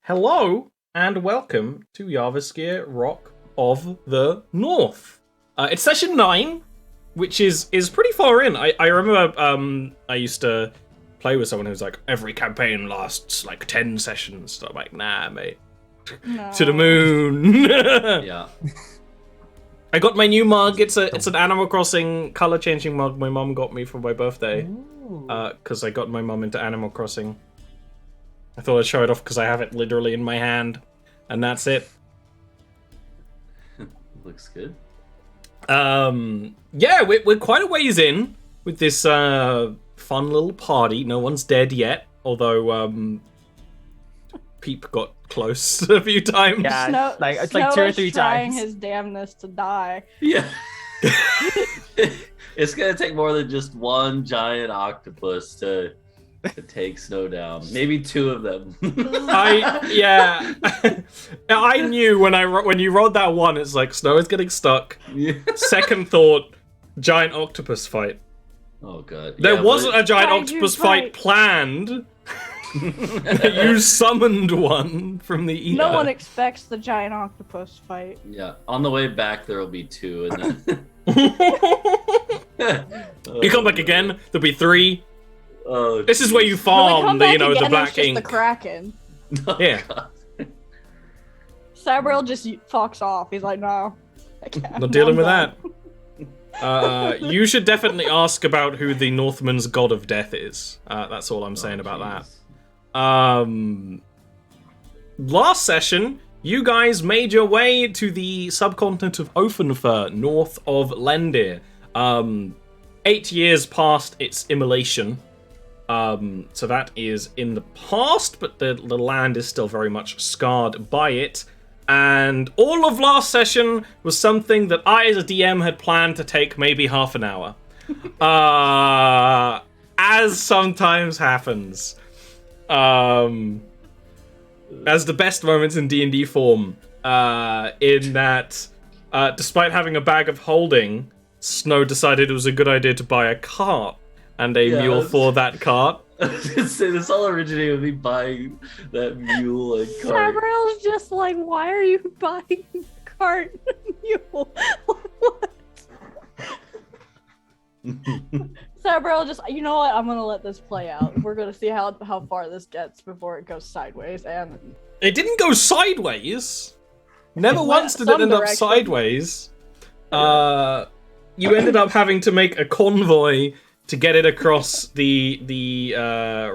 Hello and welcome to Jarviskjir Rock of the North. It's session 9, which is pretty far in. I remember I used to play with someone who's like, every campaign lasts like 10 sessions. So I'm like, nah, mate. No. To the moon. Yeah. I got my new mug. It's an Animal Crossing color changing mug my mom got me for my birthday. Because I got my mom into Animal Crossing. I thought I'd show it off because I have it literally in my hand, and that's it. Looks good. Yeah, we're quite a ways in with this fun little party. No one's dead yet, although Peep got close a few times. Yeah, It's like 2 or 3 trying times. his damnness to die. Yeah. It's gonna take more than just one giant octopus to take Snow down. Maybe 2 of them. I knew when you rolled that one, it's like Snow is getting stuck. Yeah. Second thought, giant octopus fight. Oh god. There wasn't a giant Kaiju octopus fight. fight planned. You summoned one from the ether. No one expects the giant octopus fight. Yeah. On the way back, there will be 2, and then You come back again, there'll be 3. Oh, This is where you When we farm come the, back you know, again, the black it's just ink. the Kraken. Yeah. Sabriel just fucks off. He's like, no. I can't. Not dealing I'm with done. that. You should definitely ask about who the Northman's god of death is. That's all I'm saying about that. Last session, you guys made your way to the subcontinent of Ofenfur, north of Lendr. 8 years past its immolation. So that is in the past, but the land is still very much scarred by it. And all of last session was something that I, as a DM, had planned to take maybe half an hour. As sometimes happens. As the best moments in D&D form. In that, despite having a bag of holding, Snow decided it was a good idea to buy a cart and a mule for that cart. I was gonna say, this all originated with me buying that mule and cart. Sabriel's just like, why are you buying a cart? Mule? What? Sabriel just, you know what? I'm gonna let this play out. We're gonna see how far this gets before it goes sideways. And It didn't go sideways. Never It once went did it some end up direction. sideways. You ended up having to make a convoy to get it across the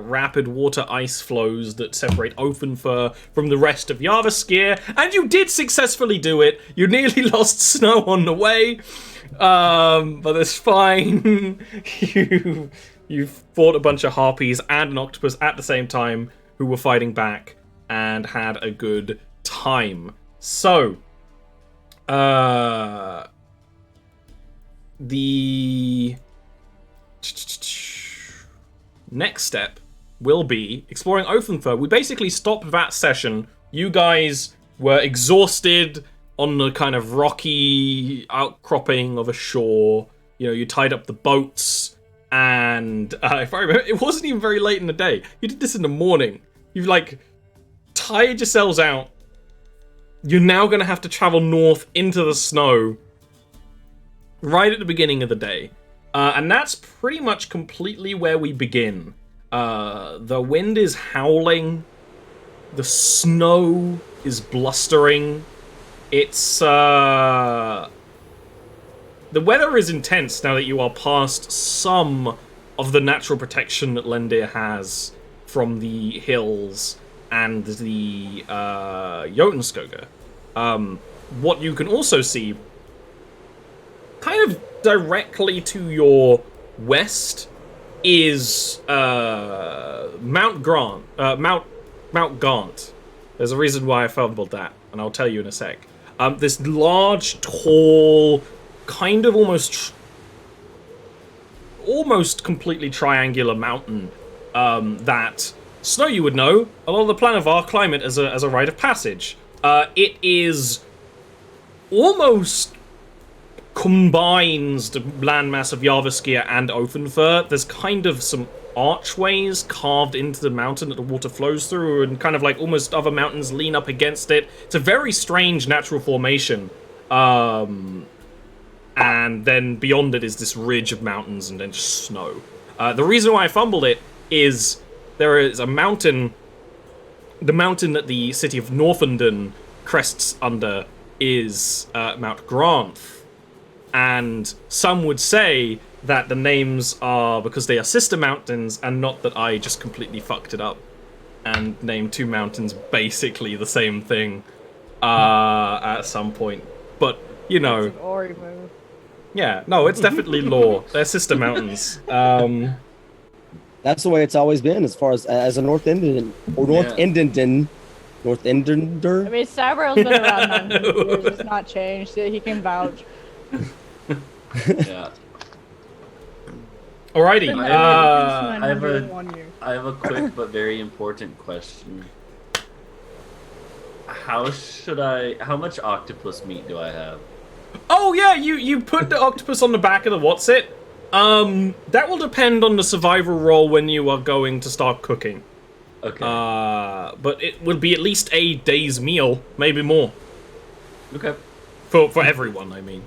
rapid water ice flows that separate Ofenfur from the rest of Jarviskjir, and you did successfully do it. You nearly lost Snow on the way, but it's fine. You fought a bunch of harpies and an octopus at the same time who were fighting back and had a good time. So, the next step will be exploring Ofenfur. We basically stopped that session. You guys were exhausted on the kind of rocky outcropping of a shore. You know, you tied up the boats, and if I remember, it wasn't even very late in the day. You did this in the morning. You've like tired yourselves out. You're now going to have to travel north into the snow right at the beginning of the day. And that's pretty much completely where we begin. The wind is howling. The snow is blustering. It's, the weather is intense now that you are past some of the natural protection that Lendr has from the hills and the Jotunskogr. What you can also see, kind of directly to your west, is Mount Gaunt. There's a reason why I fumbled that, and I'll tell you in a sec. This large, tall, kind of almost completely triangular mountain that Snow, you would know, a lot of the Planivar climate as a rite of passage. It is almost combines the landmass of Jarviskjir and Ofenfur. There's kind of some archways carved into the mountain that the water flows through, and kind of like almost other mountains lean up against it. It's a very strange natural formation. And then beyond it is this ridge of mountains and then just snow. The reason why I fumbled it is there is a mountain. The mountain that the city of Northman crests under is Mount Granth. And some would say that the names are because they are sister mountains, and not that I just completely fucked it up and named two mountains basically the same thing at some point. But, you know... That's an Ori move. Yeah, no, it's definitely lore. They're sister mountains. That's the way it's always been, as far as a North Indian or North Indian. North Indiander. I mean, Sabriel's been around hundreds of years. It's not changed. He can vouch. Yeah. Alrighty. I have a quick but very important question. How much octopus meat do I have? Oh yeah, you put the octopus on the back of the what's it? That will depend on the survival roll when you are going to start cooking. Okay. But it will be at least a day's meal, maybe more. Okay. For everyone, I mean.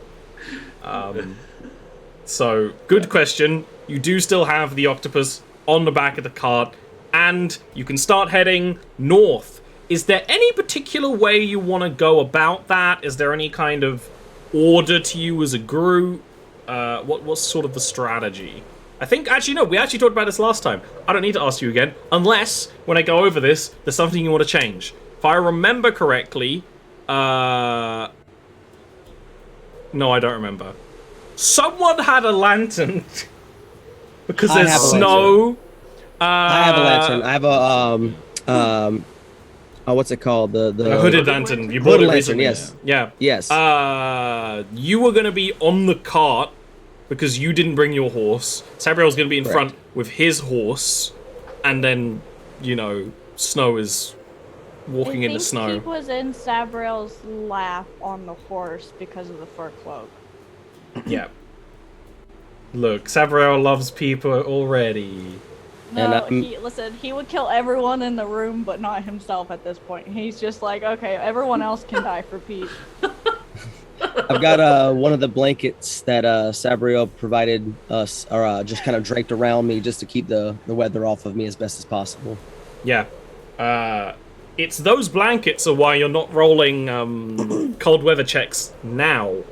So, good question. You do still have the octopus on the back of the cart, and you can start heading north. Is there any particular way you want to go about that? Is there any kind of order to you as a group? What's sort of the strategy? I think, actually, no, we actually talked about this last time. I don't need to ask you again, unless, when I go over this, there's something you want to change. If I remember correctly, no, I don't remember. Someone had a lantern, because there's snow. I have a lantern. I have a, what's it called? The a hooded lantern. You bought it recently. Yes. Yeah. Yes. You were going to be on the cart, because you didn't bring your horse. Sabriel's going to be in front with his horse, and then, you know, Snow is walking in the snow. He was in Sabriel's lap on the horse because of the fur cloak. Yeah. Look, Sabriel loves people already. No, he would kill everyone in the room, but not himself at this point. He's just like, okay, everyone else can die for Pete. I've got one of the blankets that Sabriel provided us, or just kind of draped around me just to keep the weather off of me as best as possible. Yeah. It's those blankets are why you're not rolling cold weather checks now.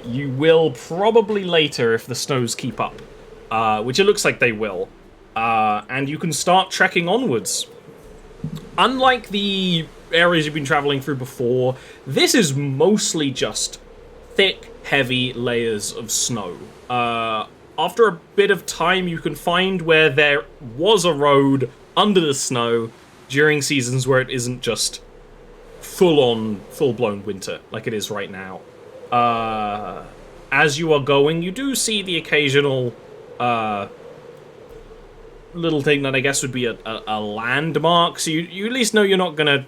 You will probably later if the snows keep up, which it looks like they will. And you can start trekking onwards. Unlike the areas you've been traveling through before, this is mostly just thick, heavy layers of snow. After a bit of time, you can find where there was a road under the snow during seasons where it isn't just full-blown winter like it is right now. As you are going, you do see the occasional little thing that I guess would be a landmark, so you at least know you're not gonna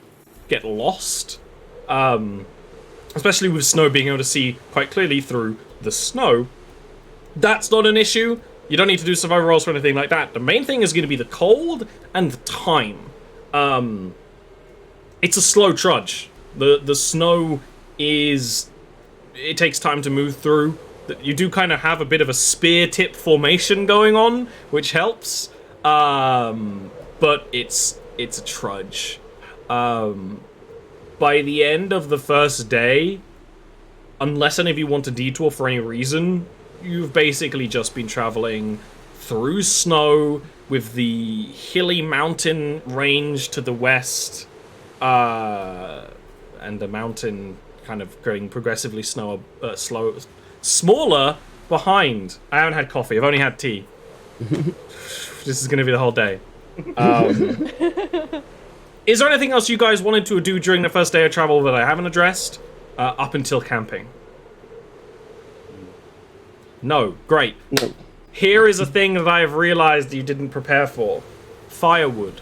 get lost. Especially with snow being able to see quite clearly through the snow. That's not an issue. You don't need to do survival rolls or anything like that. The main thing is going to be the cold and the time. It's a slow trudge. The snow is... It takes time to move through. You do kind of have a bit of a spear tip formation going on, which helps. But it's a trudge. By the end of the first day, unless any of you want to detour for any reason, you've basically just been traveling through snow with the hilly mountain range to the west, and the mountain kind of going progressively smaller behind. I haven't had coffee, I've only had tea. This is going to be the whole day. Is there anything else you guys wanted to do during the first day of travel that I haven't addressed up until camping? No. Great. No. Here is a thing that I have realized you didn't prepare for. Firewood.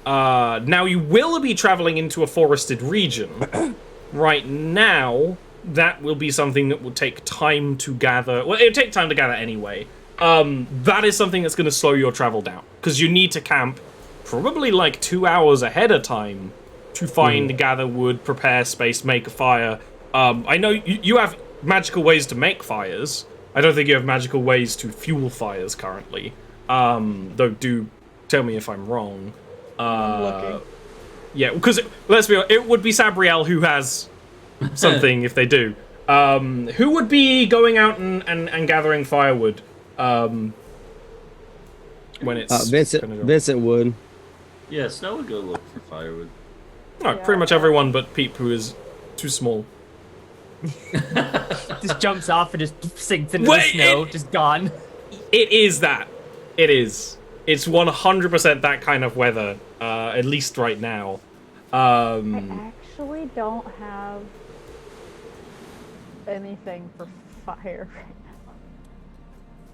Now, you will be traveling into a forested region. Right now, that will be something that will take time to gather. Well, it'll take time to gather anyway. that is something that's going to slow your travel down. Because you need to camp probably like 2 hours ahead of time to find, gather wood, prepare space, make a fire. I know you have magical ways to make fires. I don't think you have magical ways to fuel fires currently. Though do tell me if I'm wrong. I'm looking. Yeah, because let's be honest, it would be Sabriel who has something if they do. Who would be going out and gathering firewood when it's Vincent would. Yeah, Snow would go look for firewood. No, pretty much everyone but Peep, who is too small. Just jumps off and just sinks into the snow, just gone. It is that. It is. It's 100% that kind of weather, at least right now. I actually don't have anything for fire right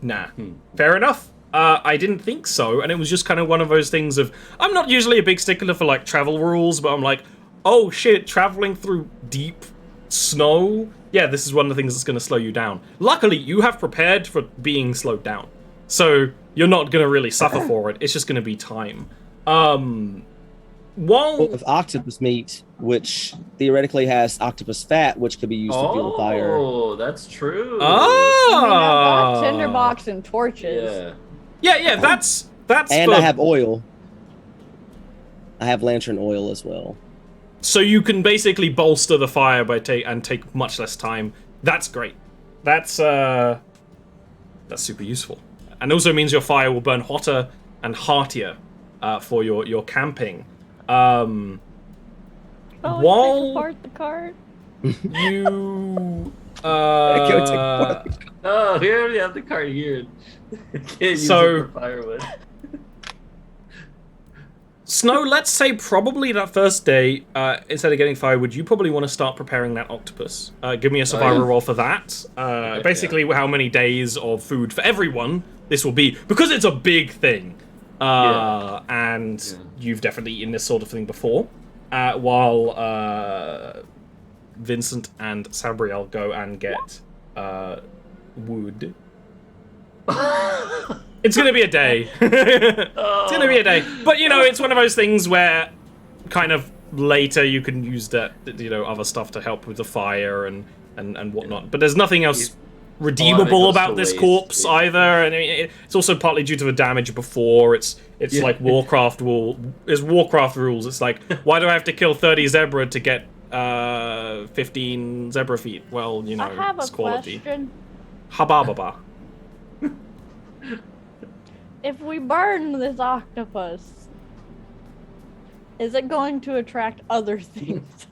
now. Nah. Fair enough. I didn't think so, and it was just kind of one of those things of... I'm not usually a big stickler for, like, travel rules, but I'm like, oh shit, traveling through deep snow? Yeah, this is one of the things that's going to slow you down. Luckily, you have prepared for being slowed down. So, you're not going to really suffer for it. It's just going to be time. With octopus meat, which theoretically has octopus fat, which could be used to fuel the fire. Oh, that's true. I mean, I've got tinderbox and torches. Yeah. That's and I have oil. I have lantern oil as well. So you can basically bolster the fire by take much less time. That's great. That's super useful. And also means your fire will burn hotter and heartier for your camping. Oh, While take apart the cart. you Go take apart. Oh, we already have the cart here. Can't use So- it for firewood. Snow, let's say probably that first day, instead of getting firewood, you probably want to start preparing that octopus. Give me a survival roll for that. Basically, how many days of food for everyone this will be, because it's a big thing. And you've definitely eaten this sort of thing before. While Vincent and Sabriel go and get wood. It's gonna be a day. It's gonna be a day. But, you know, it's one of those things where kind of later you can use that, you know, other stuff to help with the fire and whatnot. But there's nothing else redeemable about this corpse either. And it's also partly due to the damage before. It's like Warcraft rules. It's like, why do I have to kill 30 zebra to get 15 zebra feet? Well, you know, I have it's a quality. question. Habababa. If we burn this octopus, is it going to attract other things?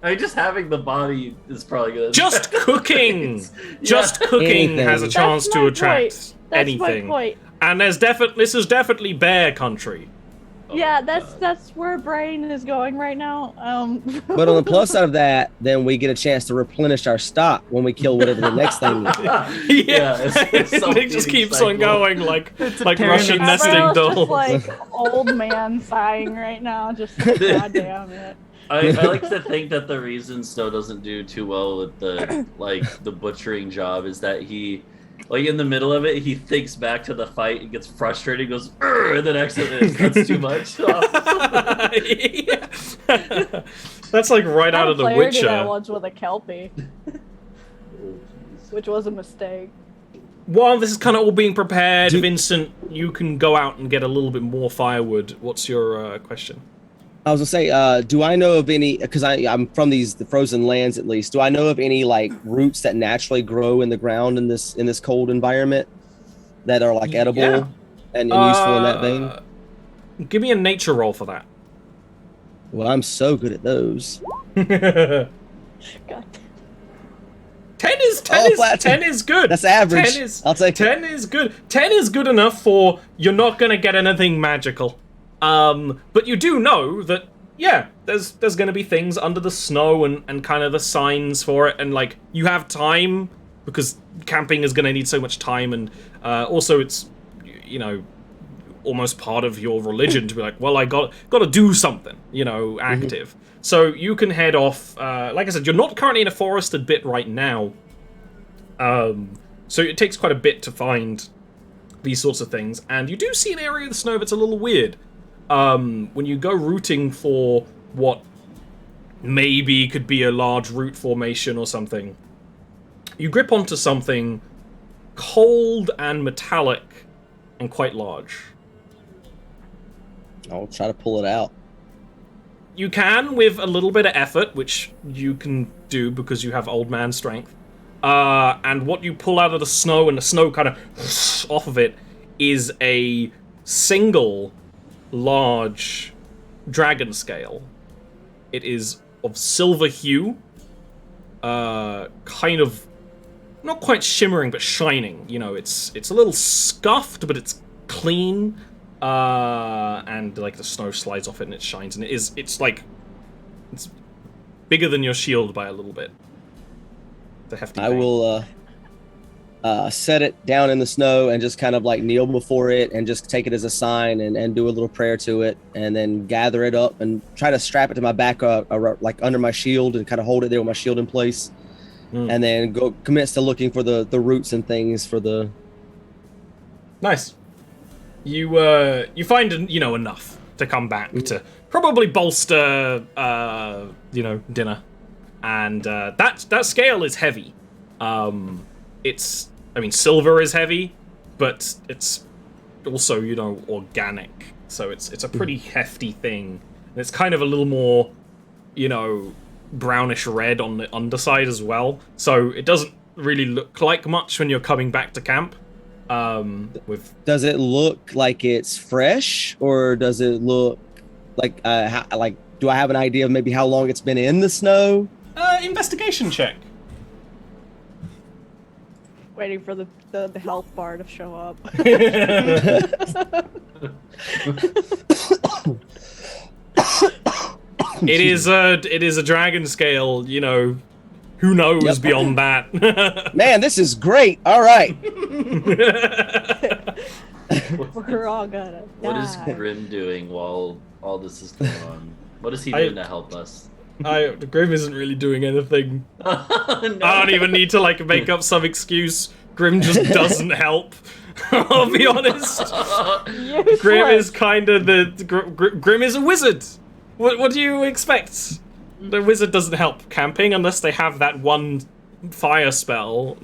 I mean, just having the body is probably good. Just cooking! Just cooking Anything. has a chance That's to my attract point. anything. That's my point. And this is definitely bear country. Yeah, that's where brain is going right now. But on the plus side of that, then we get a chance to replenish our stock when we kill whatever the next thing is. It's It just keeps on going like Russian pyramid nesting Gabriel's dolls. just like old man sighing right now. Just God damn it. I like to think that the reason Snow doesn't do too well with the butchering job is that he, like, in the middle of it, he thinks back to the fight and gets frustrated, goes, "Urgh," and then accidentally cuts too much. Yeah. That's like right out of The Player did that Witcher. once with a kelpie, which was a mistake. While this is kind of all being prepared, Vincent, you can go out and get a little bit more firewood. What's your question? I was gonna say, do I know of any? Because I'm from the frozen lands, at least. Do I know of any like roots that naturally grow in the ground in this cold environment that are like edible and useful in that vein? Give me a nature roll for that. Well, I'm so good at those. God. 10 is good. That's average. 10 is, I'll take 10 is good. 10 is good enough for you're not gonna get anything magical. But you do know that, yeah, there's gonna be things under the snow and kind of the signs for it, and like you have time because camping is gonna need so much time, and also it's, you know, almost part of your religion to be like, well, I got to do something, you know, active. So you can head off. Like I said, you're not currently in a forested bit right now. So it takes quite a bit to find these sorts of things, and you do see an area of the snow that's a little weird. When you go rooting for what maybe could be a large root formation or something, you grip onto something cold and metallic and quite large. I'll try to pull it out. You can with a little bit of effort, which you can do because you have old man strength. And what you pull out of the snow, and the snow kind of off of it, is a single large dragon scale. It is of silver hue, kind of not quite shimmering, but shining. You know, it's a little scuffed, but it's clean. And like the snow slides off it and it shines, and it's bigger than your shield by a little bit. It's a hefty I thing. will set it down in the snow and just kind of like kneel before it and just take it as a sign and do a little prayer to it, and then gather it up and try to strap it to my back, like under my shield, and kind of hold it there with my shield in place, and then go commence to looking for the roots and things for the. Nice. You find enough to come back to probably bolster dinner, and that scale is heavy. Silver is heavy, but it's also organic, so it's a pretty hefty thing, and it's kind of a little more brownish red on the underside as well, so it doesn't really look like much when you're coming back to camp. Does it look like it's fresh, or does it look like do I have an idea of maybe how long it's been in the snow? Investigation check. Waiting for the health bar to show up. It is a dragon scale, who knows beyond that. Man, this is great. All right. We're all gonna die. What is Grim doing while all this is going on? What is he doing to help us? Grim isn't really doing anything. No. I don't even need to make up some excuse. Grim just doesn't help. I'll be honest. Useless. Grim is kind of Grim is a wizard. What do you expect? The wizard doesn't help camping unless they have that one fire spell.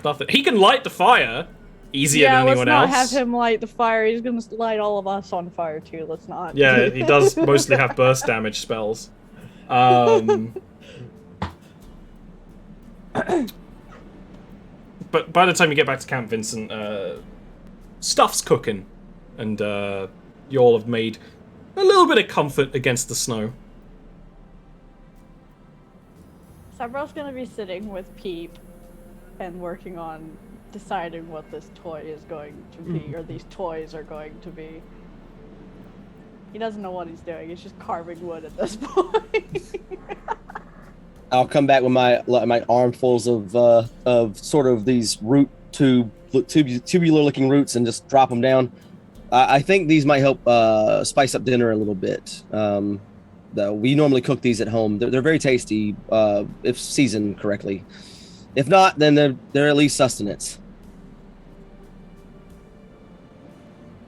Nothing. He can light the fire easier than anyone else. Yeah, let's not have him light the fire. He's gonna light all of us on fire too. Let's not. Yeah, he does mostly have burst damage spells. But by the time you get back to Camp Vincent, stuff's cooking, and you all have made a little bit of comfort against the snow. Sabro's gonna be sitting with Peep and working on deciding what this toy is going to be, or these toys are going to be. He doesn't know what he's doing. He's just carving wood at this point. I'll come back with my armfuls of sort of these tubular looking roots and just drop them down. I think these might help spice up dinner a little bit. We normally cook these at home. They're very tasty if seasoned correctly. If not, then they're at least sustenance.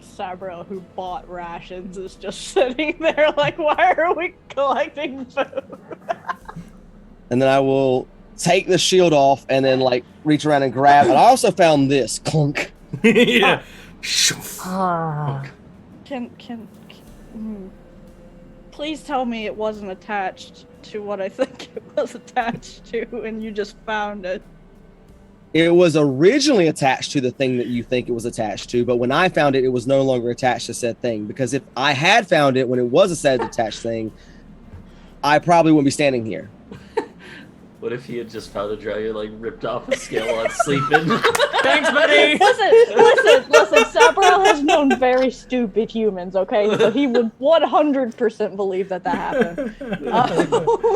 Sabro, who bought rations, is just sitting there like, why are we collecting food? And then I will take the shield off and then reach around and grab. And I also found this clunk. Yeah. Please tell me it wasn't attached to what I think it was attached to, and you just found it. It was originally attached to the thing that you think it was attached to, but when I found it, it was no longer attached to said thing. Because if I had found it when it was a said attached thing, I probably wouldn't be standing here. What if he had just found a dragon, ripped off a scale on sleeping? Thanks, buddy! Listen, Sabro has known very stupid humans, okay? So he would 100% believe that happened.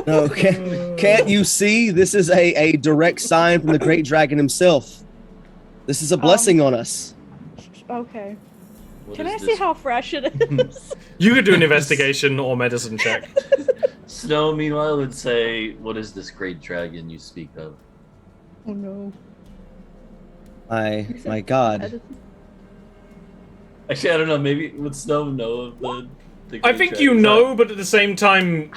No, can't you see? This is a direct sign from the great dragon himself. This is a blessing on us. Okay. What Can I is see this? how fresh it is? You could do an investigation or medicine check. Snow, meanwhile, would say, "What is this great dragon you speak of?" Oh no. My God. Actually, I don't know. Maybe would Snow know of the I Great think you Dragon? know, but at the same time,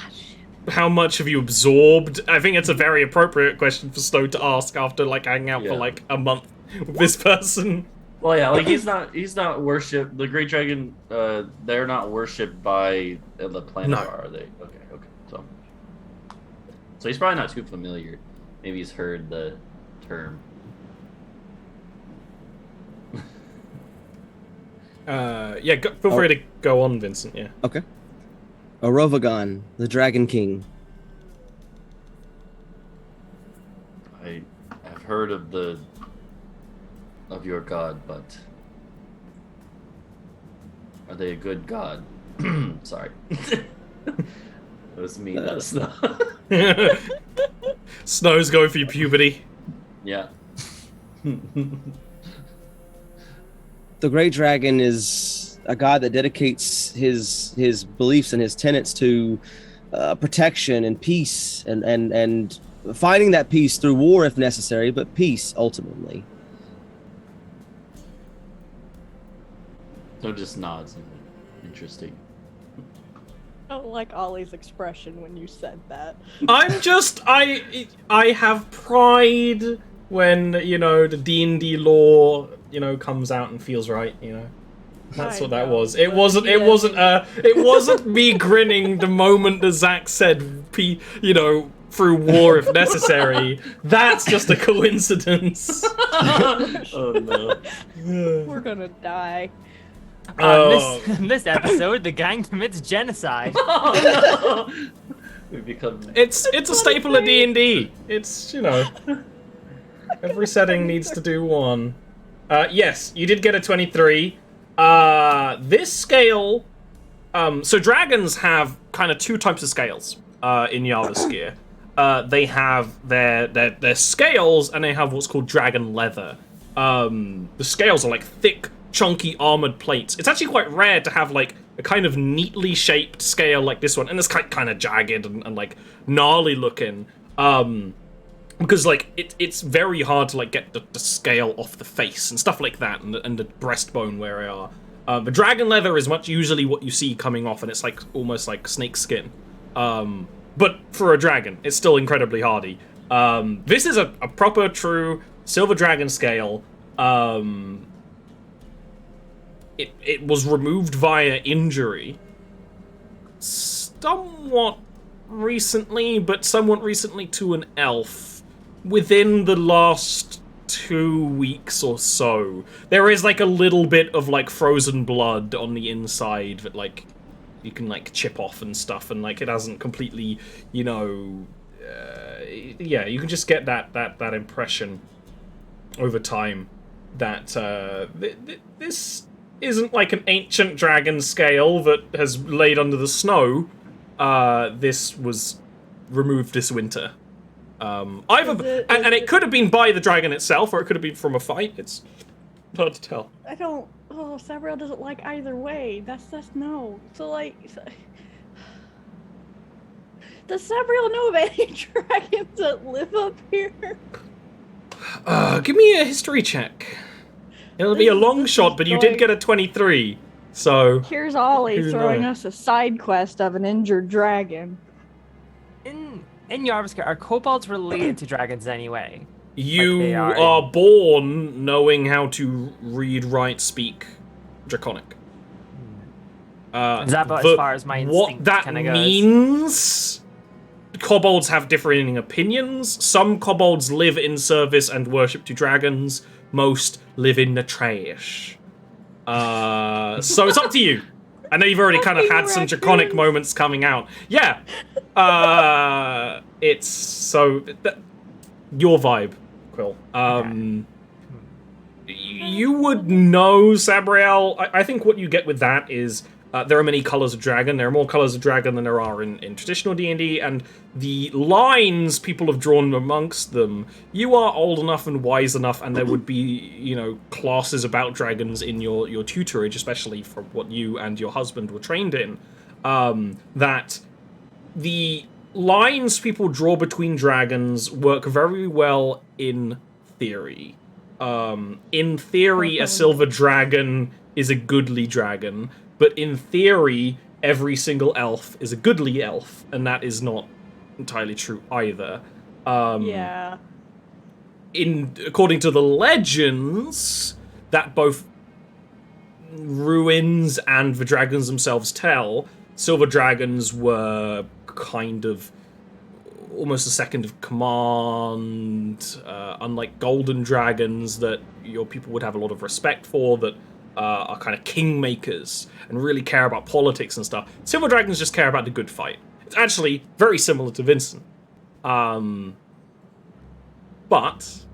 how much have you absorbed? I think it's a very appropriate question for Snow to ask after like hanging out for Yeah. like a month with this person. Well, yeah, like he's not worshipped. The Great Dragon, they're not worshipped by the planet, No. are they? Okay. So he's probably not too familiar. Maybe he's heard the term. Yeah, feel free to go on, Vincent. Yeah. Okay. Orovagon, the Dragon King. I have heard of your god, but are they a good god? Sorry. That was me, not Snow. Snow's going for your puberty. Yeah. The Great Dragon is a god that dedicates his beliefs and his tenets to protection and peace and finding that peace through war if necessary, but peace ultimately. So just nods. Interesting. I don't like Ollie's expression when you said that. I have pride when, the D&D lore, comes out and feels right, That's I what that know, was. It but wasn't me grinning the moment that Zach said through war if necessary. That's just a coincidence. Oh no. We're gonna die. On this episode, the gang commits genocide. Oh no. We become. It's a staple of D&D. It's, every setting needs to do one. Yes, you did get a 23. This scale, so dragons have kind of two types of scales in Jarviskjir. They have their scales, and they have what's called dragon leather. The scales are like thick, chunky armored plates. It's actually quite rare to have like a kind of neatly shaped scale like this one, and it's kind of jagged and like gnarly looking. Because like it's very hard to like get the scale off the face and stuff like that, and the breastbone where they are. The dragon leather is much usually what you see coming off, and it's like almost like snake skin. But for a dragon, it's still incredibly hardy. This is a proper, true silver dragon scale. It was removed via injury. Somewhat recently to an elf. Within the last 2 weeks or so. There is like a little bit of like frozen blood on the inside that like you can like chip off and stuff, and like it hasn't completely, yeah, you can just get that impression over time that this isn't like an ancient dragon scale that has laid under the snow. This was removed this winter. And it could have been by the dragon itself, or it could have been from a fight. It's hard to tell. Sabriel doesn't like either way. That's no. So like, does Sabriel know of any dragons that live up here? Give me a history check. It'll be a long shot, but you did get a 23, so... Here's Ollie who throwing knows? us a side quest of an injured dragon. In Jarviskjir, are kobolds related to dragons anyway? You they are are born knowing how to read, write, speak Draconic. Is that about as far as my what instinct that kinda goes? means? Kobolds have differing opinions. Some kobolds live in service and worship to dragons. Most live in the trash. So it's up to you. I know you've already kind of had some Draconic moments coming out. Yeah. It's so... your vibe, Quill. You would know, Sabriel. I think what you get with that is there are many colors of dragon. There are more colors of dragon than there are in traditional D&D, and the lines people have drawn amongst them, you are old enough and wise enough, and there would be, classes about dragons in your tutorage, especially from what you and your husband were trained in, that the lines people draw between dragons work very well in theory. In theory, a silver dragon is a goodly dragon, but in theory, every single elf is a goodly elf, and that is not entirely true either. Yeah. According to the legends that both ruins and the dragons themselves tell, silver dragons were kind of almost a second of command, unlike golden dragons that your people would have a lot of respect for, that are kind of kingmakers and really care about politics and stuff. Silver dragons just care about the good fight. It's actually very similar to Vincent. But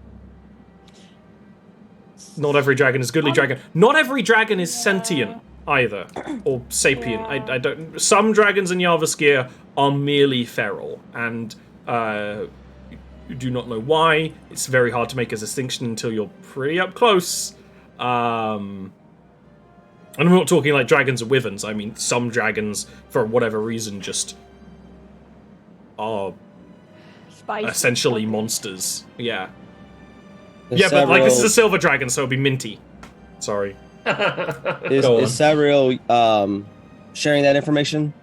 not every dragon is goodly dragon. Not every dragon is sentient either, or sapient. Yeah. I don't. Some dragons in Jarviskjir are merely feral, and you do not know why. It's very hard to make a distinction until you're pretty up close. And I'm not talking like dragons and wyverns. I mean, some dragons, for whatever reason, just are Spicy. essentially monsters. Yeah. There's But like this is a several- silver dragon, so it'll be minty. Sorry. Go on. Is Sabriel sharing that information?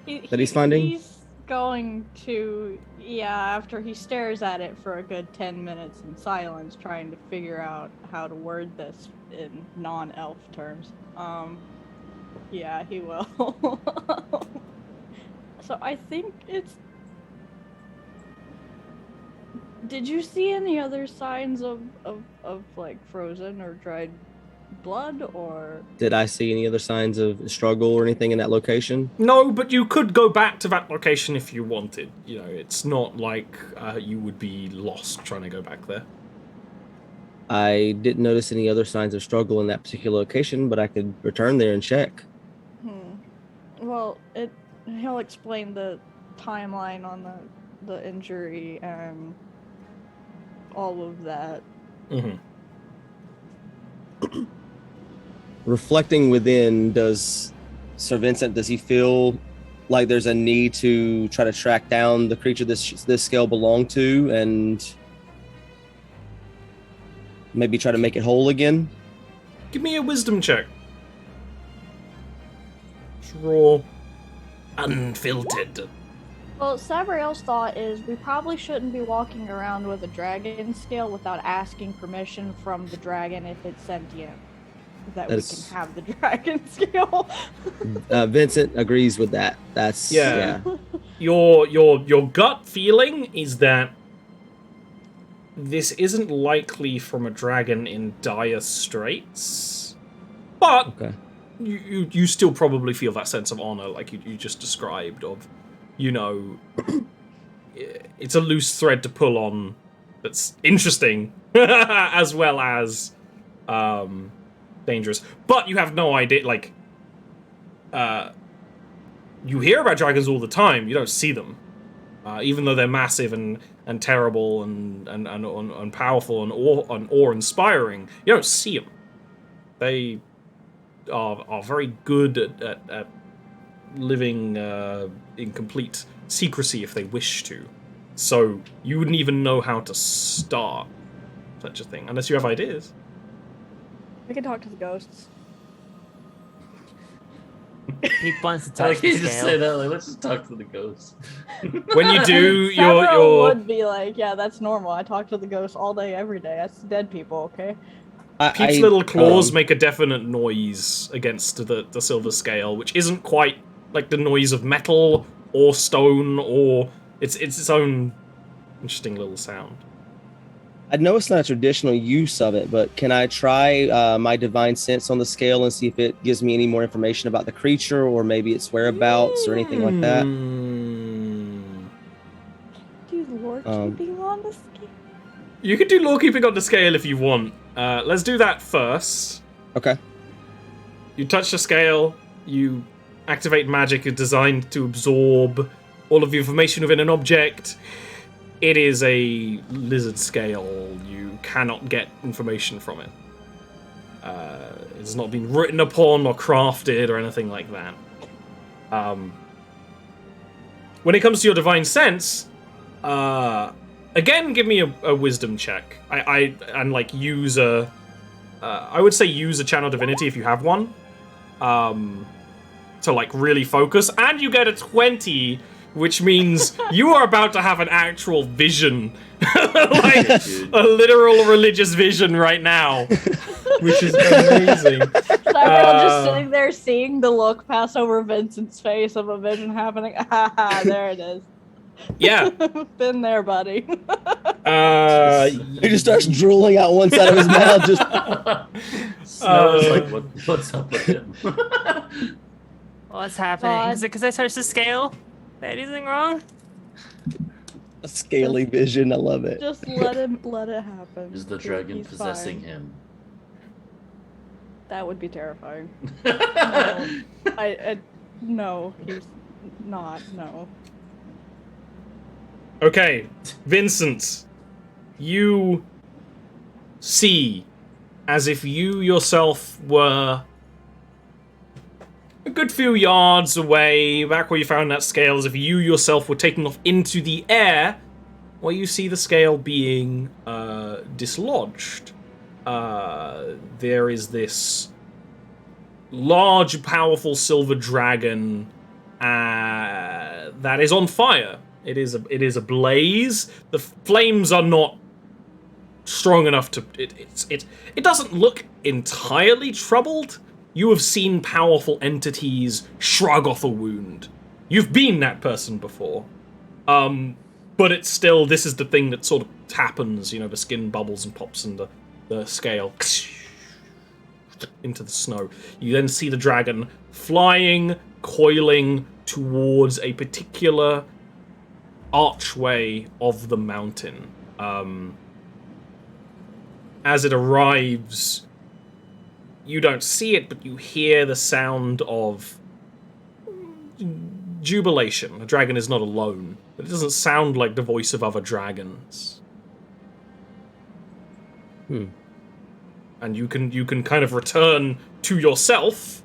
That he's finding? He's going to, after he stares at it for a good 10 minutes in silence, trying to figure out how to word this in non-elf terms. Yeah, he will. So I think it's... Did you see any other signs of like frozen or dried blood, or... Did I see any other signs of struggle or anything in that location? No, but you could go back to that location if you wanted. You know, it's not like you would be lost trying to go back there. I didn't notice any other signs of struggle in that particular location, but I could return there and check. Well, he'll explain the timeline on the injury and all of that. Mm-hmm. Reflecting within, does Sir Vincent, does he feel like there's a need to try to track down the creature this scale belonged to and maybe try to make it whole again? Give me a wisdom check. Just raw, unfiltered. Well, Sabriel's thought is we probably shouldn't be walking around with a dragon scale without asking permission from the dragon if it's sentient. That we That's- can have the dragon scale. Vincent agrees with that. That's Yeah. Your gut feeling is that this isn't likely from a dragon in dire straits, but Okay. you still probably feel that sense of honor, like you just described, of, you know, it's a loose thread to pull on that's interesting as well as dangerous. But you have no idea, like, you hear about dragons all the time, you don't see them. Even though they're massive and terrible and powerful and awe-inspiring, you don't see them. They are very good at living in complete secrecy if they wish to. So you wouldn't even know how to start such a thing unless you have ideas. We can talk to the ghosts. He wants to I touch like the you just say scale. that. Like, let's just talk to the ghosts. When you do Sabriel your would be like, yeah, that's normal. I talk to the ghosts all day, every day. That's dead people, okay? Peep's little claws make a definite noise against the silver scale, which isn't quite like the noise of metal or stone, or it's its own interesting little sound. I know it's not a traditional use of it, but can I try my divine sense on the scale and see if it gives me any more information about the creature or maybe its whereabouts or anything like that? Do lore keeping on the scale? You could do lore keeping on the scale if you want. Let's do that first. Okay. You touch the scale, you activate magic designed to absorb all of the information within an object. It is a lizard scale. You cannot get information from it. It's not been written upon or crafted or anything like that. When it comes to your divine sense, Again, give me a wisdom check. And like use a. I would say use a channel divinity if you have one. To like really focus, and you get a 20, which means you are about to have an actual vision, like a literal religious vision right now, which is amazing. Cyril just sitting there seeing the look pass over Vincent's face of a vision happening. Ah, there it is. Yeah. Been there, buddy. He just starts drooling out one side of his mouth. Just Snow is like, what's up with him? What's happening? Is it because I started to scale? Anything wrong? a scaly vision. I love it. Just let it happen. Is the dragon He's possessing fine. him? That would be terrifying. No, he's not. No. Okay, Vincent, you see as if you yourself were a good few yards away, back where you found that scale, as if you yourself were taking off into the air, where you see the scale being dislodged. There is this large, powerful silver dragon that is on fire. It is ablaze. The flames are not strong enough to. It doesn't look entirely troubled. You have seen powerful entities shrug off a wound. You've been that person before. But it's still, this is the thing that sort of happens. You know, the skin bubbles and pops and the scale into the snow. You then see the dragon flying, coiling towards a particular archway of the mountain. As it arrives, you don't see it, but you hear the sound of jubilation. The dragon is not alone. It doesn't sound like the voice of other dragons. And you can kind of return to yourself,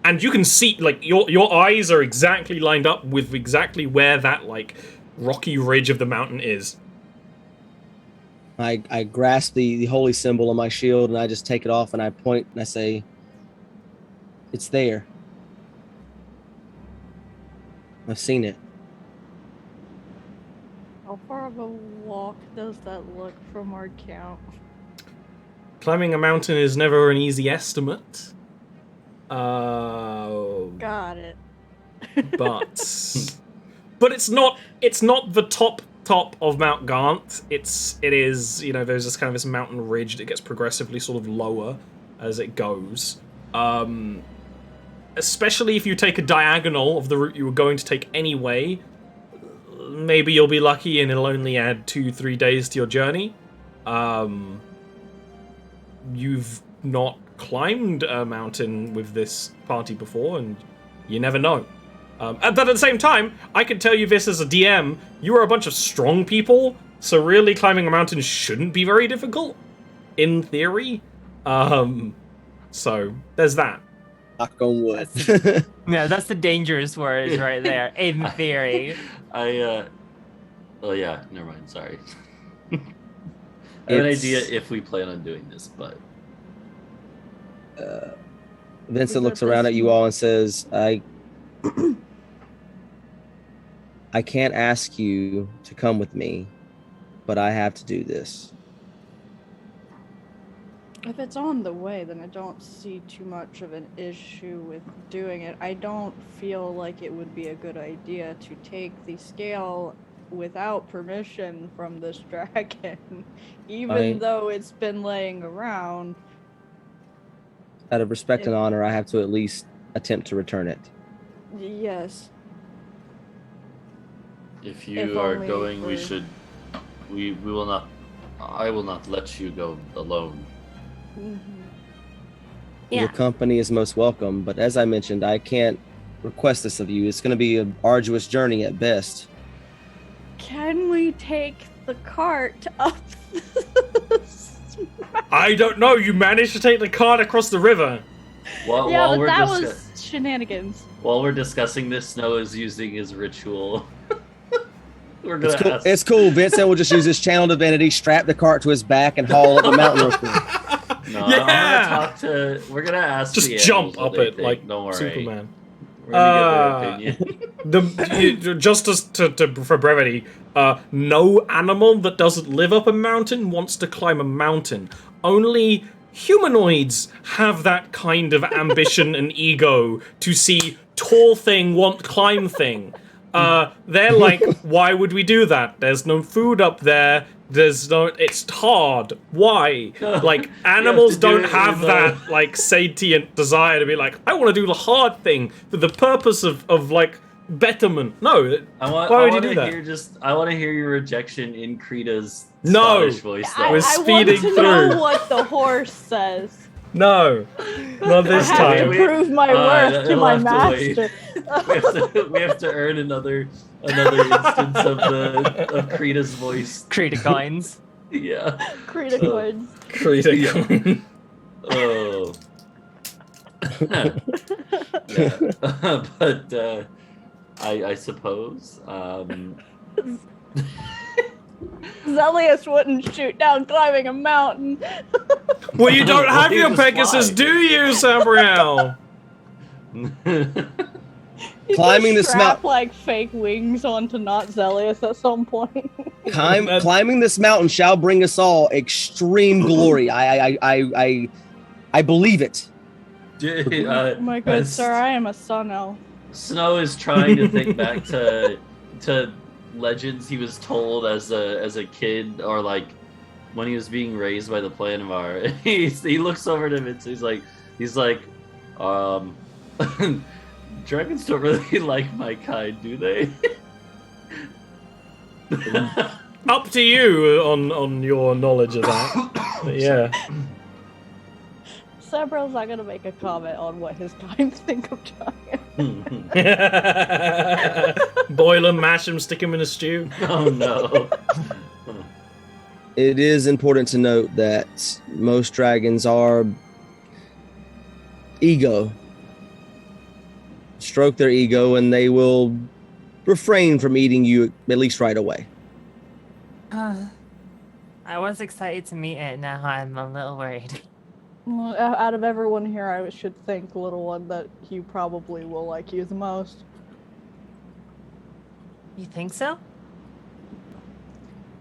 and you can see, like, your eyes are exactly lined up with exactly where that, like, rocky ridge of the mountain is. I grasp the holy symbol on my shield and I just take it off and I point and I say, "It's there. I've seen it." How far of a walk does that look from our camp? Climbing a mountain is never an easy estimate. Got it. But it's not the top of Mount Gaunt. It is, you know, there's this kind of this mountain ridge that gets progressively sort of lower as it goes. Especially if you take a diagonal of the route you were going to take anyway, maybe you'll be lucky and it'll only add 2-3 days to your journey. You've not climbed a mountain with this party before, and you never know. But at the same time, I can tell you this as a DM, you are a bunch of strong people, so really climbing a mountain shouldn't be very difficult, in theory. So, there's that. Knock on wood. Yeah, that's the dangerous word right there. In theory. Oh yeah, never mind, sorry. I have an idea if we plan on doing this, but... Vincent looks around at you all and says, I can't ask you to come with me, but I have to do this. If it's on the way, then I don't see too much of an issue with doing it. I don't feel like it would be a good idea to take the scale without permission from this dragon, even though it's been laying around. Out of respect and honor, I have to at least attempt to return it. Yes. If you are going, we should... We will not... I will not let you go alone. Mm-hmm. Your company is most welcome, but as I mentioned, I can't request this of you. It's going to be an arduous journey at best. Can we take the cart up? I don't know, you managed to take the cart across the river. While but we're that was shenanigans. While we're discussing this, Snow is using his ritual. We're gonna It's cool. ask. It's cool. Vincent will just use his channel divinity, strap the cart to his back, and haul up the mountain real quick. No, Yeah. I'm gonna talk to. We're gonna ask. Just the jump animals what up they it think. like Don't worry. Superman. We're gonna get their opinion. Just for brevity, no animal that doesn't live up a mountain wants to climb a mountain. Only humanoids have that kind of ambition and ego to see tall thing want climb thing. They're like, why would we do that? There's no food up there. There's no. It's hard. Why? Like animals don't have that like sentient desire to be like, I want to do the hard thing for the purpose of like betterment. No. Why would you do that? I want to hear your rejection in Krita's No. Scottish voice. I, We're I want speeding to through. know what the horse says. No, not this I have time. to prove my worth to he'll my have to wait. master. we have to earn another instance of Krita's voice. Krita coins. Yeah. Krita coins. Krita. Oh. Yeah. But I suppose. Zelius wouldn't shoot down climbing a mountain. Well, you don't have He your was Pegasus, flying. do you, Sabriel? You Climbing could this strap, mount- like fake wings onto not Zelius at some point. Climbing this mountain shall bring us all extreme glory. I believe it. My good sir, I am a sun elf. Snow is trying to think back to legends he was told as a kid, or like when he was being raised by the Planivar. He looks over to him and he's like, dragons don't really like my kind, do they? Up to you on your knowledge of that. But yeah. Sabriel's not gonna make a comment on what his kind think of giants. Boil them, mash them, stick them in a stew. Oh no. It is important to note that most dragons are ego. Stroke their ego and they will refrain from eating you at least right away. I was excited to meet it. Now I'm a little worried. Well, out of everyone here, I should think, little one, that he probably will like you the most. You think so?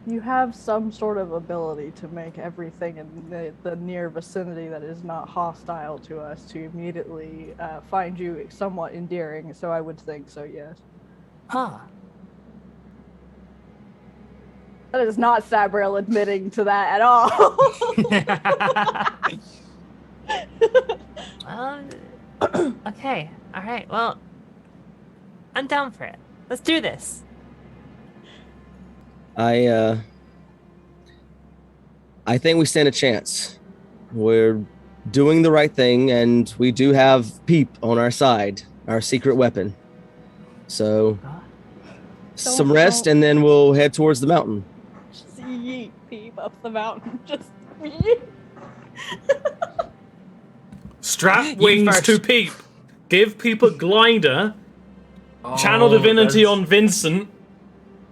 You have some sort of ability to make everything in the near vicinity that is not hostile to us to immediately find you somewhat endearing, so I would think so, yes. Huh. That is not Sabriel admitting to that at all. Okay. All right. Well, I'm down for it. Let's do this. I think we stand a chance. We're doing the right thing, and we do have Peep on our side, our secret weapon. So, some rest, and then we'll head towards the mountain. Just yeet Peep up the mountain. Just yeet. Strap You wings first. to Peep. Give Peep a glider. Channel divinity on Vincent.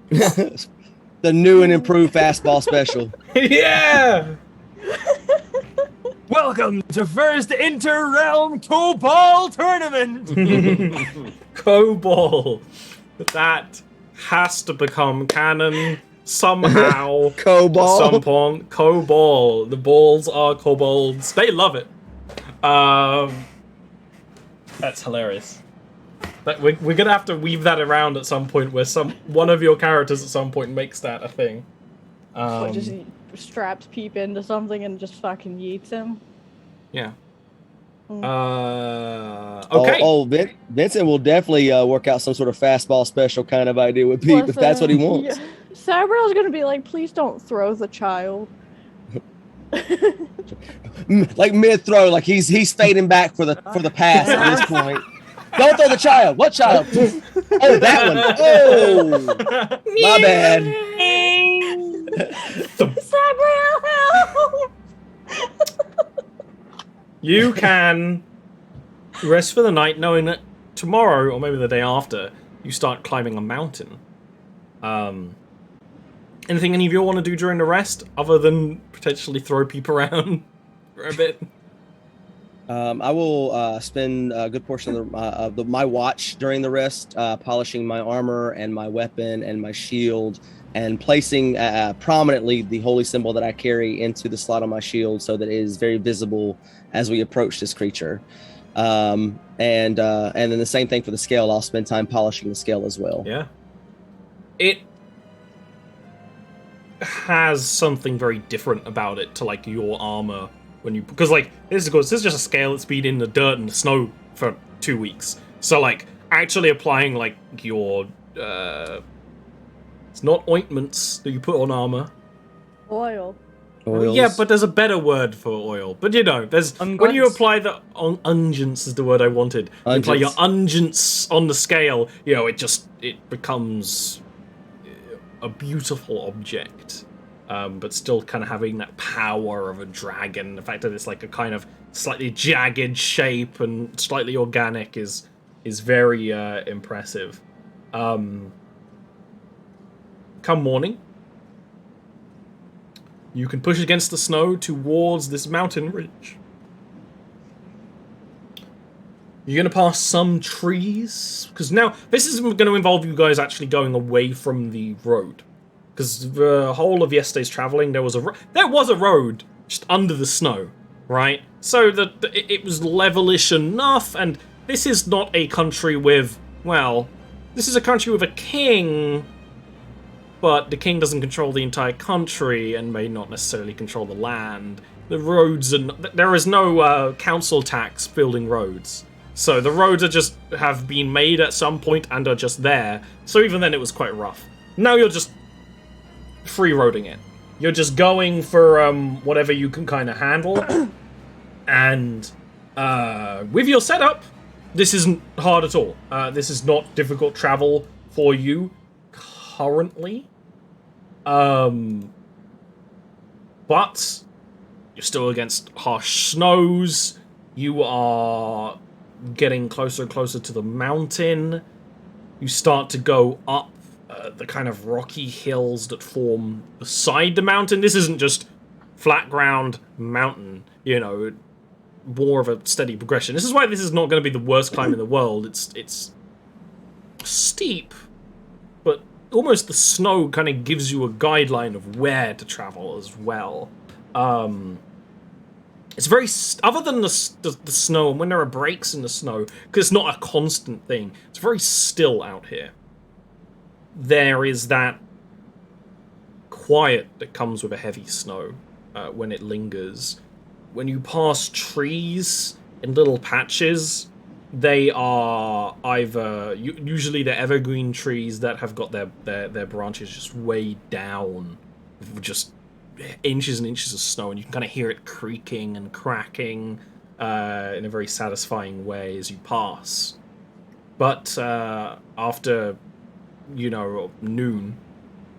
The new and improved fastball special. Yeah! Welcome to first inter-realm Cobalt tournament. Cobalt. That has to become canon somehow. At Cobalt. some point. Cobalt. The balls are kobolds. They love it. That's hilarious. But we're gonna have to weave that around at some point, where one of your characters at some point makes that a thing. What, just straps Peep into something and just fucking yeets him? Yeah. Mm. Okay. Vincent will definitely work out some sort of fastball special kind of idea with Peep if that's what he wants. Yeah. Sabriel's gonna be like, please don't throw the child. Like mid throw, like he's fading back for the pass at this point. Don't throw the child. What child? Oh, that one. Oh, my bad. Sabriel, help! You can rest for the night knowing that tomorrow, or maybe the day after, you start climbing a mountain. Anything any of you want to do during the rest, other than potentially throw people around for a bit? I will spend a good portion of my watch during the rest, polishing my armor and my weapon and my shield, and placing prominently the holy symbol that I carry into the slot on my shield, so that it is very visible as we approach this creature. And then the same thing for the scale. I'll spend time polishing the scale as well. Yeah. It has something very different about it to like your armor. Because like this is just a scale that's been in the dirt and the snow for 2 weeks. So like actually applying like your it's not ointments that you put on armor. Oil. Oils. Yeah, but there's a better word for oil. But you know, there's when you apply the unguents is the word I wanted. You apply your unguents on the scale, you know, it becomes a beautiful object. But still kind of having that power of a dragon. The fact that it's like a kind of slightly jagged shape and slightly organic is very impressive. Come morning, you can push against the snow towards this mountain ridge. You're going to pass some trees, because now this is going to involve you guys actually going away from the road. Because the whole of yesterday's traveling, there was a road just under the snow, right? So that it was levelish enough, and this is not a country with, well, this is a country with a king, but the king doesn't control the entire country and may not necessarily control the land. The roads there is no council tax building roads, so the roads have been made at some point and are just there. So even then, it was quite rough. Now you're just free-roading it. You're just going for whatever you can kind of handle. And with your setup, this isn't hard at all. This is not difficult travel for you currently. But you're still against harsh snows. You are getting closer and closer to the mountain. You start to go up the kind of rocky hills that form beside the mountain. This isn't just flat ground mountain, you know, more of a steady progression. This is why this is not going to be the worst climb in the world. It's steep, but almost the snow kind of gives you a guideline of where to travel as well. It's very other than the snow, and when there are breaks in the snow, because it's not a constant thing, it's very still out here. There is that quiet that comes with a heavy snow when it lingers. When you pass trees in little patches, they are either usually they're evergreen trees that have got their branches just way down, with just inches and inches of snow, and you can kind of hear it creaking and cracking in a very satisfying way as you pass. But after noon,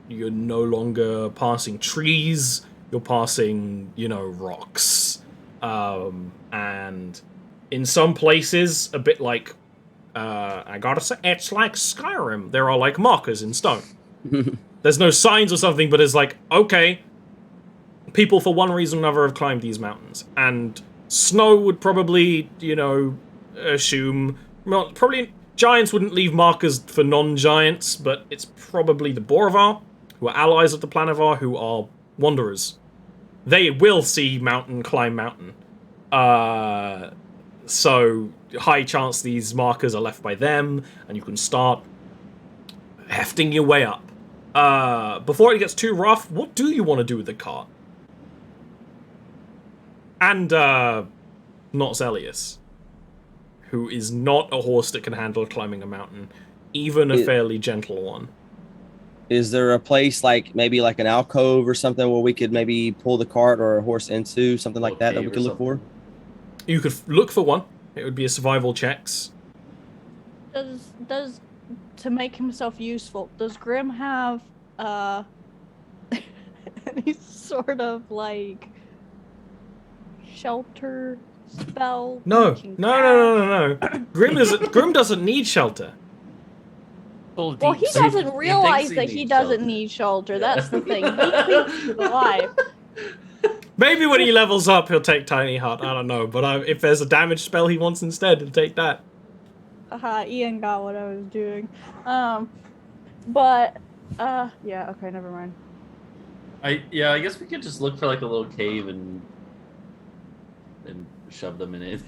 you're no longer passing trees, you're passing, rocks. And in some places, a bit like, I gotta say, it's like Skyrim. There are, like, markers in stone. There's no signs or something, but it's like, okay, people for one reason or another have climbed these mountains. And snow would probably, assume, well, probably giants wouldn't leave markers for non-giants, but it's probably the Borevar, who are allies of the Planivar, who are wanderers. They will see mountain, climb mountain. So, high chance these markers are left by them, and you can start hefting your way up. Before it gets too rough, what do you want to do with the cart? And, not Zelius, who is not a horse that can handle climbing a mountain, even a fairly gentle one. Is there a place, like maybe like an alcove or something, where we could maybe pull the cart or a horse into, something like that we could look for? You could look for one. It would be a survival checks. Does to make himself useful, does Grim have any sort of like shelter spell? No. Grim doesn't need shelter. Full Well, deep he sleep. doesn't realize he that he needs doesn't shelter. need shelter. Yeah. That's the thing. He keeps alive. Maybe when he levels up, he'll take Tiny Hut. I don't know. But if there's a damage spell he wants instead, he'll take that. Ian got what I was doing. Yeah, okay, never mind. I guess we could just look for like a little cave and shove them in it.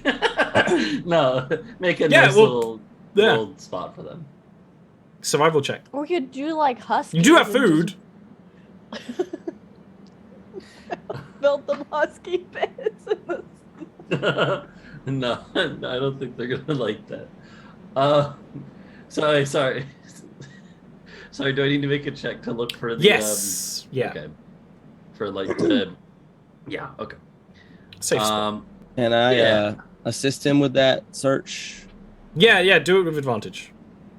No, make a nice little spot for them. Survival check. Or we could do like huskies. You do have and food. just build them husky beds in the No, I don't think they're gonna like that. Sorry. Sorry, do I need to make a check to look for the Yes. Yeah. Okay. For like the yeah, okay. Safe spot. Can I Yeah. assist him with that search? Yeah. Do it with advantage.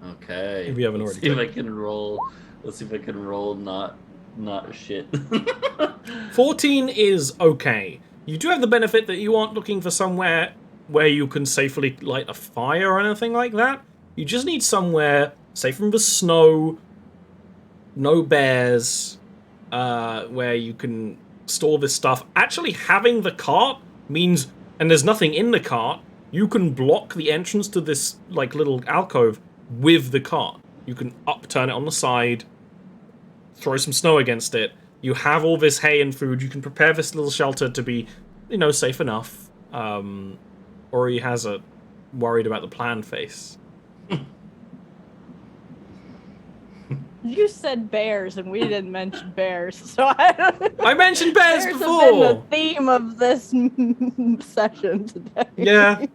Okay. If you haven't Let's already see if I can roll. Let's see if I can roll not shit. 14 is okay. You do have the benefit that you aren't looking for somewhere where you can safely light a fire or anything like that. You just need somewhere safe from the snow, no bears, where you can store this stuff. Actually, having the cart means, and there's nothing in the cart, you can block the entrance to this like little alcove with the cart. You can upturn it on the side, throw some snow against it. You have all this hay and food. You can prepare this little shelter to be, safe enough. Ori has a worried about the plan face. You said bears, and we didn't mention bears, so I mentioned bears Bears before. have been the theme of this session today. Yeah,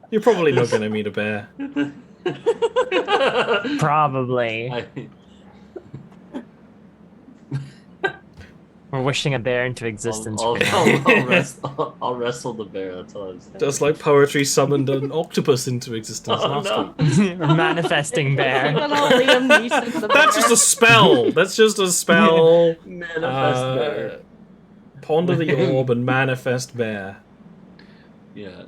you're probably not going to meet a bear. Probably. We're wishing a bear into existence. I'll wrestle the bear. That's all I'm saying. Just like poetry summoned an octopus into existence last no. week. Manifesting bear. Liam Neeson's the That's bear. just a spell. That's just a spell. Manifest bear. Ponder the orb and manifest bear. Yeah.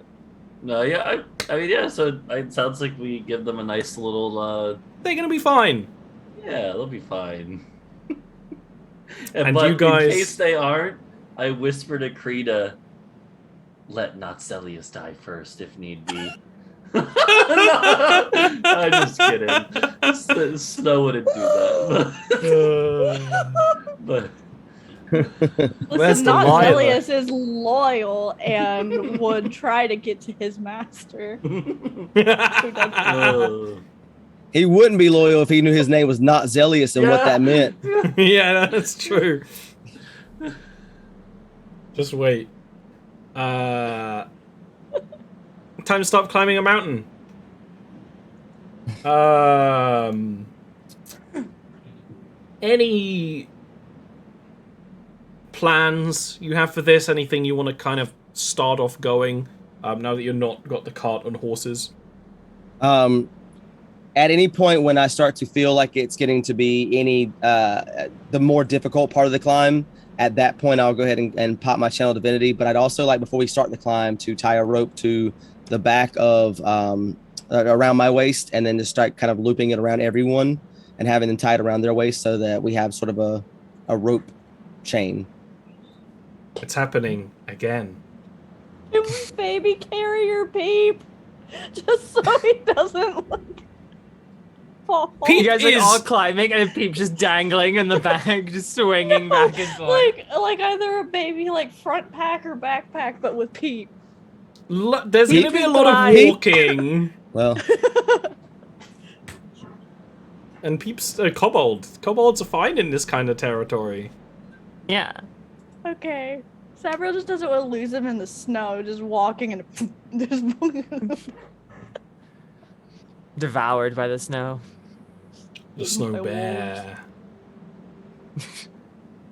No, yeah, I mean, yeah, so it sounds like we give them a nice little, They're gonna be fine. yeah, they'll be fine. And but you guys- in case they aren't, I whisper to Krita, let not Celius die first, if need be. No, I'm just kidding. Snow wouldn't do that. But Where's Listen, the not Lila? Zelius is loyal and would try to get to his master. He wouldn't be loyal if he knew his name was not Zelius and what that meant. Yeah, that's true. Just wait. Time to stop climbing a mountain. Any plans you have for this? Anything you want to kind of start off going? Now that you're not got the cart and horses. At any point when I start to feel like it's getting to be the more difficult part of the climb, at that point I'll go ahead and pop my channel divinity. But I'd also like, before we start the climb, to tie a rope to the back of around my waist, and then just start kind of looping it around everyone and having them tied around their waist so that we have sort of a rope chain. It's happening again. Can we baby carry your Peep? Just so he doesn't fall. Peep You guys like is- all climbing and a Peep just dangling in the back, just swinging back and forth. like either a baby like front pack or backpack, but with Peep. There's going to be a lot of Peep. walking. Well, And Peep's a kobold. Kobolds are fine in this kind of territory. Yeah. Okay. Sabro just doesn't want to lose him in the snow, just walking and just Devoured by the snow. The Eaten snow by bear.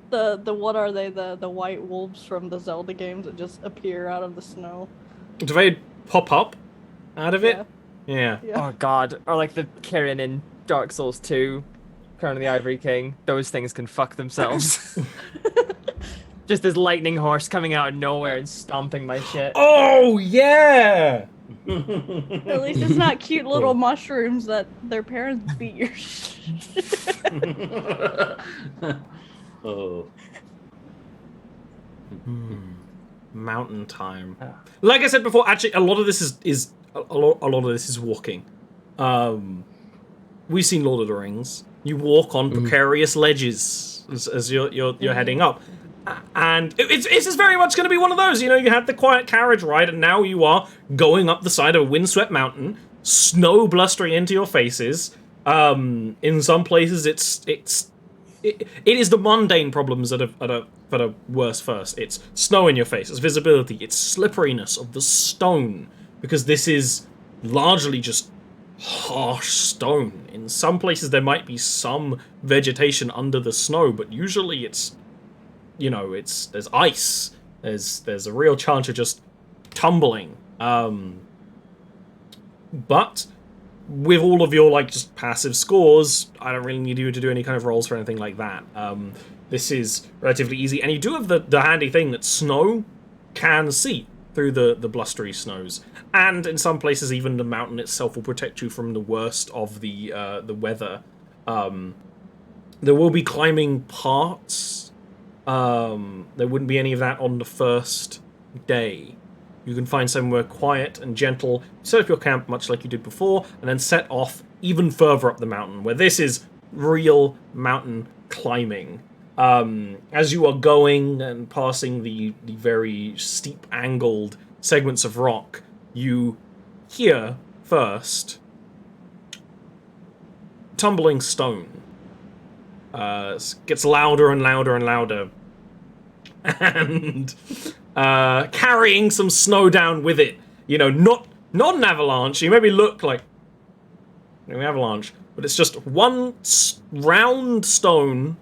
the what are they? The white wolves from the Zelda games that just appear out of the snow. Do they pop up out of it? Yeah. Yeah. Oh god. Or like the Kirin in Dark Souls 2, Crown of the Ivory King. Those things can fuck themselves. Just this lightning horse coming out of nowhere and stomping my shit. Oh, yeah! At least it's not cute little mushrooms that their parents beat your shit. Oh. Mountain time. Like I said before, actually, a lot of this is a lot of this is walking. We've seen Lord of the Rings. You walk on precarious ledges as you're heading up, and it's just very much going to be one of those. You know, you had the quiet carriage ride, and now you are going up the side of a windswept mountain, snow blustering into your faces. In some places, it is the mundane problems that are worse first. It's snow in your face, it's visibility, it's slipperiness of the stone, because this is largely just harsh stone. In some places there might be some vegetation under the snow, but usually it's, you know, there's ice. There's a real chance of just tumbling. But with all of your, like, just passive scores, I don't really need you to do any kind of rolls for anything like that. This is relatively easy, and you do have the handy thing that snow can see through the blustery snows, and in some places even the mountain itself will protect you from the worst of the weather. There will be climbing parts. There wouldn't be any of that on the first day. You can find somewhere quiet and gentle, set up your camp much like you did before, and then set off even further up the mountain, where this is real mountain climbing. As you are going and passing the very steep angled segments of rock, you hear first tumbling stone. Gets louder and louder and louder. And carrying some snow down with it. You know, not an avalanche. You maybe look like an avalanche, but it's just one round stone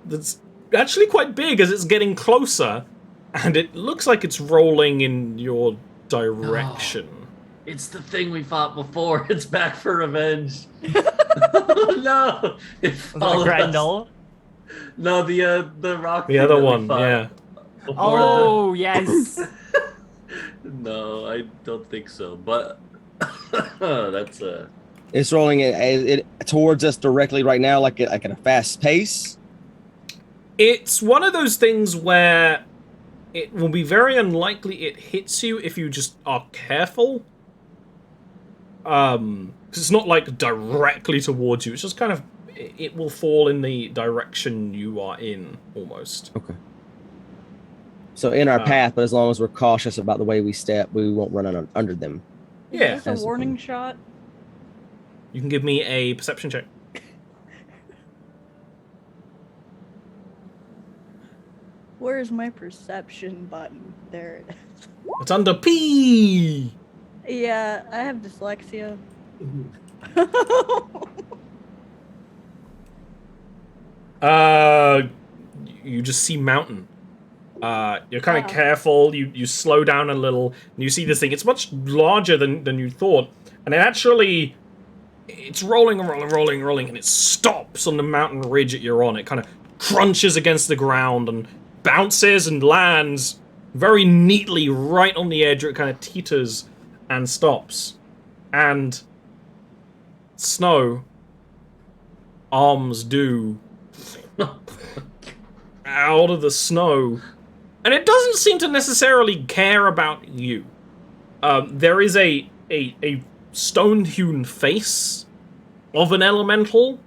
that's actually quite big as it's getting closer, and it looks like it's rolling in your direction. Oh, it's the thing we fought before. It's back for revenge. No, it followed us. Grendel? No, the rock. The other one, yeah. Oh, yes. No, I don't think so. But that's It's rolling it towards us directly right now, like at a fast pace. It's one of those things where it will be very unlikely it hits you if you just are careful. Because it's not like directly towards you. It's just kind of, it will fall in the direction you are in, almost. Okay. So in our path, but as long as we're cautious about the way we step, we won't run under them. Yeah. Is this a warning shot? You can give me a perception check. Where's my perception button? There it is. It's under P! Yeah, I have dyslexia. You just see mountain. You're kind of careful, you slow down a little, and you see this thing. It's much larger than you thought, and it's rolling and rolling and rolling and rolling, and it stops on the mountain ridge that you're on. It kind of crunches against the ground and bounces and lands very neatly right on the edge where it kind of teeters and stops. And snow, arms do out of the snow, and it doesn't seem to necessarily care about you. There is a stone-hewn face of an elemental.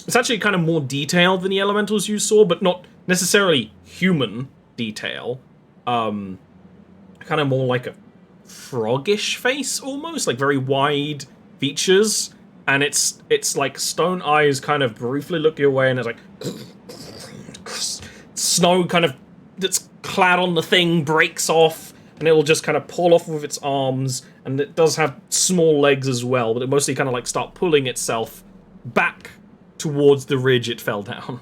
It's actually kind of more detailed than the elementals you saw, but not necessarily human detail. Kind of more like a froggish face, almost, like very wide features, and it's like stone eyes kind of briefly look your way, and it's like snow kind of that's clad on the thing breaks off, and it will just kind of pull off with its arms, and it does have small legs as well, but it mostly kind of like start pulling itself back towards the ridge it fell down.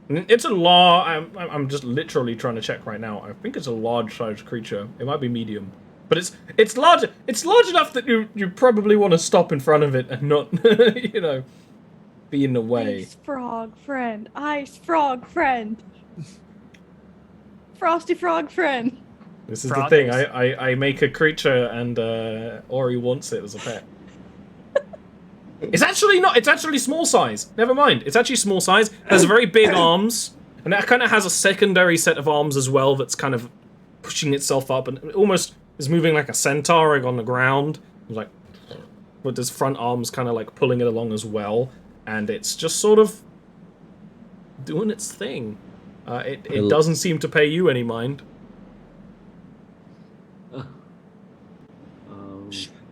It's a large. I'm just literally trying to check right now. I think it's a large-sized creature. It might be medium, but it's large. It's large enough that you probably want to stop in front of it and not, you know, be in the way. Ice frog friend. Ice frog friend. Frosty frog friend. This is the thing. I make a creature and Ori wants it as a pet. It's actually not. It's actually small size. Never mind. It's actually small size. Has very big arms, and it kind of has a secondary set of arms as well that's kind of pushing itself up, and it almost is moving like a centaur on the ground, like with its front arms kind of like pulling it along as well, and it's just sort of doing its thing. It doesn't seem to pay you any mind.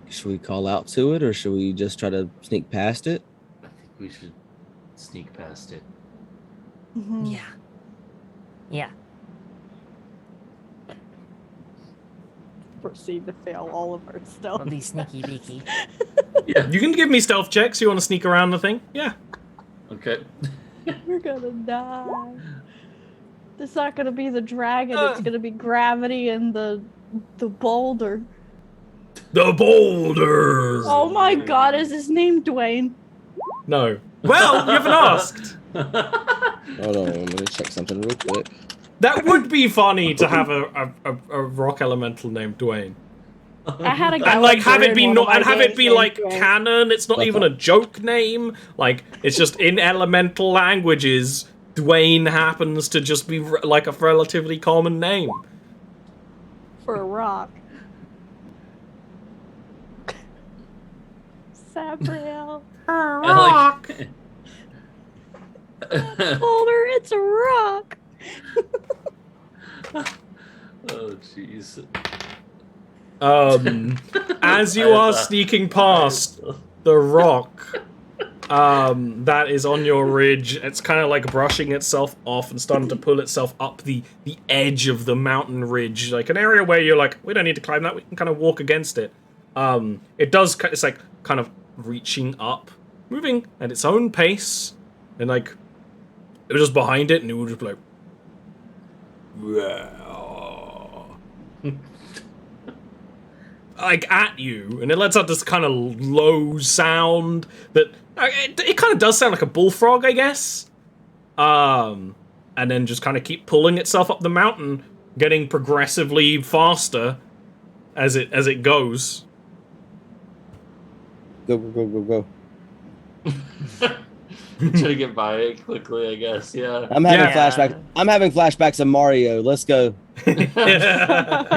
Should we call out to it, or should we just try to sneak past it? I think we should sneak past it. Yeah. Yeah. Proceed to fail all of our stealth. We'll be sneaky beaky. Yeah. You can give me stealth checks. You want to sneak around the thing? Yeah. Okay. We're gonna die. It's not gonna be the dragon. It's gonna be gravity and the boulder. The boulders. Oh my God! Is his name Dwayne? No. Well, you haven't asked. Hold on, let me check something real quick. That would be funny to have a rock elemental named Dwayne. I had a guy And like have Jordan it be in one not of my and have it games be named like Dwayne. canon. It's not even a joke name. Like it's just in elemental languages. Dwayne happens to just be like a relatively common name. For a rock. Sabriel. I like. Boulder, it's a rock. Oh jeez. As you are sneaking past the rock, that is on your ridge, it's kind of like brushing itself off and starting to pull itself up the edge of the mountain ridge, like an area where you're like, we don't need to climb that, we can kind of walk against it. It's like kind of reaching up, moving at its own pace, and like, it was just behind it, and it would just be like, like at you, and it lets out this kind of low sound that it kind of does sound like a bullfrog, I guess. And then just kind of keep pulling itself up the mountain, getting progressively faster as it goes. Go, go, go, go, go. Trying to get by it quickly, I guess. Yeah. I'm having Yeah. flashbacks. I'm having flashbacks of Mario. Let's go. Yeah,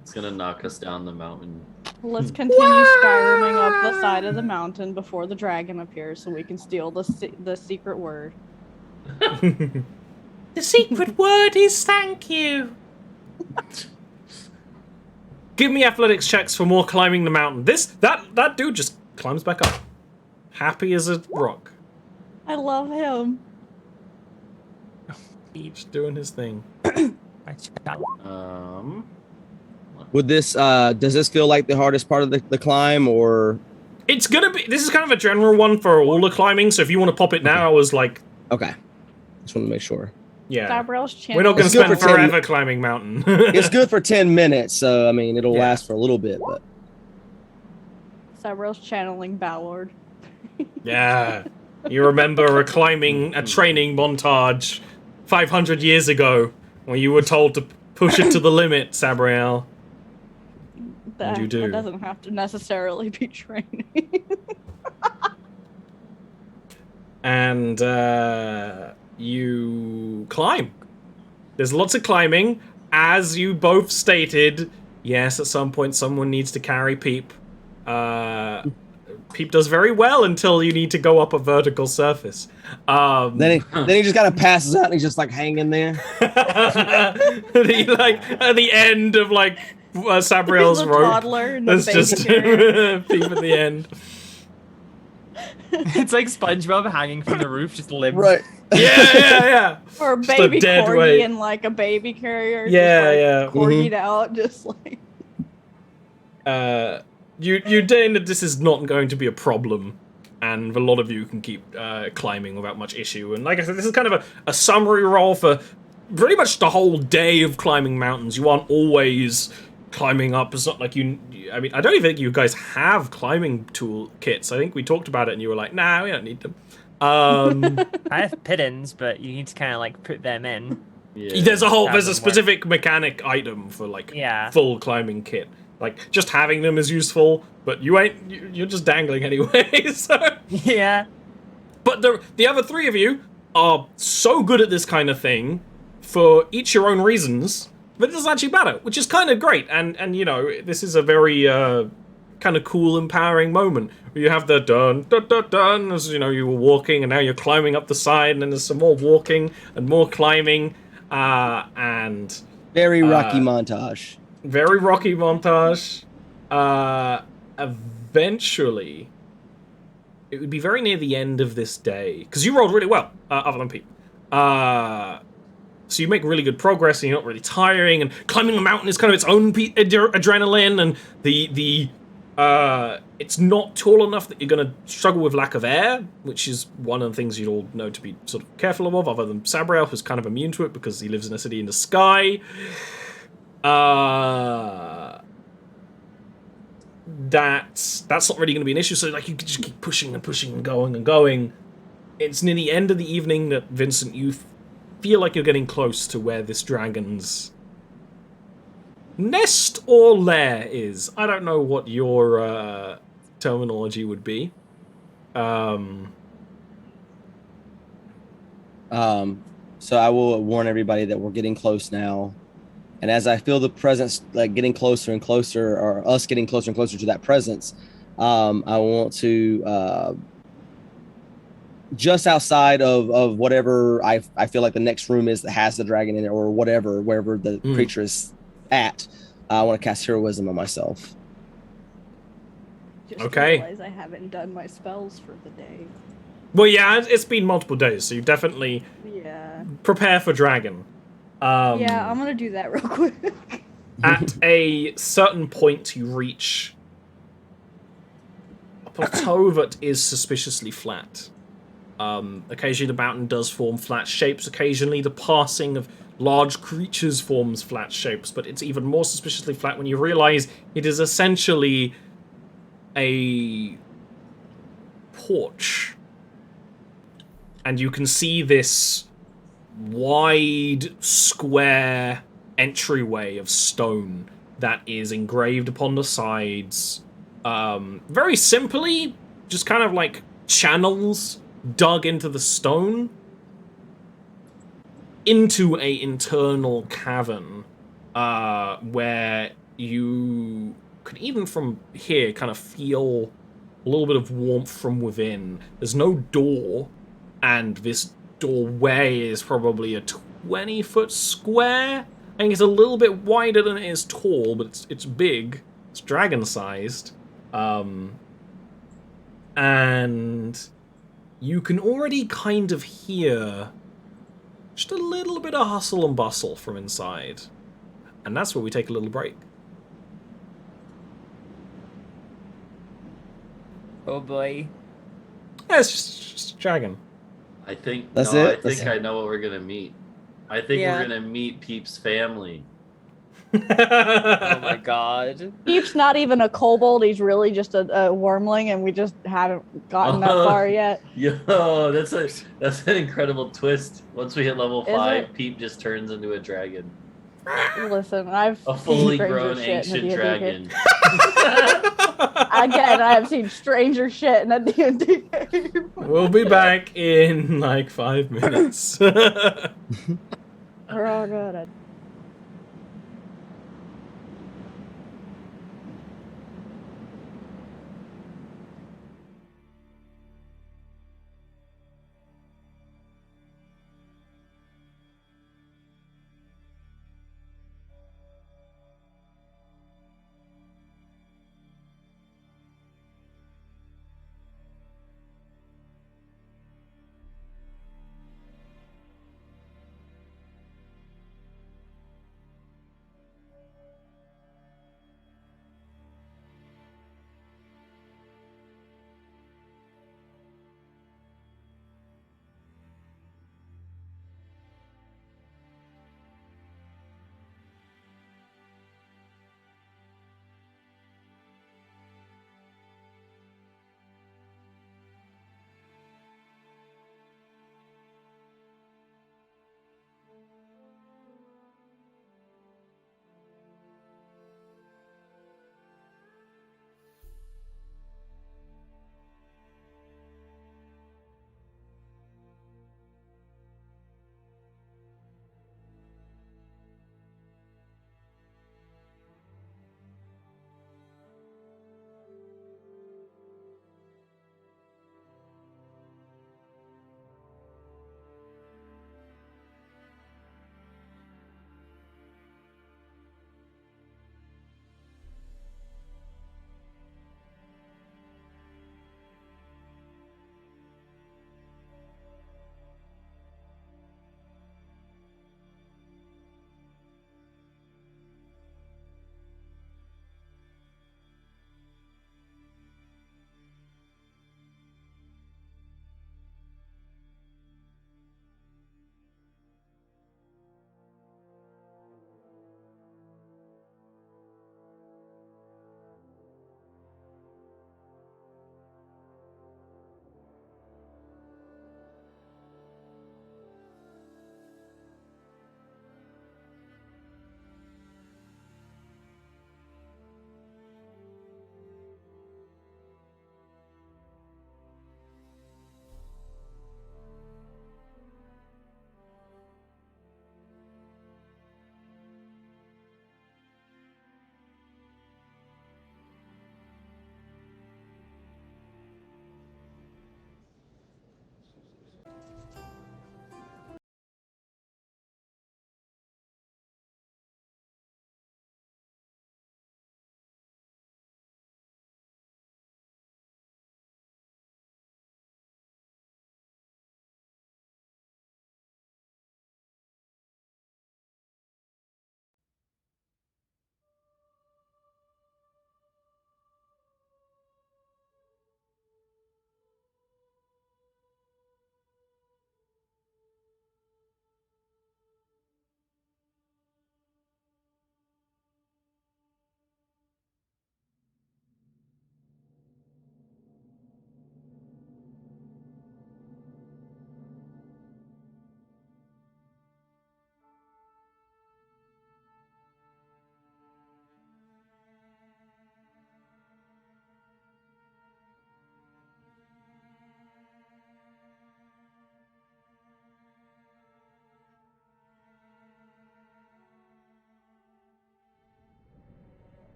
it's gonna knock us down the mountain. Let's continue Skyriming up the side of the mountain before the dragon appears, so we can steal the secret word. The secret word is thank you. Give me athletics checks for more climbing the mountain. That dude just climbs back up, happy as a rock. I love him. Just doing his thing. Would this does this feel like the hardest part of the climb, or It's gonna be. This is kind of a general one for all the climbing. So if you want to pop it now, as like, okay? Just want to make sure. yeah, Gabriel's channel. we're not gonna It's good spend for 10 forever climbing mountain. It's good for 10 minutes, so I mean it'll Yeah. last for a little bit, but Gabriel's channeling Ballard. Yeah, you remember a training montage 500 years ago when you were told to push it to the limit, Sabriel. That, you do. that doesn't have to necessarily be training. And you climb. There's lots of climbing. As you both stated, yes, at some point someone needs to carry Peep. Peep does very well until you need to go up a vertical surface. then he just kind of passes out and he's just like hanging there. Like at the end of like Sabriel's He's the rope, toddler and the there's baby just carrier. Peep at the end. It's like SpongeBob hanging from the roof, just limp. Right. Yeah. Or a Just a baby dead corgi weight. and like a baby carrier. Yeah, just, like, yeah. Corgied out, just like. You're saying that this is not going to be a problem, and a lot of you can keep climbing without much issue. And like I said, this is kind of a summary roll for pretty much the whole day of climbing mountains. You aren't always climbing up. It's not like I mean, I don't even think you guys have climbing tool kits. I think we talked about it, and you were like, "Nah, we don't need them." I have pittons, but you need to kind of like put them in. Yeah. There's a That specific doesn't mechanic item for like Yeah. full climbing kit. Like, just having them is useful, but you're just dangling anyway, so... Yeah. But the other three of you are so good at this kind of thing, for each your own reasons, that it doesn't actually matter, which is kind of great, and you know, this is a very, kind of cool, empowering moment. Where you have the dun, dun, dun, dun, as you know, you were walking, and now you're climbing up the side, and then there's some more walking, and more climbing, and... Very rocky montage. Very rocky montage. Eventually, it would be very near the end of this day, because you rolled really well, other than Pete. So you make really good progress, and you're not really tiring, and climbing a mountain is kind of its own adrenaline, and it's not tall enough that you're going to struggle with lack of air, which is one of the things you'd all know to be sort of careful of, other than Sabriel, who's kind of immune to it because he lives in a city in the sky. That's not really going to be an issue, so like you can just keep pushing and pushing and going and going. It's near the end of the evening that, Vincent, you feel like you're getting close to where this dragon's nest or lair is. I don't know what your terminology would be. So I will warn everybody that we're getting close now. And as I feel the presence like getting closer and closer, or us getting closer and closer to that presence, I want to just outside of whatever I feel like the next room is that has the dragon in it, or whatever, wherever the creature is at, I want to cast heroism on myself. Just Okay. realize I haven't done my spells for the day. Well, yeah, it's been multiple days, so you definitely prepare for dragon. Yeah, I'm gonna do that real quick. At a certain point, you reach a plateau that is suspiciously flat. Occasionally, the mountain does form flat shapes. Occasionally, the passing of large creatures forms flat shapes, but it's even more suspiciously flat when you realize it is essentially a porch. And you can see this wide, square entryway of stone that is engraved upon the sides. Very simply, just kind of like channels dug into the stone into a internal cavern, where you could even from here kind of feel a little bit of warmth from within. There's no door, and this doorway is probably a 20-foot square. I think it's a little bit wider than it is tall, but it's big. It's dragon-sized. And you can already kind of hear just a little bit of hustle and bustle from inside. And that's where we take a little break. Oh boy. Yeah, it's just dragon. I think That's no, it? I think I know what we're gonna meet. I think we're gonna meet Peep's family. Oh my god. Peep's not even a kobold, he's really just a wormling, and we just haven't gotten that far yet. Yo, that's an incredible twist. Once we hit level Is 5, it? Peep just turns into a dragon. Listen, I've A seen fully stranger grown shit in ancient the D&D dragon. game. Again, I have seen stranger shit in a D&D game. We'll be back in like 5 minutes. We're all good.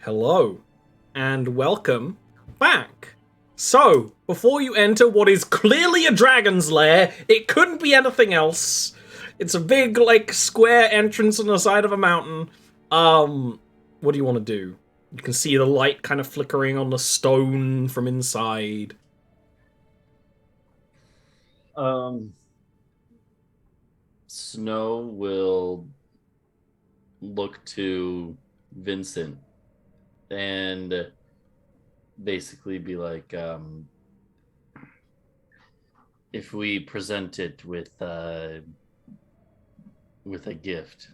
Hello, and welcome back. So, before you enter what is clearly a dragon's lair, it couldn't be anything else. It's a big, like, square entrance on the side of a mountain. What do you want to do? You can see the light kind of flickering on the stone from inside. Snow will look to Vincent and basically be like, if we present it with a gift,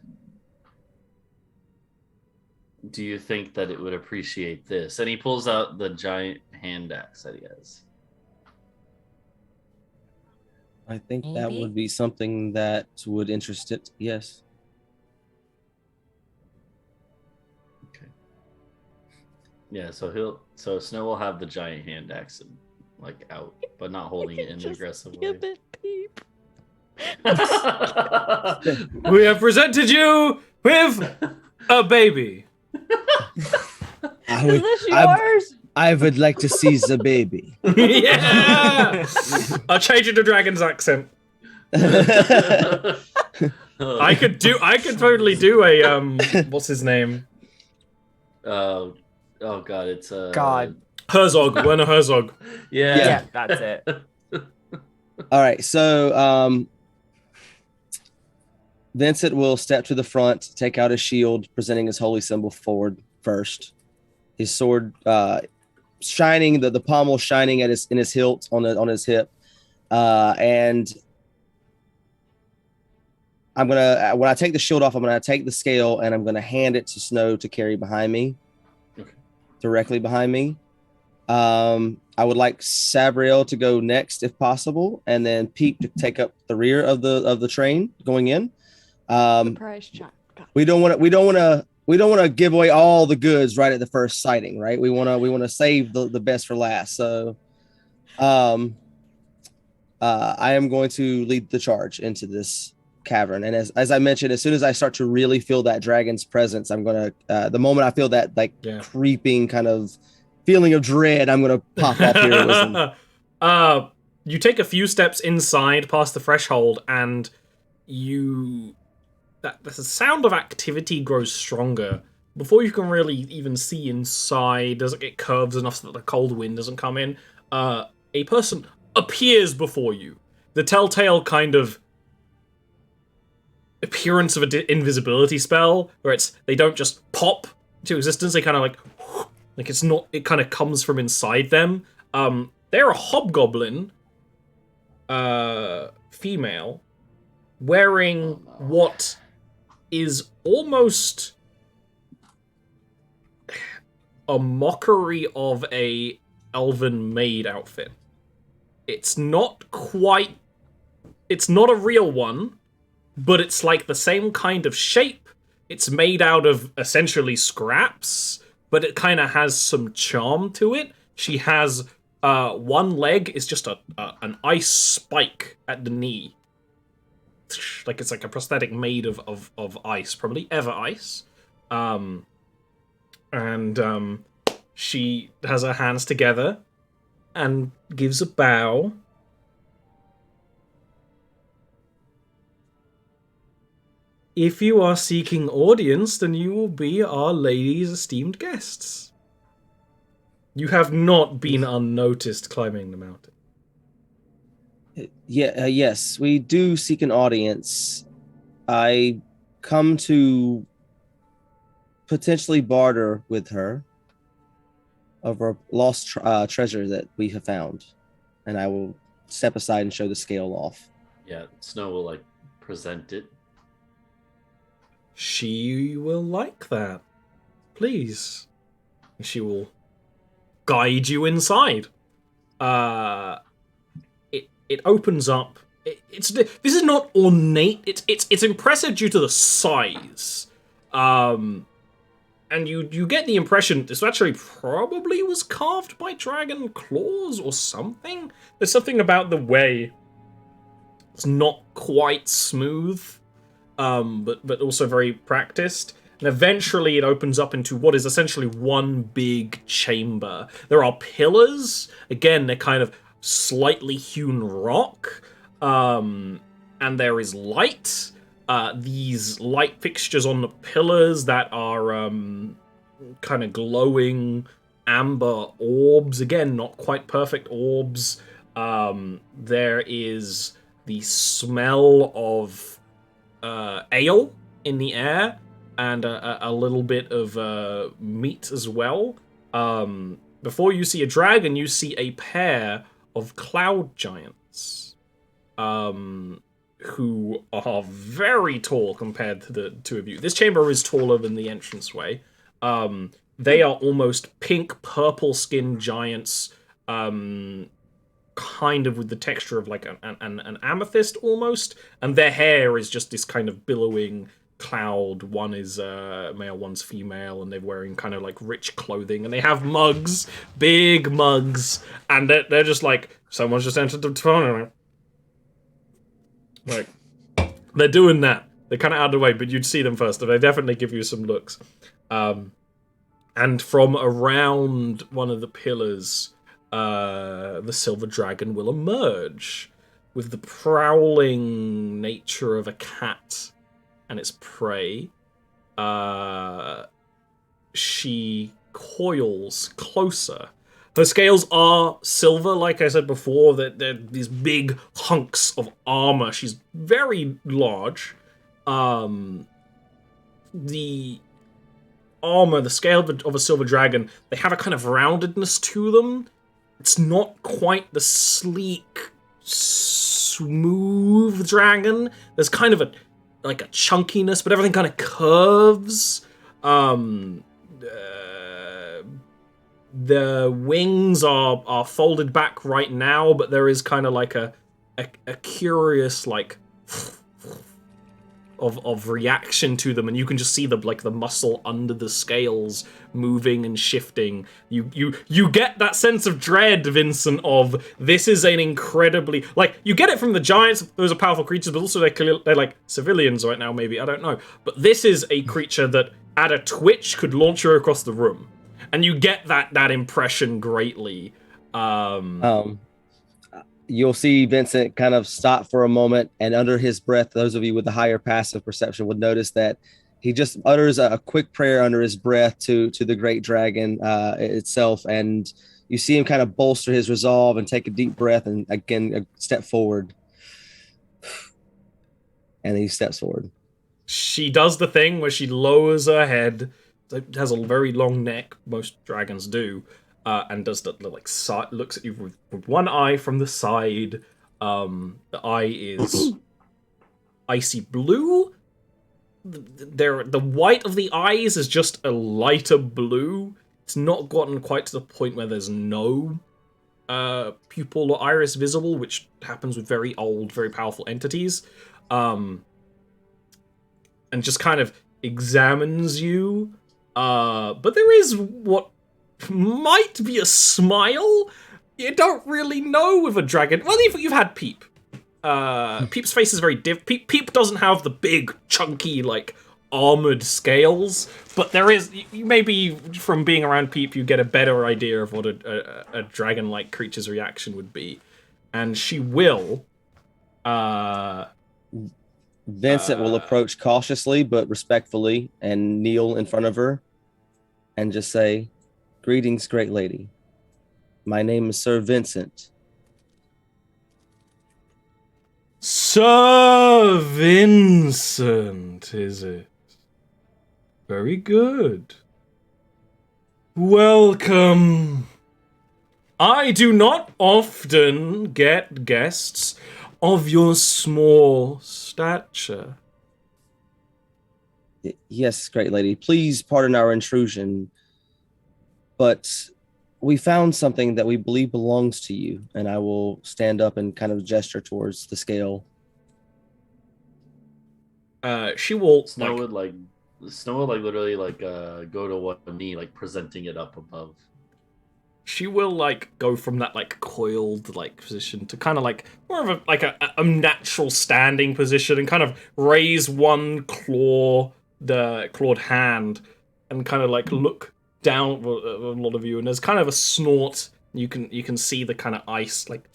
do you think that it would appreciate this? And he pulls out the giant hand axe that he has. I think that Maybe? would be something that would interest it. Yes. Okay. Yeah, so Snow will have the giant hand axe and, like, out, but not holding it in an aggressive way. Give it, Peep. We have presented you with a baby. Is this yours? I would like to see the baby. Yeah! I'll change it to dragon's accent. I could totally do a what's his name? Oh god, it's God. Herzog, Werner Herzog. Yeah. Yeah, that's it. All right, so Vincent will step to the front, take out his shield, presenting his holy symbol forward first. His sword shining, the pommel shining in his hilt on his hip, and I'm gonna, when I take the shield off, I'm gonna take the scale and I'm gonna hand it to Snow to carry behind me, directly behind me. I would like Sabriel to go next if possible, and then Peep to take up the rear of the train going in. Surprise shot. We don't want to give away all the goods right at the first sighting, right? We want to save the best for last. So, I am going to lead the charge into this cavern, and as I mentioned, as soon as I start to really feel that dragon's presence, I'm gonna the moment I feel that creeping kind of feeling of dread, I'm gonna pop off heroism. You take a few steps inside past the threshold, and the sound of activity grows stronger. Before you can really even see inside, doesn't get curves enough so that the cold wind doesn't come in. A person appears before you. The telltale kind of appearance of an invisibility spell, where they don't just pop to existence, they kind of like it's not, it kind of comes from inside them. They're a hobgoblin, female, wearing what is almost a mockery of a elven maid outfit. It's not a real one, but it's like the same kind of shape. It's made out of essentially scraps, but it kind of has some charm to it. She has one leg is just an ice spike at the knee. Like it's like a prosthetic made of ice, probably ever ice. She has her hands together and gives a bow. If you are seeking audience, then you will be Our Lady's esteemed guests. You have not been unnoticed climbing the mountain. Yes, we do seek an audience. I come to potentially barter with her over lost treasure that we have found, and I will step aside and show the scale off. Yeah, Snow will like present it. She will like that. Please. She will guide you inside. It opens up. This is not ornate. It's impressive due to the size. And you get the impression this actually probably was carved by dragon claws or something. There's something about the way it's not quite smooth, but also very practiced. And eventually it opens up into what is essentially one big chamber. There are pillars. Again, they're kind of slightly hewn rock. And there is light. These light fixtures on the pillars that are kind of glowing amber orbs. Again, not quite perfect orbs. There is the smell of ale in the air, and a little bit of meat as well. Before you see a dragon, you see a pair of cloud giants, who are very tall compared to the two of you. This chamber is taller than the entranceway. They are almost pink, purple-skinned giants, kind of with the texture of like an amethyst almost, and their hair is just this kind of billowing cloud. One is male, one's female, and they're wearing kind of like rich clothing, and they have mugs, big mugs, and they're just like, someone's just entered the tournament. Like, they're doing that. They're kind of out of the way, but you'd see them first, and they definitely give you some looks. And from around one of the pillars, the silver dragon will emerge with the prowling nature of a cat and its prey. She coils closer. Her scales are silver, like I said before. They're these big hunks of armor. She's very large. The armor, the scale of a silver dragon, they have a kind of roundedness to them. It's not quite the sleek, smooth dragon. There's kind of a chunkiness, but everything kind of curves. The wings are folded back right now, but there is kind of like a curious like of reaction to them, and you can just see the muscle under the scales moving and shifting. You get that sense of dread, Vincent, of this is an incredibly, like, you get it from the giants. Those are powerful creatures, but also they're like civilians right now, maybe, I don't know. But this is a creature that at a twitch could launch you across the room. And you get that impression greatly. You'll see Vincent kind of stop for a moment, and under his breath, those of you with the higher passive perception would notice that he just utters a quick prayer under his breath to the great dragon itself, and you see him kind of bolster his resolve and take a deep breath and again step forward. And he steps forward. She does the thing where she lowers her head. It has a very long neck, most dragons do, and does that looks at you with one eye from the side. The eye is icy blue. The white of the eyes is just a lighter blue. It's not gotten quite to the point where there's no pupil or iris visible, which happens with very old, very powerful entities. And just kind of examines you. But there is what might be a smile. You don't really know with a dragon. Well, you've had Peep. Peep's face is very Peep doesn't have the big, chunky, like, armored scales. But there is, maybe from being around Peep, you get a better idea of what a dragon-like creature's reaction would be. And she will... Vincent will approach cautiously but respectfully and kneel in front of her and just say, "Greetings, great lady. My name is Sir Vincent." Sir Vincent, is it? Very good. Welcome. I do not often get guests of your small stature. Yes, great lady. Please pardon our intrusion, but we found something that we believe belongs to you, and I will stand up and kind of gesture towards the scale. She will... Snow would literally go to one knee, like presenting it up above. She will go from that coiled position to kind of more of a natural standing position and kind of raise one claw the clawed hand and kind of like look down at a lot of you, and there's kind of a snort. You can see the kind of ice like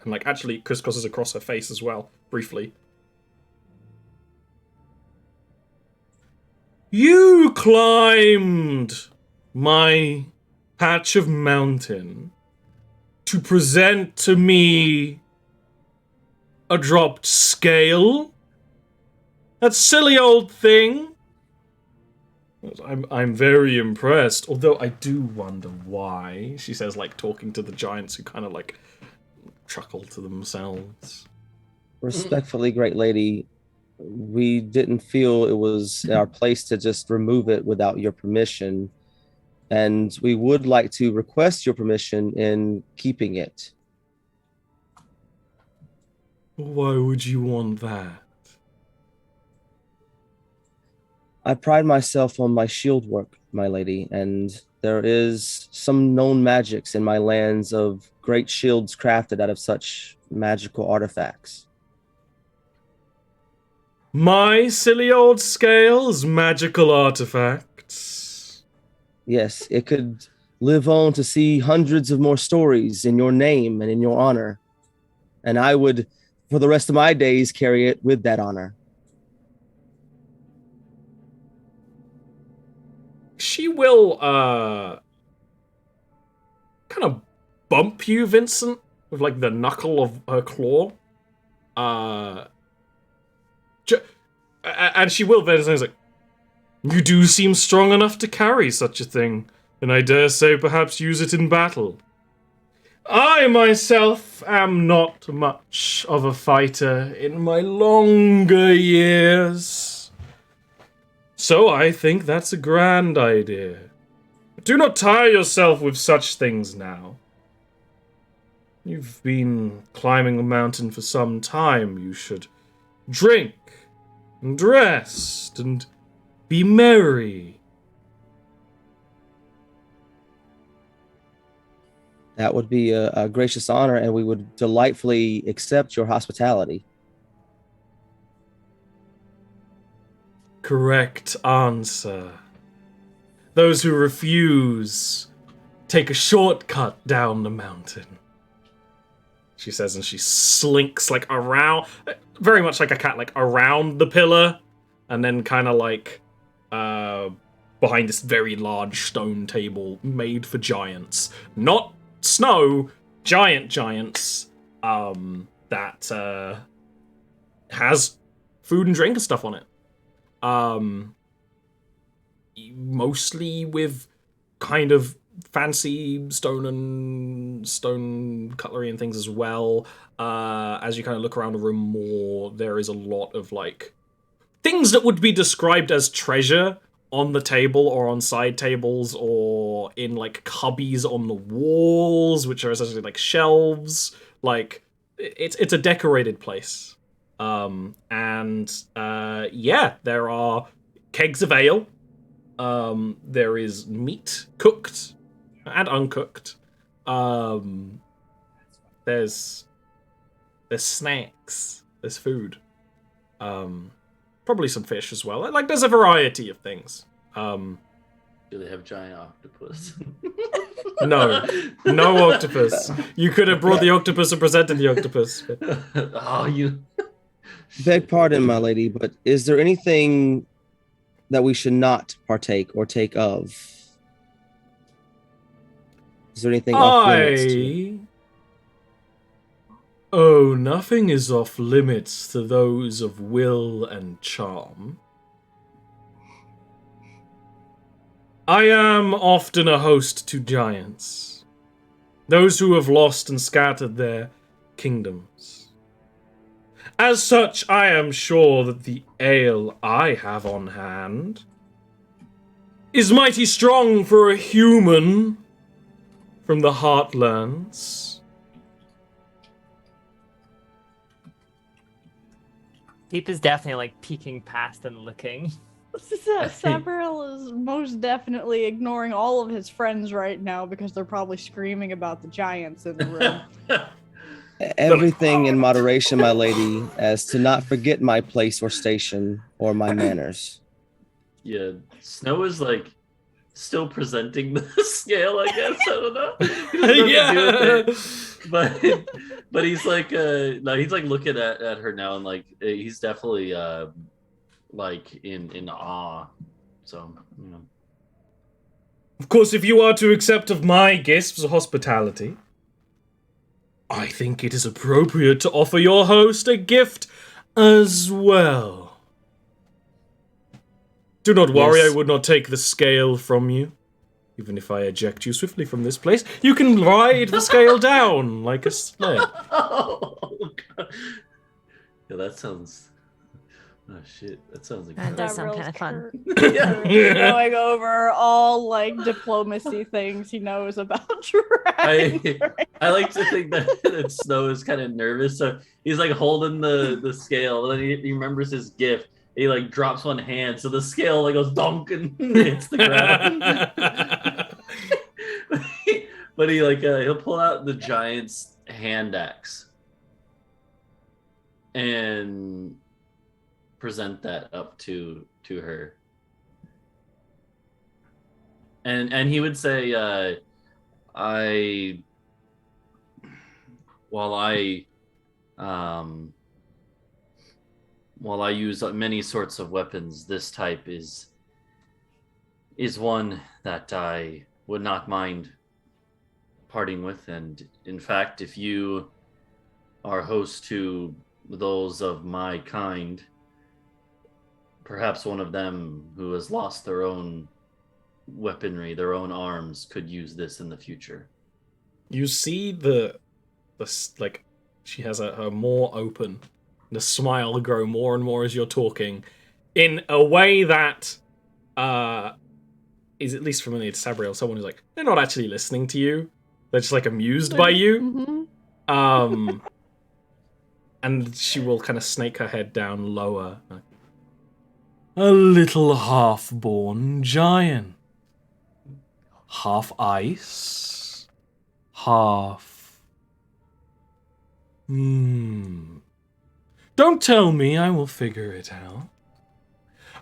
and like actually crisscrosses across her face as well, briefly. You climbed my patch of mountain to present to me a dropped scale? That silly old thing? I'm very impressed, although I do wonder why, she says, like, talking to the giants who kind of, like, chuckle to themselves. Respectfully, great lady, we didn't feel it was our place to just remove it without your permission, and we would like to request your permission in keeping it. Why would you want that? I pride myself on my shield work, my lady, and there is some known magics in my lands of great shields crafted out of such magical artifacts. My silly old scale's magical artifacts? Yes, it could live on to see hundreds of more stories in your name and in your honor. And I would, for the rest of my days, carry it with that honor. She will, kind of bump you, Vincent, with, like, the knuckle of her claw. And she will, Vincent's like, you do seem strong enough to carry such a thing, and I dare say perhaps use it in battle. I myself am not much of a fighter in my longer years, so I think that's a grand idea. Do not tire yourself with such things now. You've been climbing the mountain for some time. You should drink and rest and be merry. That would be a gracious honor, and we would delightfully accept your hospitality. Correct answer. Those who refuse take a shortcut down the mountain, she says, and she slinks like around, very much like a cat, like around the pillar, and then kind of like behind this very large stone table made for giants. Not snow, giants, that has food and drink and stuff on it. Mostly with kind of fancy stone cutlery and things as well. As you kind of look around the room more, there is a lot of like things that would be described as treasure on the table or on side tables or in like cubbies on the walls, which are essentially like shelves. Like it's a decorated place. Yeah, there are kegs of ale. There is meat, cooked and uncooked. There's snacks. There's food. Probably some fish as well. Like, there's a variety of things. Do they have giant octopus? No octopus. You could have brought the octopus and presented the octopus. Oh, you... Beg pardon, my lady, but is there anything that we should not partake or take of? Is there anything off limits to you? Oh, nothing is off limits to those of will and charm. I am often a host to giants, those who have lost and scattered their kingdoms. As such, I am sure that the ale I have on hand is mighty strong for a human from the Heartlands. Deep is definitely like peeking past and looking. Sabril is most definitely ignoring all of his friends right now because they're probably screaming about the giants in the room. Everything in moderation, my lady, as to not forget my place or station or my manners. Yeah, Snow is like still presenting the scale, I guess. I don't know. He doesn't know what to do with it. But he's like no, he's like looking at her now and like he's definitely like in awe. So, you know. Of course, if you are to accept of my gifts of hospitality, I think it is appropriate to offer your host a gift as well. Do not worry, Yes. I would not take the scale from you. Even if I eject you swiftly from this place, you can ride the scale down like a sled. Oh, God. Yeah, that sounds. Oh shit, that sounds That incredible. does sound kind of fun. Going over all like diplomacy things he knows about dragons. I like to think that Snow is kind of nervous, so he's like holding the scale, and then he remembers his gift. He like drops one hand, so the scale like goes donk and hits the ground. But he like he'll pull out the giant's hand axe and present that up to her, and he would say, while I use many sorts of weapons, this type is one that I would not mind parting with. And in fact, if you are host to those of my kind, perhaps one of them who has lost their own weaponry, their own arms, could use this in the future. You see the like, she has her more open, the smile grow more and more as you're talking, in a way that is at least familiar to Sabriel. Someone who's like, they're not actually listening to you; they're just like amused by you. Mm-hmm. And she will kind of snake her head down lower. Like, a little half-born giant, half ice, half. Don't tell me, I will figure it out.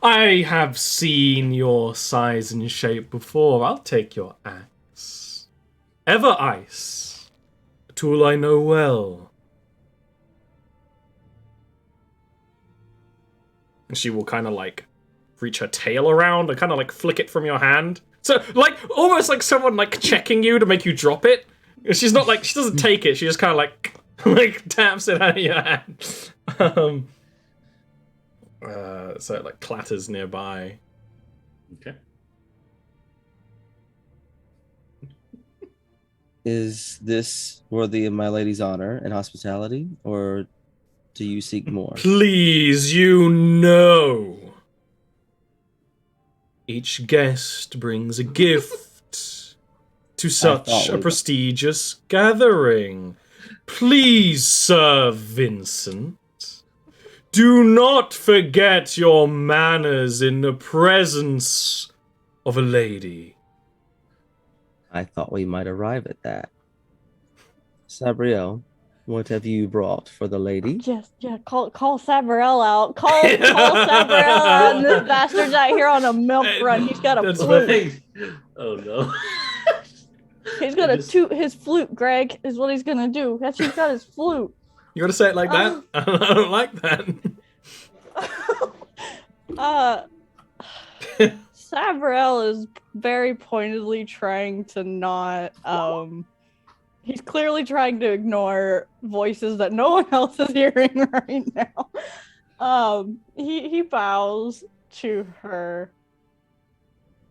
I have seen your size and shape before. I'll take your axe. Ever ice, a tool I know well. And she will kind of like reach her tail around and kind of like flick it from your hand. So like almost like someone like checking you to make you drop it. She's not like, she doesn't take it. She just kind of like taps it out of your hand. So it like clatters nearby. Okay. Is this worthy of my lady's honor and hospitality, or do you seek more? Please, you know. Each guest brings a gift to such a prestigious gathering. Please, Sir Vincent, do not forget your manners in the presence of a lady. I thought we might arrive at that. Sabriel, what have you brought for the lady? Yes, yeah, call Sabriel out. Call Sabriel out. And this bastard's out here on a milk run. He's got a That's flute. Oh no. He's gonna toot his flute, Greg, is what he's gonna do. He's got his flute. You gotta say it like that? I don't like that. Sabriel is very pointedly trying to not, he's clearly trying to ignore voices that no one else is hearing right now. He bows to her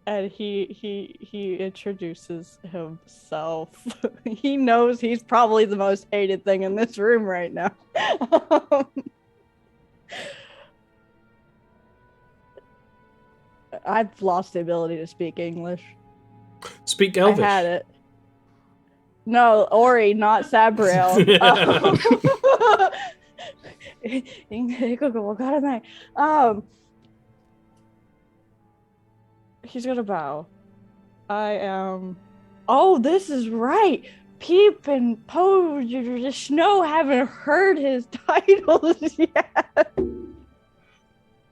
and he introduces himself. He knows he's probably the most hated thing in this room right now. I've lost the ability to speak English. Speak Elvish. I had it. No, Ori, not Sabriel. He's gonna bow. I am. Oh, this is right. Peep and Poe, the Snow haven't heard his titles yet.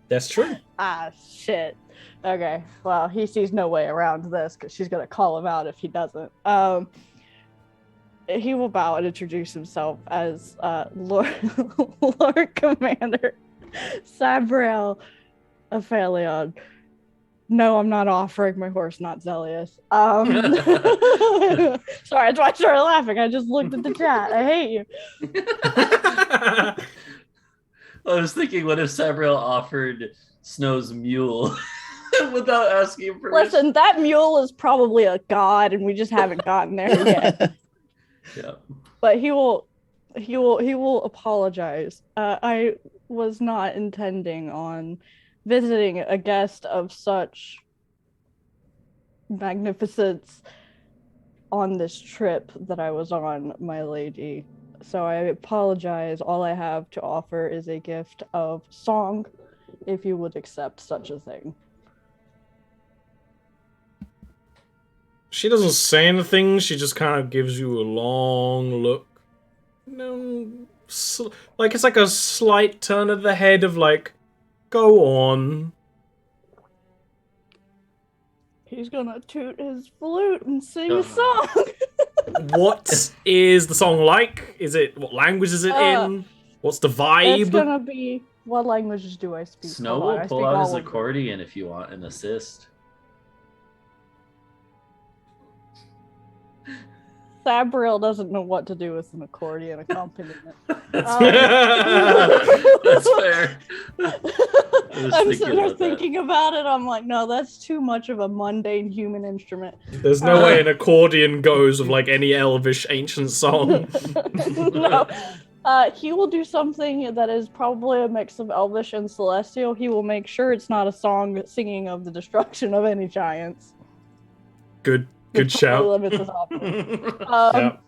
That's true. Ah, shit. Okay, well, he sees no way around this because she's gonna call him out if he doesn't. He will bow and introduce himself as Lord Commander Sabriel Aphelion. No, I'm not offering my horse, not Zelius. Sorry, that's why I started laughing. I just looked at the chat. I hate you. I was thinking, what if Sabriel offered Snow's mule without asking permission? Listen, that mule is probably a god, and we just haven't gotten there yet. Yeah. But he will apologize. I was not intending on visiting a guest of such magnificence on this trip that I was on, my lady. So I apologize. All I have to offer is a gift of song, if you would accept such a thing. She doesn't say anything. She just kind of gives you a long look. No, like it's like a slight turn of the head of like, go on. He's gonna toot his flute and sing a song. What is the song like? What language is it in? What's the vibe? It's gonna be, what languages do I speak? Snow Hold on, will I pull speak out all his of them. accordion if you want an assist. Sabriel doesn't know what to do with an accordion accompaniment. That's fair. I'm sitting there thinking about it. I'm like, no, that's too much of a mundane human instrument. There's no way an accordion goes with like any elvish ancient song. No. He will do something that is probably a mix of Elvish and Celestial. He will make sure it's not a song singing of the destruction of any giants. Good shout. Limits his options.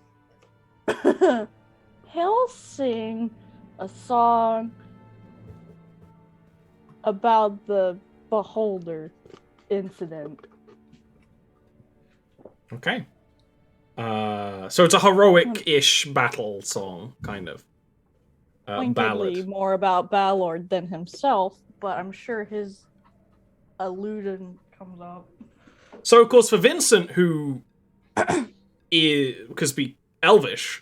He'll sing a song about the Beholder incident. Okay. So it's a heroic-ish battle song, kind of. Pointedly Ballad. more about Ballard than himself, but I'm sure his alluding comes up. So, of course, for Vincent, who could be Elvish,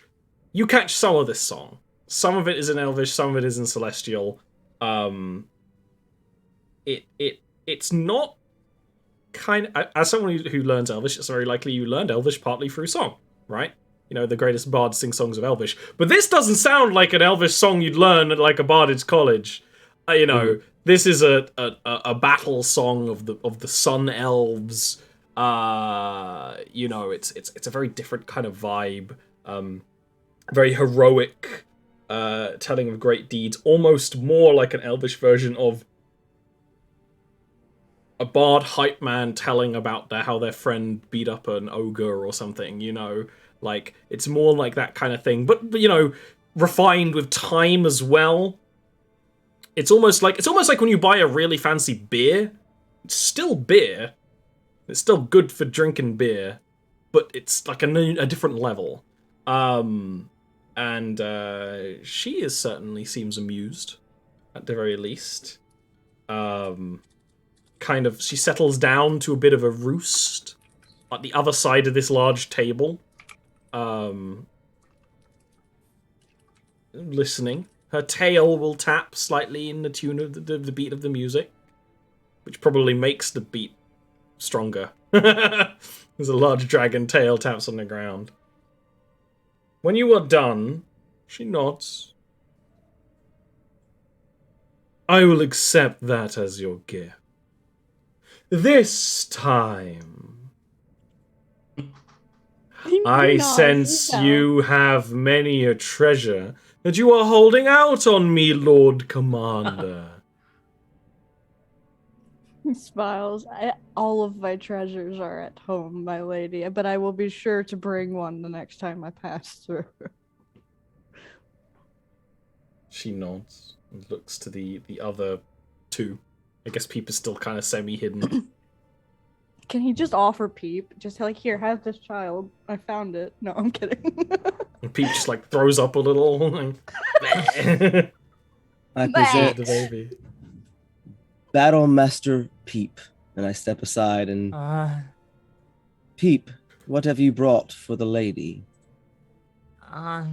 you catch some of this song. Some of it is in Elvish, some of it is in Celestial. It's not kind of, as someone who learns Elvish, it's very likely you learned Elvish partly through song, right? You know, the greatest bards sing songs of Elvish. But this doesn't sound like an Elvish song you'd learn at like a bardage college. This is a battle song of the Sun Elves. It's a very different kind of vibe. Very heroic, telling of great deeds. Almost more like an Elvish version of a bard hype man telling about how their friend beat up an ogre or something. Like it's more like that kind of thing. But refined with time as well. It's almost like when you buy a really fancy beer. It's still beer. It's still good for drinking beer, but it's like a different level. She certainly seems amused, at the very least. She settles down to a bit of a roost at the other side of this large table. Listening. Her tail will tap slightly in the tune of the beat of the music, which probably makes the beat stronger. There's a large dragon tail taps on the ground. When you are done, she nods. I will accept that as your gift. This time, I sense you have many a treasure that you are holding out on me, Lord Commander. He smiles. All of my treasures are at home, my lady, but I will be sure to bring one the next time I pass through. She nods and looks to the other two. I guess Peep is still kind of semi-hidden. Can he just offer Peep? Just like, here, have this child. I found it. No, I'm kidding. And Peep just like throws up a little. I present the baby. Battle Master Peep. And I step aside and Peep, what have you brought for the lady? Like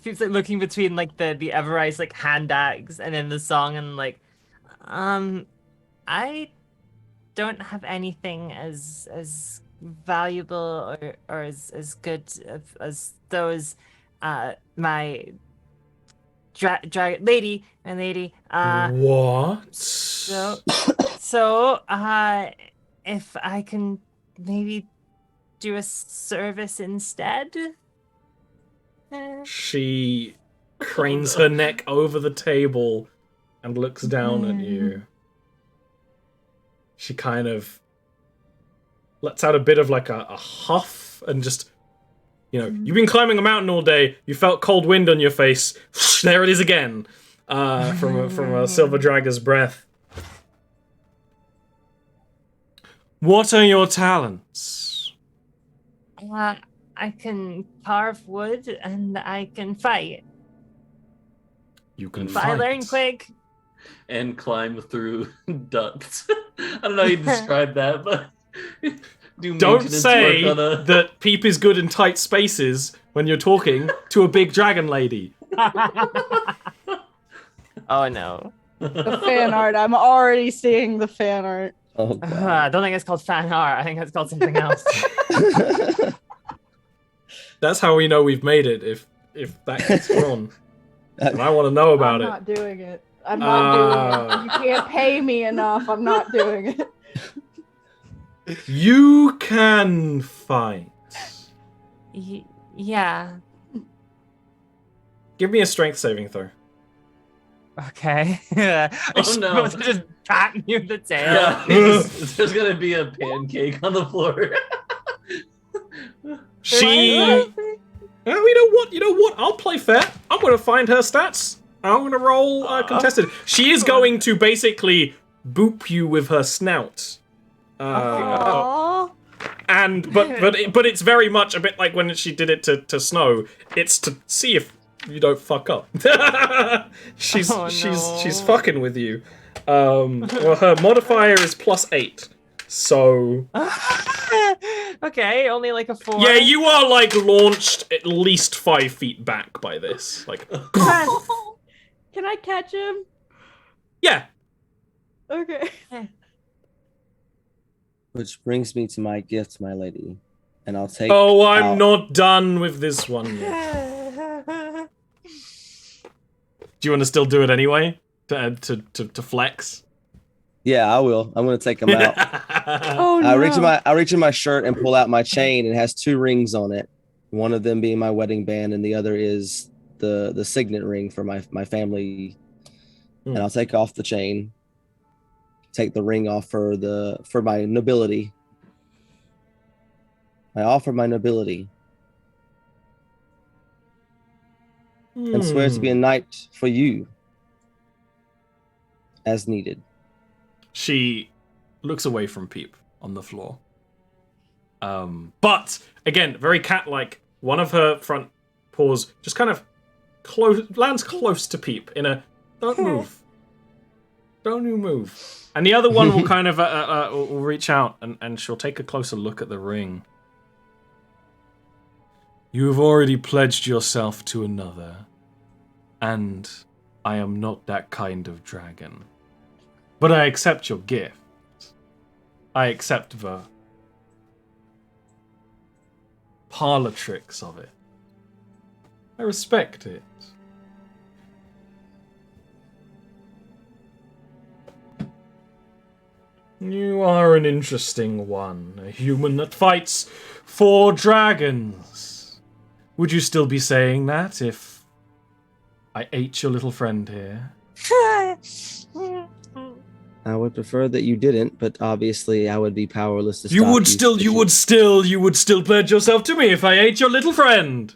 Peep's like looking between like the Everrise like hand axe and then the song and like, I don't have anything as valuable or as good as those my lady. What? So if I can maybe do a service instead. She cranes her neck over the table and looks down at you. She kind of lets out a bit of like a huff and just, you've been climbing a mountain all day. You felt cold wind on your face. There it is again, from a silver dragon's breath. What are your talents? I can carve wood and I can fight. You can But fight. I learn quick. And climb through ducts. I don't know how you describe that, but Don't say that Peep is good in tight spaces when you're talking to a big dragon lady. Oh no. The fan art. I'm already seeing the fan art. Oh, God. I don't think it's called fan art. I think it's called something else. That's how we know we've made it, if that gets drawn. And I want to know about I'm it. not doing it. I'm not doing it. You can't pay me enough. I'm not doing it. You can fight. Yeah. Give me a strength saving throw. Okay. Oh no. Just pat me with the tail. Yeah, there's gonna be a pancake on the floor. She... You know what? I'll play fair. I'm going to find her stats. I'm going to roll contested. She is going to basically boop you with her snout. Aww. But it's very much a bit like when she did it to Snow. It's to see if you don't fuck up. she's fucking with you. Well, her modifier is +8. So okay, only like a 4. yeah, you are like launched at least 5 feet back by this. Like, Can I catch him? yeah. Okay. Which brings me to my gift, my lady. And I'll take I'm not done with this one yet. Do you want to still do it anyway? To flex? Yeah, I will. I'm gonna take them out. Oh no. I reach in my shirt and pull out my chain. It has 2 rings on it. One of them being my wedding band, and the other is the signet ring for my family. And I'll take off the chain. Take the ring off for my nobility. I offer my nobility. And swear to be a knight for you. As needed. She looks away from Peep on the floor. But, again, very cat-like. One of her front paws just kind of lands close to Peep in a, don't move. Don't you move. And the other one will kind of will reach out and she'll take a closer look at the ring. You have already pledged yourself to another. And I am not that kind of dragon. But I accept your gift. I accept the parlor tricks of it. I respect it. You are an interesting one, a human that fights for dragons. Would you still be saying that if I ate your little friend here? I would prefer that you didn't, but obviously I would be powerless to stop You would still pledge yourself to me if I ate your little friend.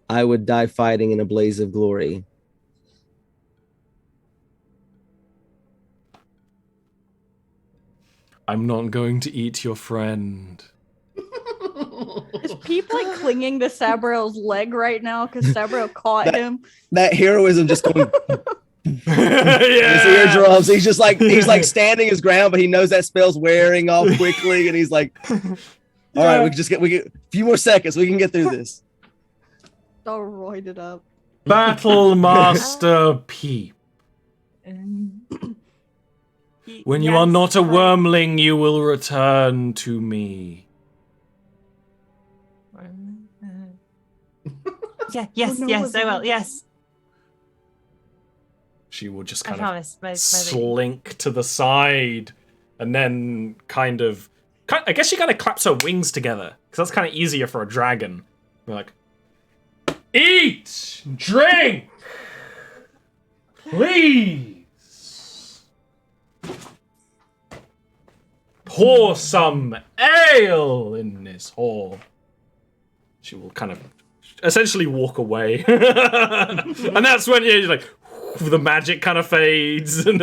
I would die fighting in a blaze of glory. I'm not going to eat your friend. Is Peep like clinging to Sabriel's leg right now because Sabriel caught him? That heroism just going his Yeah. eardrums. He's like standing his ground, but he knows that spell's wearing off quickly, and he's like, "All right, we get a few more seconds. We can get through this." All roided up. Battle Master Peep. When you are not a wormling, you will return to me. Yes, I will. Yes. She will just I kind promise. of My lady. slink to the side, and then I guess she kind of claps her wings together, because that's kind of easier for a dragon. You're like, eat, drink, please. Pour some ale in this hall. She will kind of essentially walk away. And that's when you're like, the magic kind of fades. And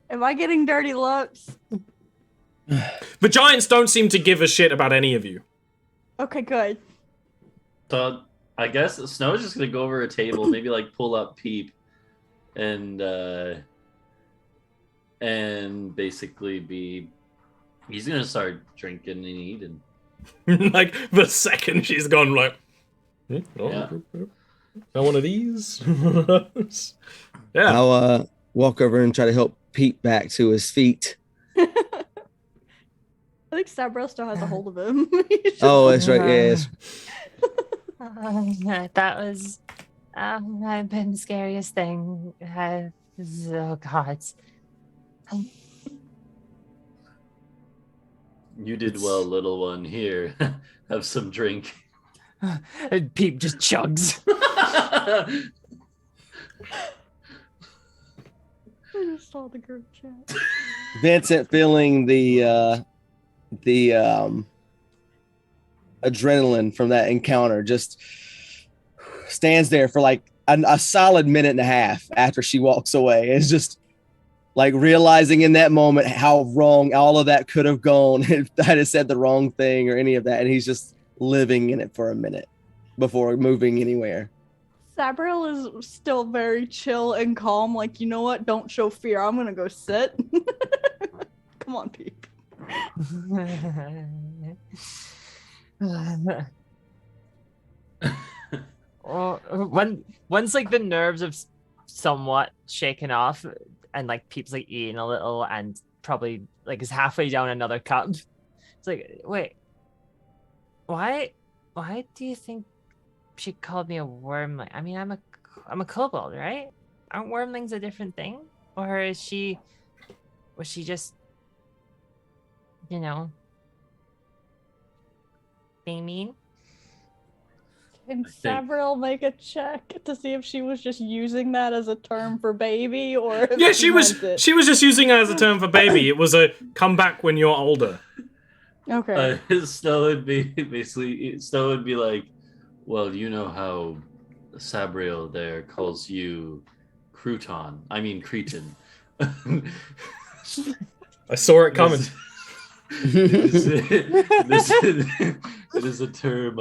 Am I getting dirty looks? the giants don't seem to give a shit about any of you. Okay, good. So I guess Snow's just gonna go over a table, maybe like pull up Peep, and basically he's gonna start drinking and eating. Like the second she's gone, like, Yeah. got one of these. Yeah. I'll walk over and try to help Pete back to his feet. I think Sabriel still has a hold of him. Oh, that's right. Yes. That was been the scariest thing. Oh God. You did well, little one. Here, have some drink. Peep just chugs. I just saw the group chat. Vincent, feeling the adrenaline from that encounter, just stands there for like a solid minute and a half after she walks away. It's just like realizing in that moment how wrong all of that could have gone if I had said the wrong thing or any of that. And he's just living in it for a minute before moving anywhere. Sabriel is still very chill and calm. Like, you know what? Don't show fear. I'm gonna go sit. Come on, Peep. Once like the nerves have somewhat shaken off, and like Peep's like eating a little and probably like is halfway down another cup. It's like, wait, why do you think she called me a wormling? I mean, I'm a kobold, right? Aren't wormlings a different thing? Or was she just, you know, being mean? Can Sabriel make a check to see if she was just using that as a term for baby, or if Yeah, she was just using it as a term for baby. It was a come back when you're older. Okay. Snow would be like, well, you know how Sabriel there calls you Cretan. I saw it coming. It is a term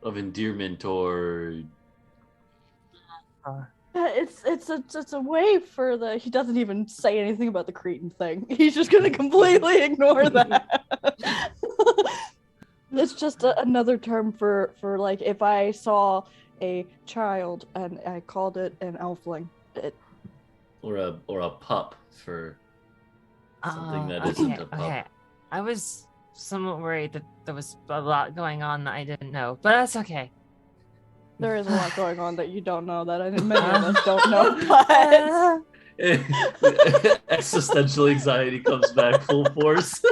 of endearment, or It's a way for the. He doesn't even say anything about the Cretan thing. He's just gonna completely ignore that. It's just another term for like if I saw a child and I called it an elfling. or a pup for something that isn't a pup. Okay. I was somewhat worried that there was a lot going on that I didn't know, but that's okay. There is a lot going on that you don't know that many of us don't know. But Existential anxiety comes back full force.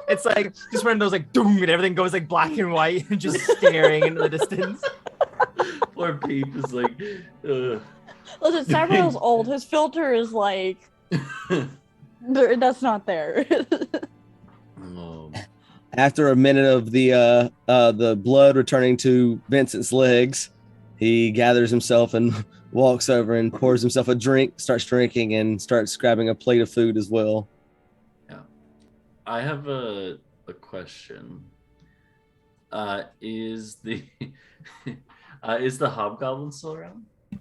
It's like just one of those like doom and everything goes like black and white and just staring into the distance. Poor Peep is like, listen, Sabriel's old. His filter is like that's not there. After a minute of the blood returning to Vincent's legs, he gathers himself and walks over and pours himself a drink, starts drinking, and starts grabbing a plate of food as well. Yeah. I have a question. Is the is the hobgoblin still around? Or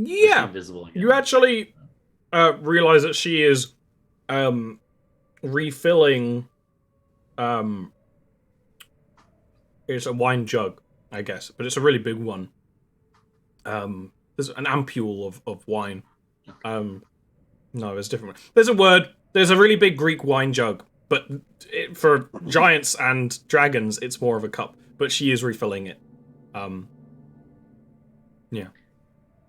is she Yeah, invisible again? you actually realize that she is refilling. It's a wine jug, I guess, but it's a really big one. There's an ampule of wine. No, there's a different one. There's a word. There's a really big Greek wine jug, but for giants and dragons, it's more of a cup. But she is refilling it. Yeah.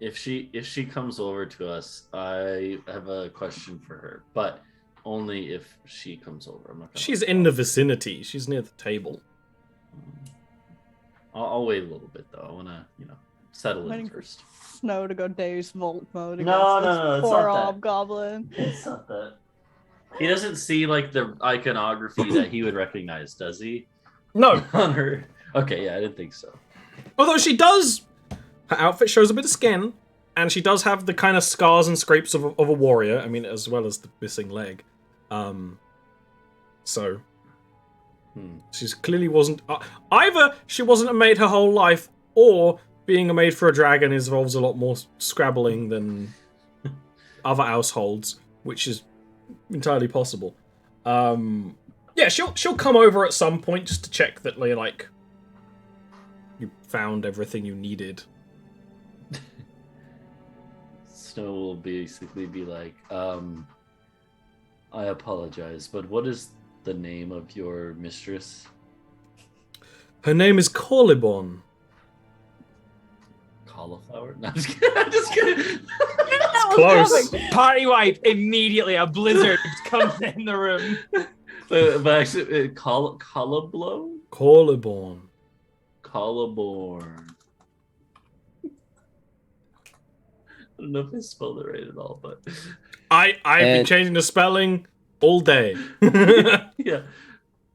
If she comes over to us, I have a question for her, but only if she comes over. I'm not gonna She's in the vicinity. She's near the table. I'll wait a little bit though. I want to, settle in Waiting for first. Snow to go Dave's Vault mode against No, this it's poor not that. hobgoblin. It's not that. He doesn't see like the iconography that he would recognize, does he? No. On her. Okay, yeah, I didn't think so. Although she does, her outfit shows a bit of skin, and she does have the kind of scars and scrapes of a warrior. I mean, as well as the missing leg. So she's clearly wasn't either. She wasn't a maid her whole life, or being a maid for a dragon involves a lot more scrabbling than other households, which is entirely possible. Yeah, she'll come over at some point just to check that like you found everything you needed. Snow will basically be like, I apologize, but what is the name of your mistress? Her name is Corlibon. Cauliflower? No, I'm just kidding. I'm just kidding. That was Close. perfect. Party wipe immediately. A blizzard comes in the room. But actually, Collarblow? Corlibon. Collarborn. I don't know if I spelled it right at all, but I've been changing the spelling all day. yeah.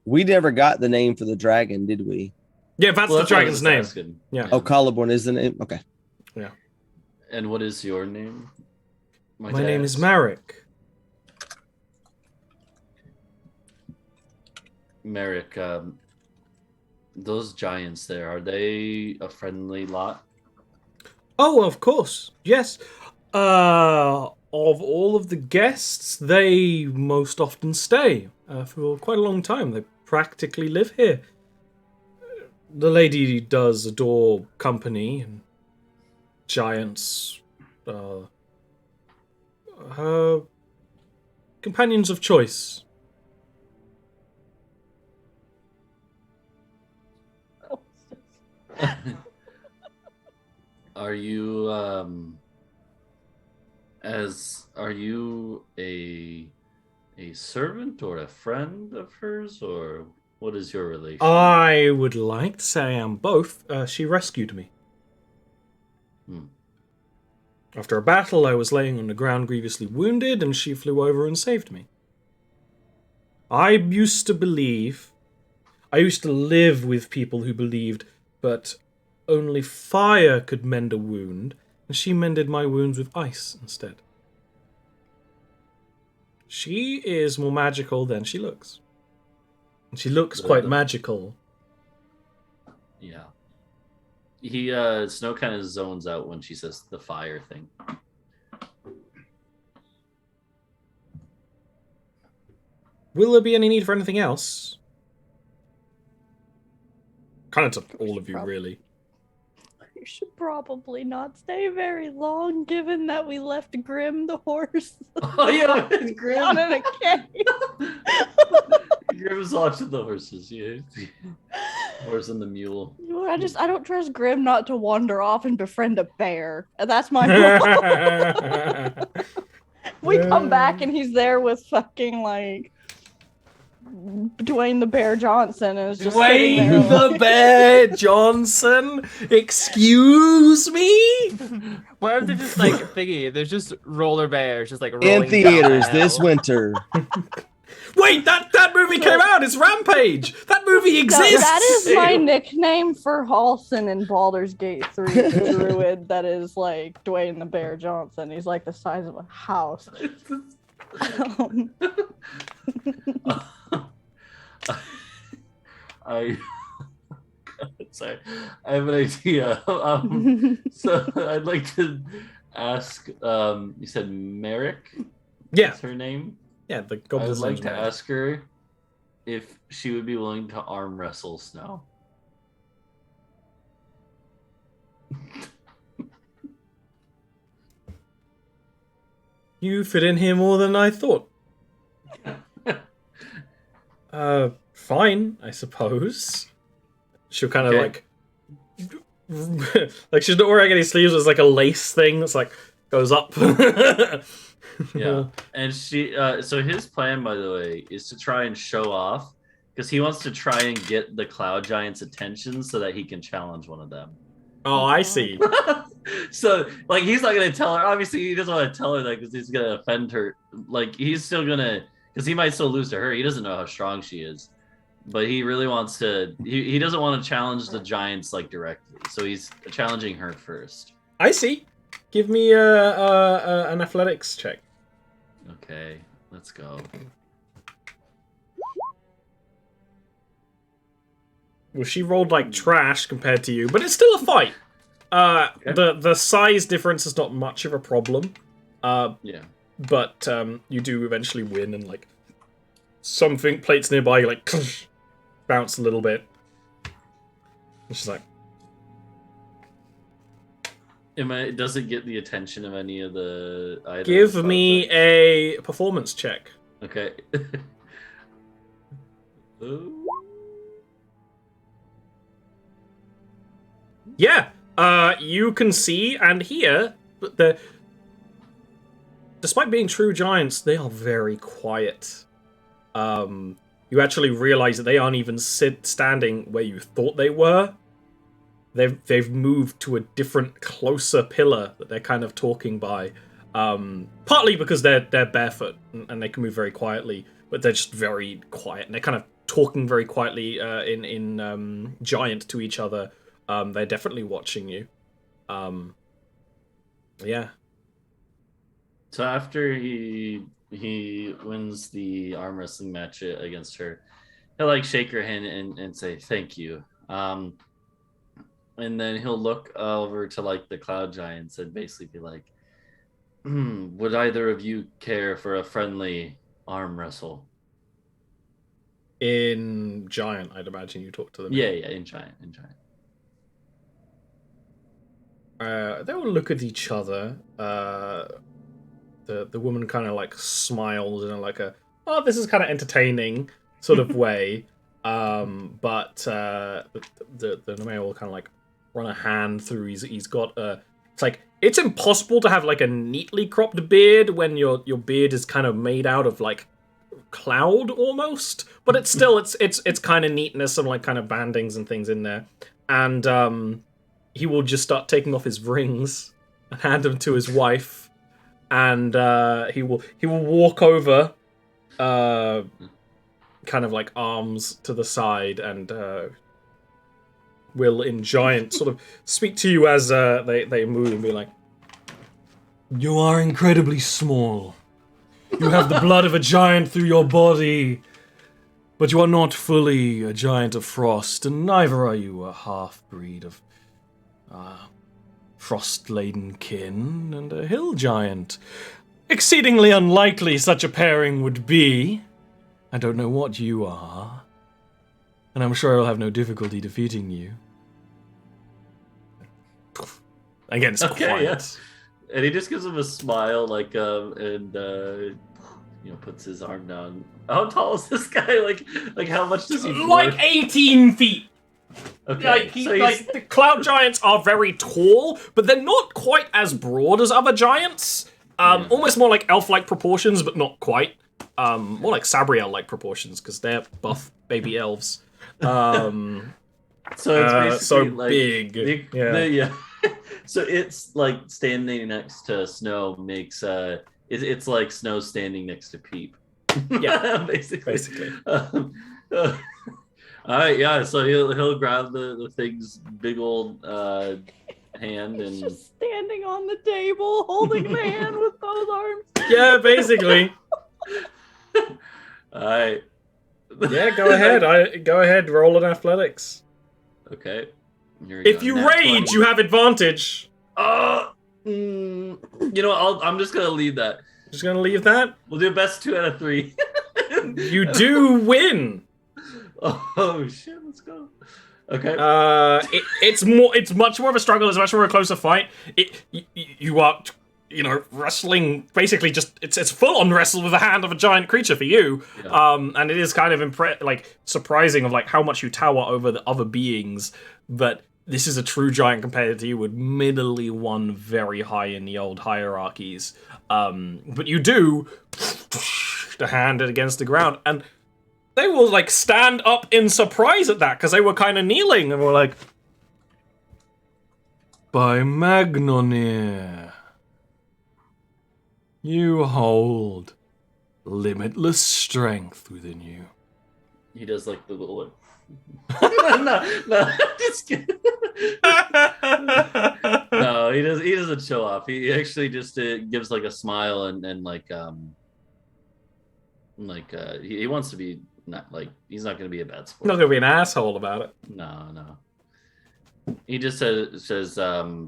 We never got the name for the dragon, did we? Yeah, that's Well, the that's what I dragon's was name. asking. Yeah. Oh, Collarborn is the name. Okay. And what is your name? My name is Marek. Merrick. Those giants there, are they a friendly lot? Oh, of course. Yes. Of all of the guests, they most often stay for quite a long time. They practically live here. The lady does adore company and giants. Her companions of choice. Are you are you a servant or a friend of hers, or what is your relation? I would like to say I am both. She rescued me. After a battle, I was laying on the ground grievously wounded, and she flew over and saved me. I used to live with people who believed, but only fire could mend a wound, and she mended my wounds with ice instead. She is more magical than she looks. And she looks quite magical. Yeah. He Snow kind of zones out when she says the fire thing. Will there be any need for anything else? Kind of to all of you, really. You should probably not stay very long, given that we left Grim the horse Oh yeah, Grim. down in a cave. Grim's watching the horses, yeah. Horse and the mule. I don't trust Grim not to wander off and befriend a bear. That's my rule. We come back and he's there with fucking like Dwayne the Bear Johnson, and is just sitting there, Dwayne the like- Bear Johnson? Excuse me? Where are they just like thingy? There's just roller bears, just like rolling In down theaters the this hill. winter. Wait, that movie came out. It's Rampage. That movie exists. That is my nickname for Halson in Baldur's Gate 3, the druid that is like Dwayne the Bear Johnson. He's like the size of a house. I sorry, I have an idea. So I'd like to ask. You said Merrick. Yeah, That's her name. yeah. The I would goblin's like name's to Mary. ask her if she would be willing to arm wrestle Snow. You fit in here more than I thought. Fine, I suppose. She'll kind of Okay. like she's not wearing any sleeves. It's like a lace thing that's like goes up. Yeah, and she. So his plan, by the way, is to try and show off because he wants to try and get the Cloud Giant's attention so that he can challenge one of them. Oh, I see. So, like, he's not gonna tell her. Obviously, he doesn't want to tell her that because he's gonna offend her. Like, he's still gonna, because he might still lose to her. He doesn't know how strong she is, but he really wants to. He doesn't want to challenge the giants like directly, so he's challenging her first. I see. Give me an athletics check. Okay, let's go. Well, she rolled like trash compared to you, but it's still a fight. The size difference is not much of a problem. Yeah. But you do eventually win, and like something plates nearby, you like bounce a little bit. And she's like, It doesn't get the attention of any of the items. "Give me a performance check." Okay. Ooh. Yeah. You can see and hear that despite being true giants, they are very quiet. You actually realize that they aren't even standing where you thought they were. They've moved to a different, closer pillar that they're kind of talking by. Partly because they're barefoot and they can move very quietly, but they're just very quiet and they're kind of talking very quietly in giant to each other. They're definitely watching you. Yeah. So after he wins the arm wrestling match against her, he'll like shake her hand and say thank you. And then he'll look over to like the Cloud Giants and basically be like, would either of you care for a friendly arm wrestle? In giant, I'd imagine you talk to them. Yeah, in giant. They will look at each other. The woman kind of like smiles in like a, oh, this is kind of entertaining sort of way. But the male will kind of like run a hand through. He's got a. It's like it's impossible to have like a neatly cropped beard when your beard is kind of made out of like cloud almost, but it's still it's kind of neatness and like kind of bandings and things in there. And he will just start taking off his rings and hand them to his wife, and he will walk over, kind of like arms to the side, and will in giant sort of speak to you as they move and be like, "You are incredibly small. You have the blood of a giant through your body, but you are not fully a giant of frost, and neither are you a half-breed of frost-laden kin and a hill giant. Exceedingly unlikely such a pairing would be. I don't know what you are, and I'm sure I'll have no difficulty defeating you." Again, it's Okay, quiet. yeah. And he just gives him a smile, like, and puts his arm down. How tall is this guy? Like how much does he? Like 18 feet. Okay, Like the cloud giants are very tall, but they're not quite as broad as other giants. Almost more like elf-like proportions, but not quite. More like Sabriel-like proportions because they're buff baby elves. so it's basically so like big. Yeah. So it's like standing next to Snow makes it's like Snow standing next to Peep. Yeah, basically. All right, yeah. So he'll grab the thing's big old hand He's and just standing on the table, holding the hand with both arms. Yeah, basically. Alright. Yeah, go ahead. Go ahead. Roll an athletics. Okay. Here we If go. you Nat rage, 20. you have advantage. You know what? I'm just gonna leave that. Just gonna leave that. We'll do best 2 out of 3. You do win. Oh shit! Let's go. Okay. It's much more of a struggle. It's much more of a closer fight. You are, wrestling. Basically, just it's full on wrestle with the hand of a giant creature for you. Yeah. And it is kind of surprising of like how much you tower over the other beings. But this is a true giant compared to you, with middly one very high in the old hierarchies. But you do the hand it against the ground, and they will like stand up in surprise at that because they were kind of kneeling and were like, "By Magnonir, you hold limitless strength within you." He does like the little. No, just kidding. No, he does. He doesn't show off. He actually just gives like a smile and he wants to be not like he's not going to be a bad sport. Not gonna be an asshole about it. No. He just says I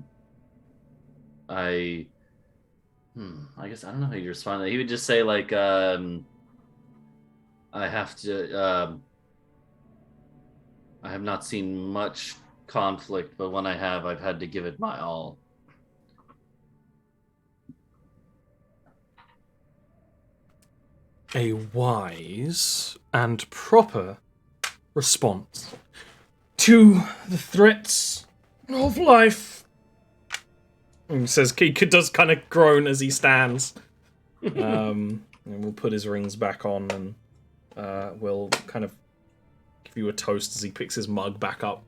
guess I don't know how you respond. He would just say like I have to I have not seen much conflict, but when I have, I've had to give it my all. A wise and proper response to the threats of life. And he says he does kind of groan as he stands. And we'll put his rings back on, and we'll kind of give you a toast as he picks his mug back up.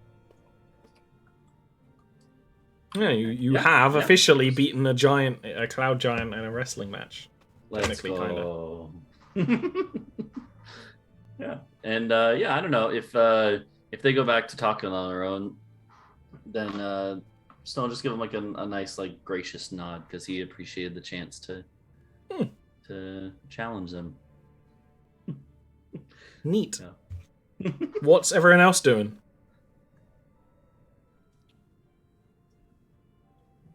Yeah, you have officially beaten a cloud giant in a wrestling match. Let's Technically, go. Yeah, and I don't know if they go back to talking on their own, then Stone just give him like a nice like gracious nod because he appreciated the chance to challenge them. Neat. Yeah. What's everyone else doing?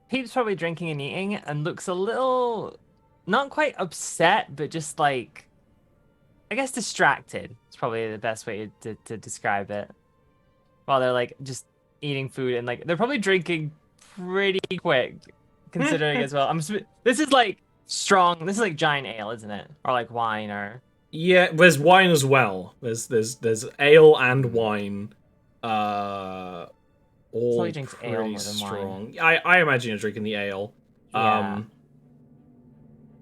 Pete's probably drinking and eating and looks a little, not quite upset, but just like, I guess distracted. It's probably the best way to describe it. While they're like just eating food and like they're probably drinking pretty quick, considering as well. This is like strong. This is like giant ale, isn't it? Or like wine or. Yeah, there's wine as well. There's ale and wine. All he drinks ale pretty more than strong. I imagine you're drinking the ale. Yeah.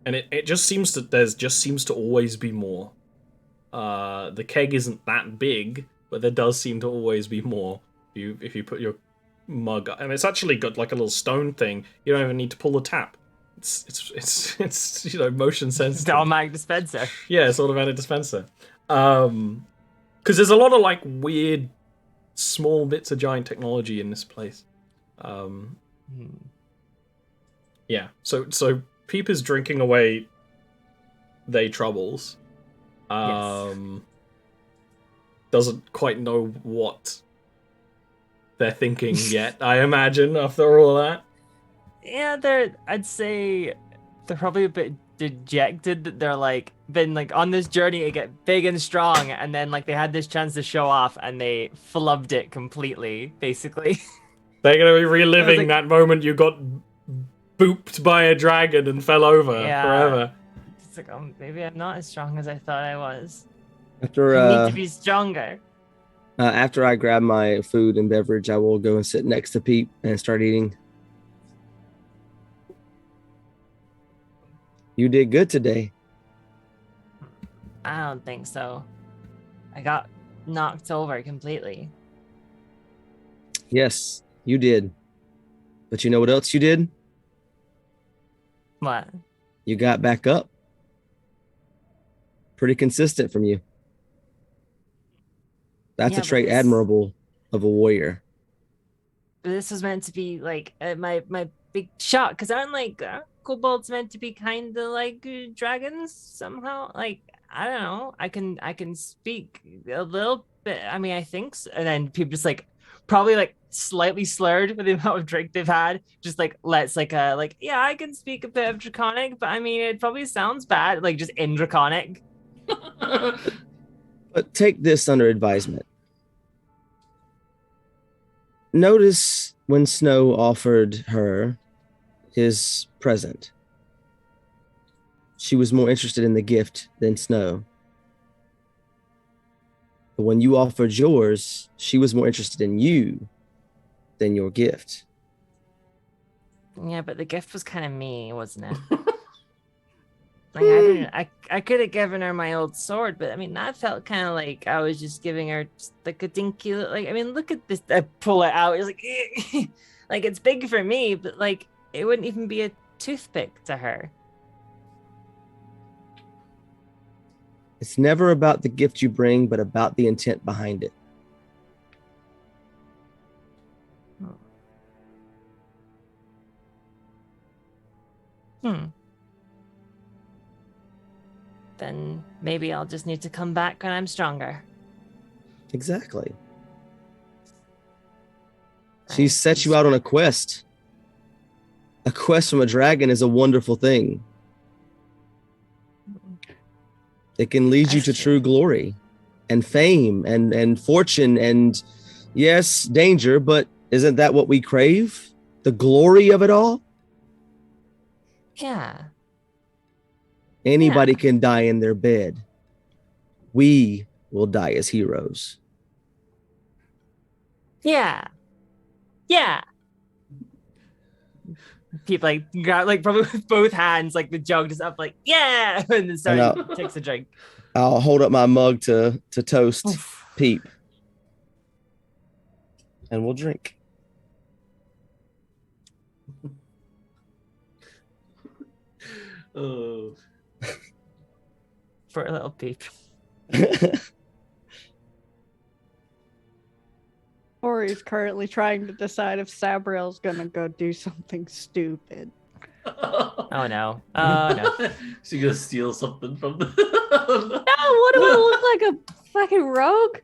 And it just seems to always be more. The keg isn't that big, but there does seem to always be more. If you put your mug up, and it's actually got like a little stone thing. You don't even need to pull the tap. It's motion sensitive. The automatic dispenser. Yeah, it's automatic dispenser. Because there's a lot of like weird small bits of giant technology in this place. Yeah. So Peep is drinking away they troubles. Yes. Doesn't quite know what they're thinking yet, I imagine, after all that. Yeah, I'd say they're probably a bit dejected that they're like been like on this journey to get big and strong, and then like they had this chance to show off and they flubbed it completely, basically. They're gonna be reliving that moment you got booped by a dragon and fell over forever. It's like, oh, maybe I'm not as strong as I thought I was. After I need to be stronger. After I grab my food and beverage, I will go and sit next to Pete and start eating. You did good today. I don't think so. I got knocked over completely. Yes, you did. But you know what else you did? What? You got back up. Pretty consistent from you. That's a trait admirable of a warrior. But this was meant to be like my big shot, because I'm like kobolds meant to be kind of like dragons somehow? Like, I don't know. I can speak a little bit. I mean, I think so. And then people just like probably like slightly slurred with the amount of drink they've had. Just like let's like yeah, I can speak a bit of Draconic, but I mean, it probably sounds bad. Like just in Draconic. But take this under advisement. Notice when Snow offered her his present. She was more interested in the gift than Snow. But when you offered yours, she was more interested in you than your gift. Yeah, but the gift was kind of me, wasn't it? Like I could have given her my old sword, but I mean that felt kind of like I was just giving her just like a dinky. Like I mean, look at this. I pull it out. It's like, like it's big for me, but like it wouldn't even be a toothpick to her. It's never about the gift you bring, but about the intent behind it. Then maybe I'll just need to come back when I'm stronger. Exactly. She set you out on a quest. A quest from a dragon is a wonderful thing. It can lead you to true glory and fame and fortune and, yes, danger, but isn't that what we crave? The glory of it all? Yeah. Anybody can die in their bed. We will die as heroes. Yeah. Yeah. People like grab like probably with both hands, like the jug just up, like yeah, and then sorry, takes a drink. I'll hold up my mug to toast Peep, and we'll drink. Oh. For a little Peep. Ori's currently trying to decide if Sabriel's gonna go do something stupid. Oh no. Oh no. She gonna steal something from the No, what do I look like, a fucking rogue?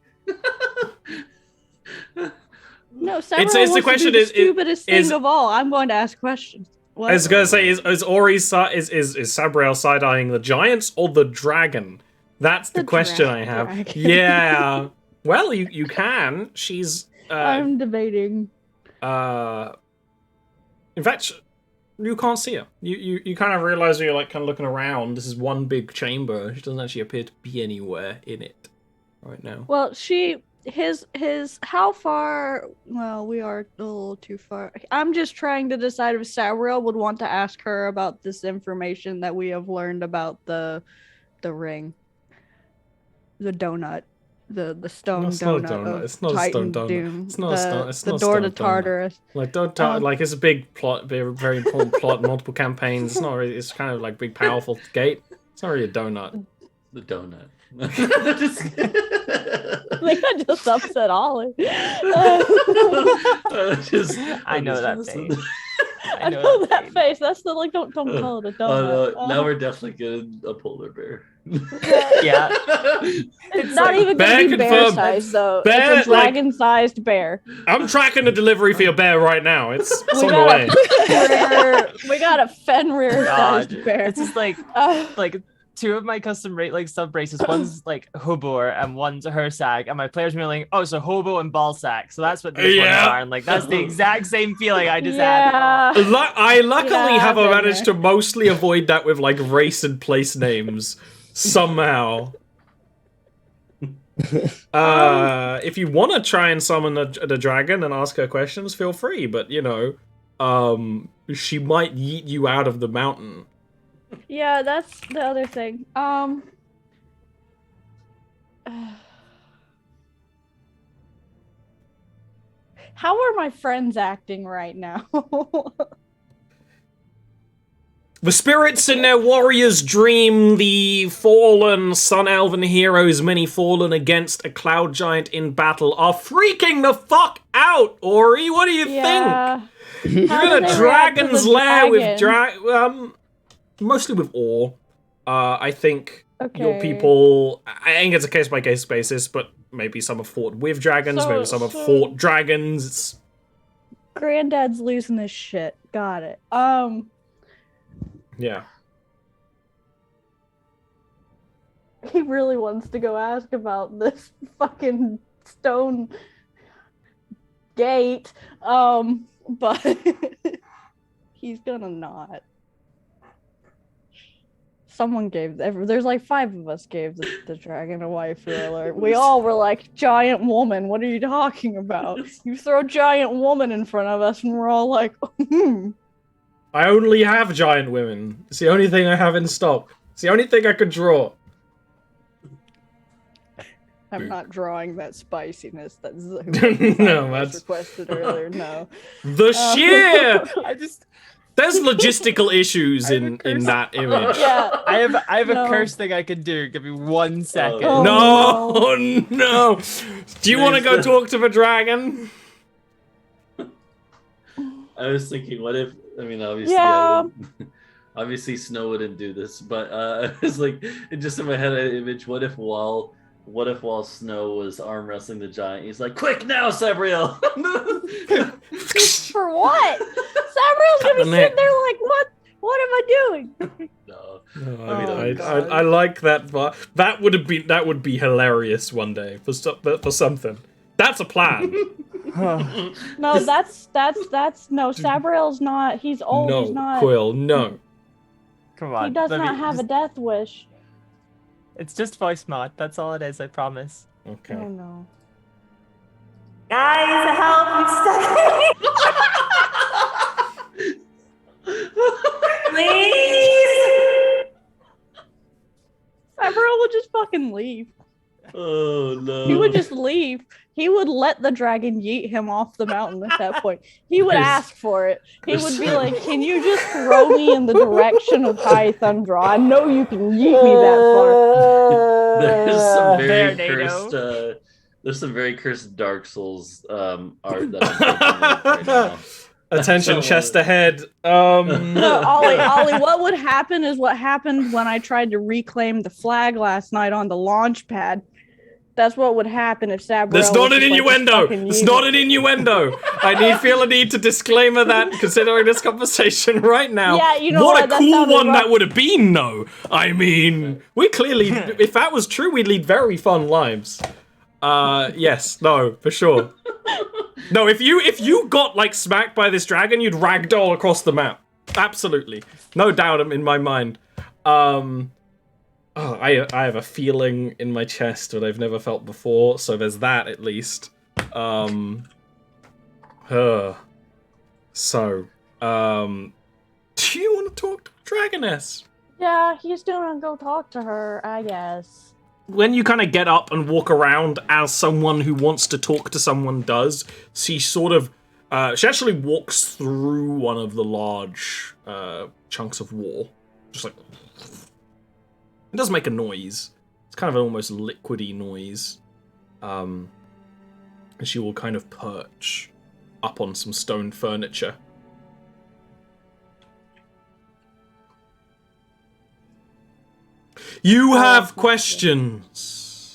No, Sabriel it's the wants question to be the is stupidest thing of all. I'm going to ask questions. What? I was gonna say, is Ori's is Sabriel side eyeing the giants or the dragon? That's the question I have. dragon. Yeah. Well, you can. She's. I'm debating. In fact, you can't see her. You kind of realize when you're like kind of looking around. This is one big chamber. She doesn't actually appear to be anywhere in it right now. Well, his how far? Well, we are a little too far. I'm just trying to decide if Sabriel would want to ask her about this information that we have learned about the ring, the donut. The stone It's donut. not a donut. Of It's not a Titan stone donut. Doom. It's not a stone. It's the not a door stone to donut. Tartarus. Like don't tell. Like it's a big plot, very important plot, multiple campaigns. It's not really. It's kind of like big, powerful gate. It's not really a donut. The donut. Like I just upset Ollie. I know that face. I know that face. That's the like. Don't call it a donut. No, now we're definitely getting a polar bear. Yeah. It's not even gonna be bear sized though. Bear, it's a dragon-sized bear. I'm tracking the delivery for your bear right now. It's We on the got way. we got a Fenrir-sized bear. It's just like two of my custom sub races. One's like Hobor and one's a Hersag, and my players are like, oh, so Hobo and Ballsack. So that's what these ones are, and like that's the exact same feeling I just had. I luckily have been managed to mostly avoid that with like race and place names somehow. If you want to try and summon the dragon and ask her questions, feel free. But you know, she might yeet you out of the mountain. Yeah, that's the other thing. How are my friends acting right now? The spirits and their warriors dream the fallen Sun Elven heroes, many fallen against a cloud giant in battle, are freaking the fuck out, Ori. What do you think? You're How in do a they react to dragon's the lair with dragon? mostly with ore. I think your Okay. people. I think it's a case by case basis, but maybe some have fought with dragons. Maybe some have fought dragons. Granddad's losing his shit. Got it. Yeah. He really wants to go ask about this fucking stone gate. But he's gonna not. Someone gave there's like 5 of us gave the dragon a waifu alert. We all were like, giant woman, what are you talking about? You throw giant woman in front of us and we're all like, I only have giant women. It's the only thing I have in stock. It's the only thing I could draw. I'm not drawing that spiciness that's No, that's requested earlier. No. the sheer. I There's logistical issues in that image. Yeah. I have No. a curse thing I can do. Give me 1 second. Oh, No, no. Do you want to go talk to the dragon? I was thinking, what if? I mean, obviously, Yeah. obviously, Snow wouldn't do this, but I was like, just in my head, an image. What if while Snow was arm wrestling the giant, he's like, "Quick now, Sabriel!" For what? Sabriel's gonna be sitting there like, what? What am I doing? No. No, I mean, I like that. That would be hilarious one day for something. That's a plan. No, that's no. Sabriel's not. He's old. No, He's not. Quill, no. Come on. He does let me not have a just- death wish. It's just voice mod. That's all it is. I promise. Okay. Oh no. Guys, help! I'm stuck. Please. Sabriel would just fucking leave. Oh no. He would just leave. He would let the dragon yeet him off the mountain at that point. He would ask for it. He would be like, "Can you just throw me in the direction of High Thundra? I know you can yeet me that far." There's some very There, cursed. There's some very cursed Dark Souls art that I'm thinking of right now. Attention, chest ahead. No, Ollie, what would happen is what happened when I tried to reclaim the flag last night on the launch pad. That's what would happen if Sabriel. That's not was an just like, innuendo. fucking It's yeet not it. an innuendo. I need to disclaimer that considering this conversation right now. Yeah, you know what a what, that cool sounded one rough. that would have been, though. I mean, we clearly, if that was true, we'd lead very fun lives. Yes, no, for sure. No, if you got like smacked by this dragon, you'd ragdoll across the map. Absolutely, no doubt in my mind. I have a feeling in my chest that I've never felt before, so there's that at least. So, do you want to talk to Dragoness? Yeah, he's gonna go talk to her, I guess. When you kind of get up and walk around as someone who wants to talk to someone does, she sort of, she actually walks through one of the large chunks of wall. Just like, it does make a noise. It's kind of an almost liquidy noise. And she will kind of perch up on some stone furniture. You have questions.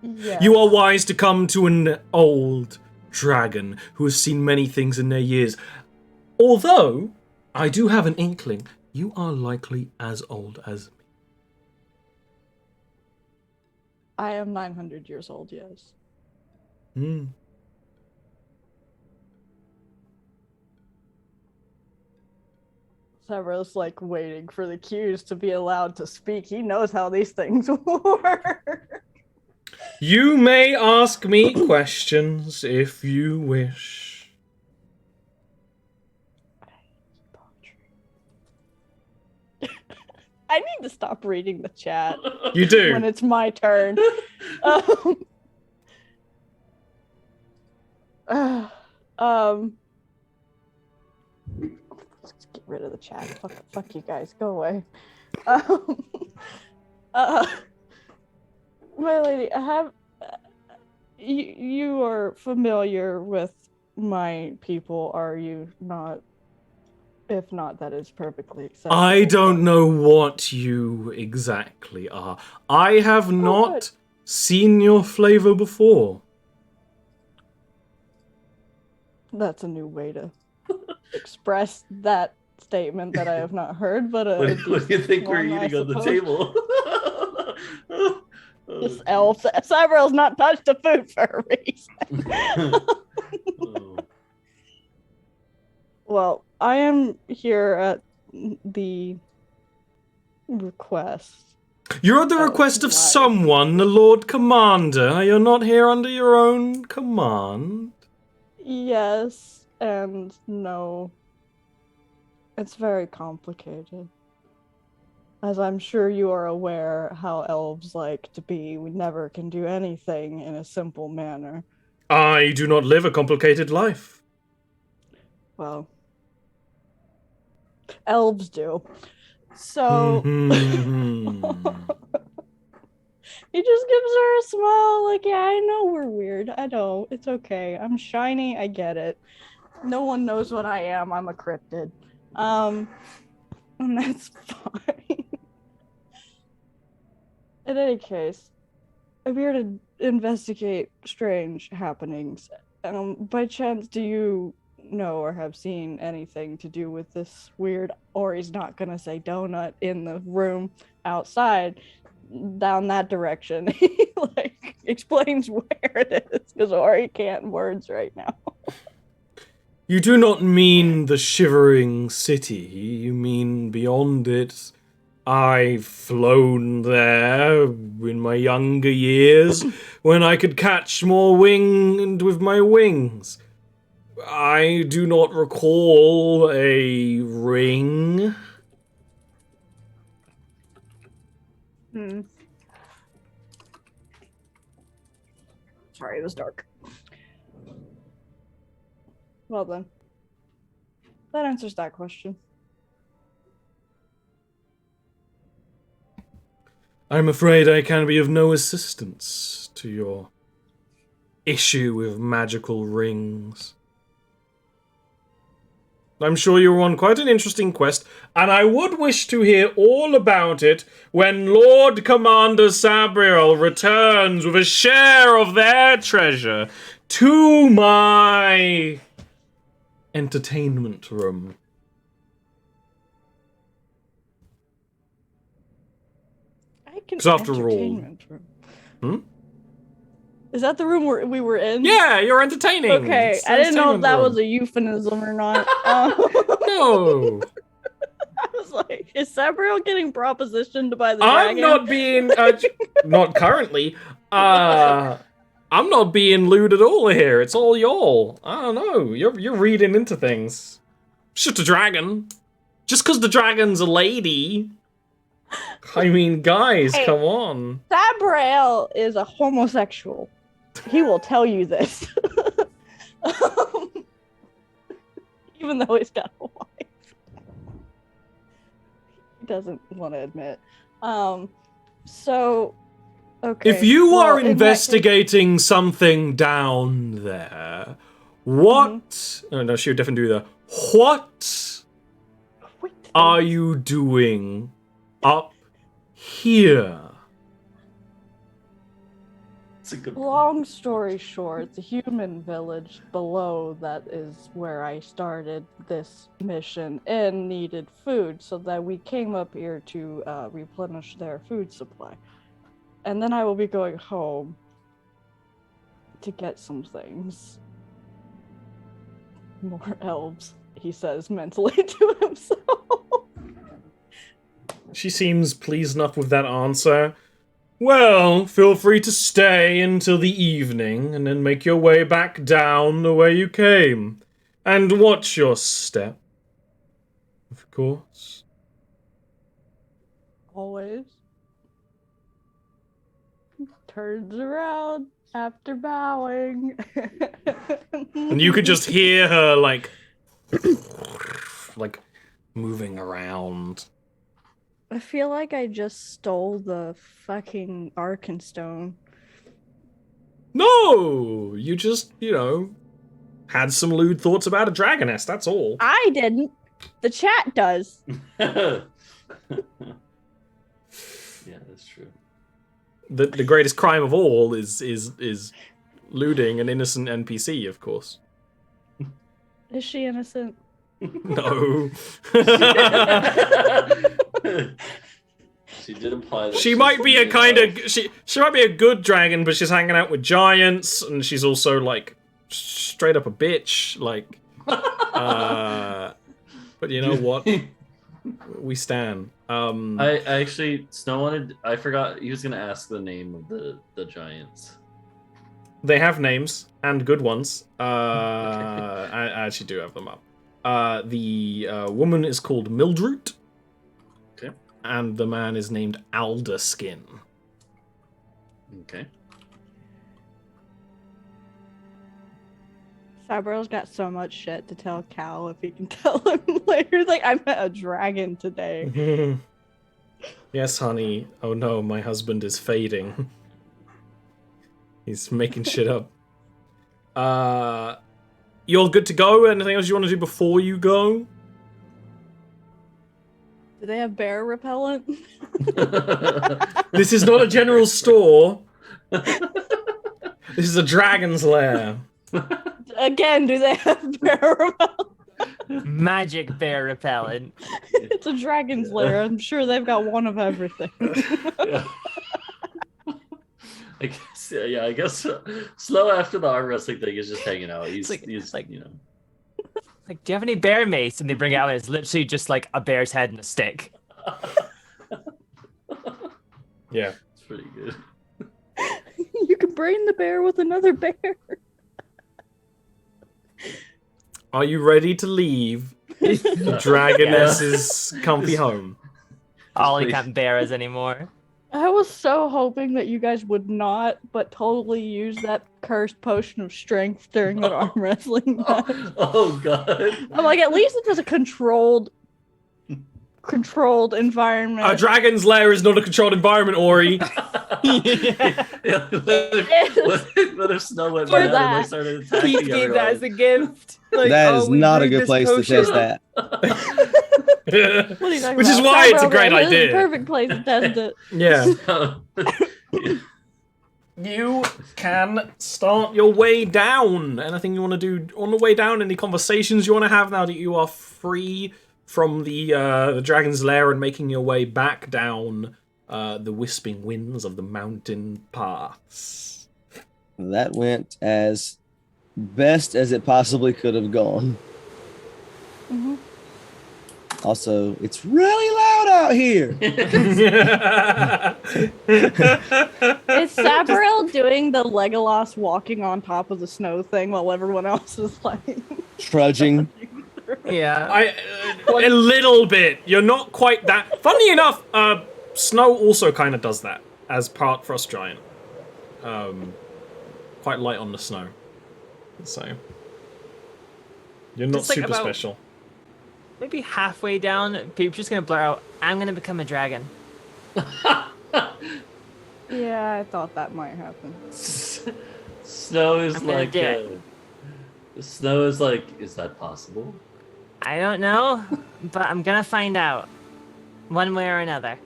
Yeah. You are wise to come to an old dragon who has seen many things in their years. Although, I do have an inkling, you are likely as old as me. I am 900 years old, yes. Hmm. Severus like waiting for the cues to be allowed to speak. He knows how these things work. You may ask me questions if you wish. I need to stop reading the chat You do. when it's my turn. Let's get rid of the chat. Fuck you guys. Go away. My lady, You are familiar with my people, are you not? If not, that is perfectly acceptable. I don't know what you exactly are. I have not seen your flavor before. That's a new way to express that statement that I have not heard, but What do you think we're one, I eating on the suppose. table? This elf, Cyberel's not touched the food for a reason. Oh. Well, I am here at the request. You're at the request of why? someone, the Lord Commander. You're not here under your own command. Yes and no. It's very complicated. As I'm sure you are aware how elves like to be, we never can do anything in a simple manner. I do not live a complicated life. Well, elves do. So he just gives her a smile, like, yeah, I know we're weird. I know. It's okay. I'm shiny. I get it. No one knows what I am. I'm a cryptid. And that's fine. In any case, I'm here to investigate strange happenings. By chance, do you know or have seen anything to do with this weird, or he's not gonna say donut, in the room outside down that direction? He like explains where it is because Ori can't words right now. You do not mean the shivering city. You mean beyond it. I've flown there in my younger years when I could catch more wind with my wings. I do not recall a ring. Sorry, it was dark. Well then, that answers that question. I'm afraid I can be of no assistance to your issue with magical rings. I'm sure you're on quite an interesting quest, and I would wish to hear all about it when Lord Commander Sabriel returns with a share of their treasure to my entertainment room. I can 'Cause after all- entertainment room. Hmm? Is that the room we were in? Yeah, you're entertaining. Okay, It's the I didn't know if entertainment that room. was a euphemism or not. No. I was like, is Sabriel getting propositioned by the I'm dragon? not being not currently. I'm not being lewd at all here. It's all y'all. I don't know. You're reading into things. It's just a dragon. Just because the dragon's a lady. I mean, guys, Hey. come on. Sabriel is a homosexual. He will tell you this. Even though he's got a wife. He doesn't want to admit. So, okay. If you well, are in that investigating something down there, what? Oh, no, she would definitely do that. What case- Wait, are you doing up here? It's a good Long story short, the human village below that is where I started this mission and needed food, so that we came up here to replenish their food supply. And then I will be going home to get some things. More elves, he says mentally to himself. She seems pleased enough with that answer. Well, feel free to stay until the evening, and then make your way back down the way you came. And watch your step. Of course. Always. Turns around after bowing. And you could just hear her, like moving around. I feel like I just stole the fucking Arkenstone. No, you just, had some lewd thoughts about a dragoness, that's all. I didn't. The chat does. Yeah, that's true. The greatest crime of all is looting an innocent NPC, of course. Is she innocent? No. She did imply that She might be a kind of she might be a good dragon, but she's hanging out with giants, and she's also like straight up a bitch. Like, but you know what? We stand. I actually Snow wanted. I forgot he was gonna ask the name of the giants. They have names and good ones. I actually do have them up. The woman is called Mildroot. Okay. And the man is named Alderskin. Okay. Cyberl's got so much shit to tell Cal if he can tell him later. Like, I met a dragon today. Yes, honey. Oh no, my husband is fading. He's making shit up. You all good to go? Anything else you want to do before you go? Do they have bear repellent? This is not a general store. This is a dragon's lair. Again, do they have bear repellent? Magic bear repellent. It's a dragon's lair. I'm sure they've got one of everything. Yeah. I guess Slow after the arm wrestling thing is just hanging out. He's like, do you have any bear mace? And they bring out, and it's literally just like a bear's head and a stick. Yeah. It's pretty good. You can brain the bear with another bear. Are you ready to leave the dragoness's comfy home? Ollie can't bear us anymore. I was so hoping that you guys would not, but totally use that cursed potion of strength during that arm wrestling match. Oh god. I'm like, at least it's a controlled environment. A dragon's lair is not a controlled environment, Ori. What if Snow went For mad and that. they started attacking Keith gave that as a everyone? gift. Like, That is we not a made good this place to potion. test that. What are you talking Which is about? why it's a great This is idea. the perfect place to test it. Yeah. You can start your way down. Anything you want to do on the way down? Any conversations you want to have now that you are free from the dragon's lair and making your way back down the wisping winds of the mountain paths? That went as best as it possibly could have gone. Mm-hmm. Also, it's really loud out here. Is Sabril doing the Legolas walking on top of the snow thing while everyone else is like Trudging. Yeah. A little bit. You're not quite that. Funny enough, Snow also kind of does that as part Frost Giant. Quite light on the snow. So you're not Just, like, super about- special. Maybe halfway down, Peep's just gonna blur out, I'm gonna become a dragon. Yeah, I thought that might happen. Snow is I'm gonna like, do it. Snow is like, is that possible? I don't know, but I'm gonna find out. One way or another.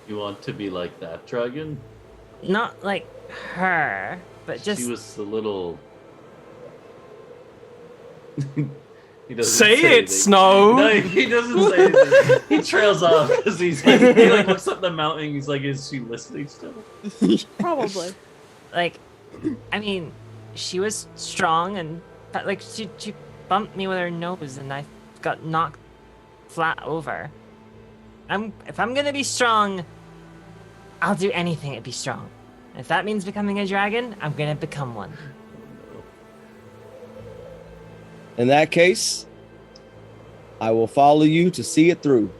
You want to be like that dragon? Not like her, but just She was a little. He doesn't Say it, anything. Snow. No, he doesn't say anything. He trails off because he like looks up the mountain. He's like, is she listening still? Probably. like, I mean, she was strong and like she bumped me with her nose and I got knocked flat over. If I'm gonna be strong, I'll do anything to be strong. If that means becoming a dragon, I'm gonna become one. In that case, I will follow you to see it through.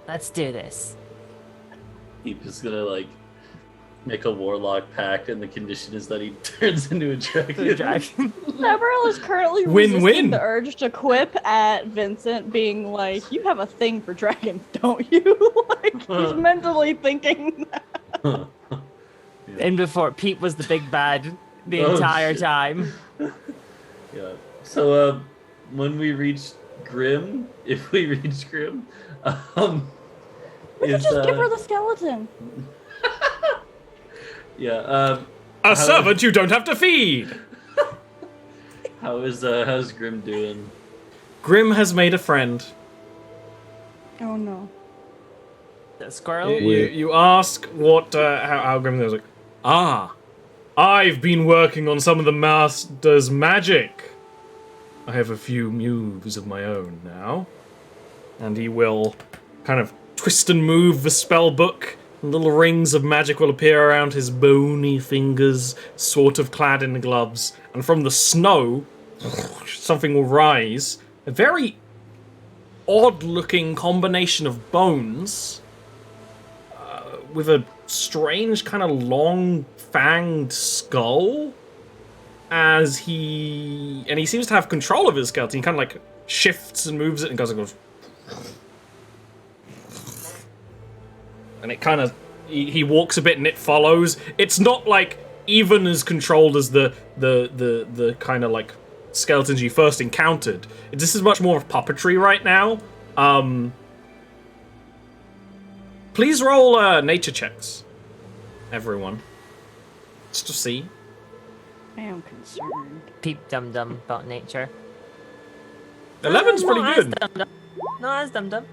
Let's do this. He's just gonna like make a warlock pact, and the condition is that he turns into a dragon. Sabril is currently Win-win. resisting the urge to quip at Vincent, being like, "You have a thing for dragons, don't you?" Like he's mentally thinking that. And before, Pete was the big bad the Oh, entire shit. time. Yeah. So when we reach Grim, if we reach Grim, We could is just give her the skeleton. yeah. A servant you don't have to feed! How's Grim doing? Grim has made a friend. Oh no. The squirrel? You ask what how Grim goes like, I've been working on some of the master's magic. I have a few moves of my own now. And he will kind of twist and move the spell book, and little rings of magic will appear around his bony fingers, sort of clad in gloves, and from the snow, something will rise. A very odd-looking combination of bones, with a strange kind of long fanged skull, he seems to have control of his skeleton. He kind of like shifts and moves it and goes and it kind of he walks a bit and it follows. It's not like even as controlled as the kind of like skeletons you first encountered. This is much more of puppetry right now. Please roll nature checks, everyone. Just to see. I am concerned. Peep dum dum about nature. 11's pretty No, good. Dum-dum. No, that's dum dum.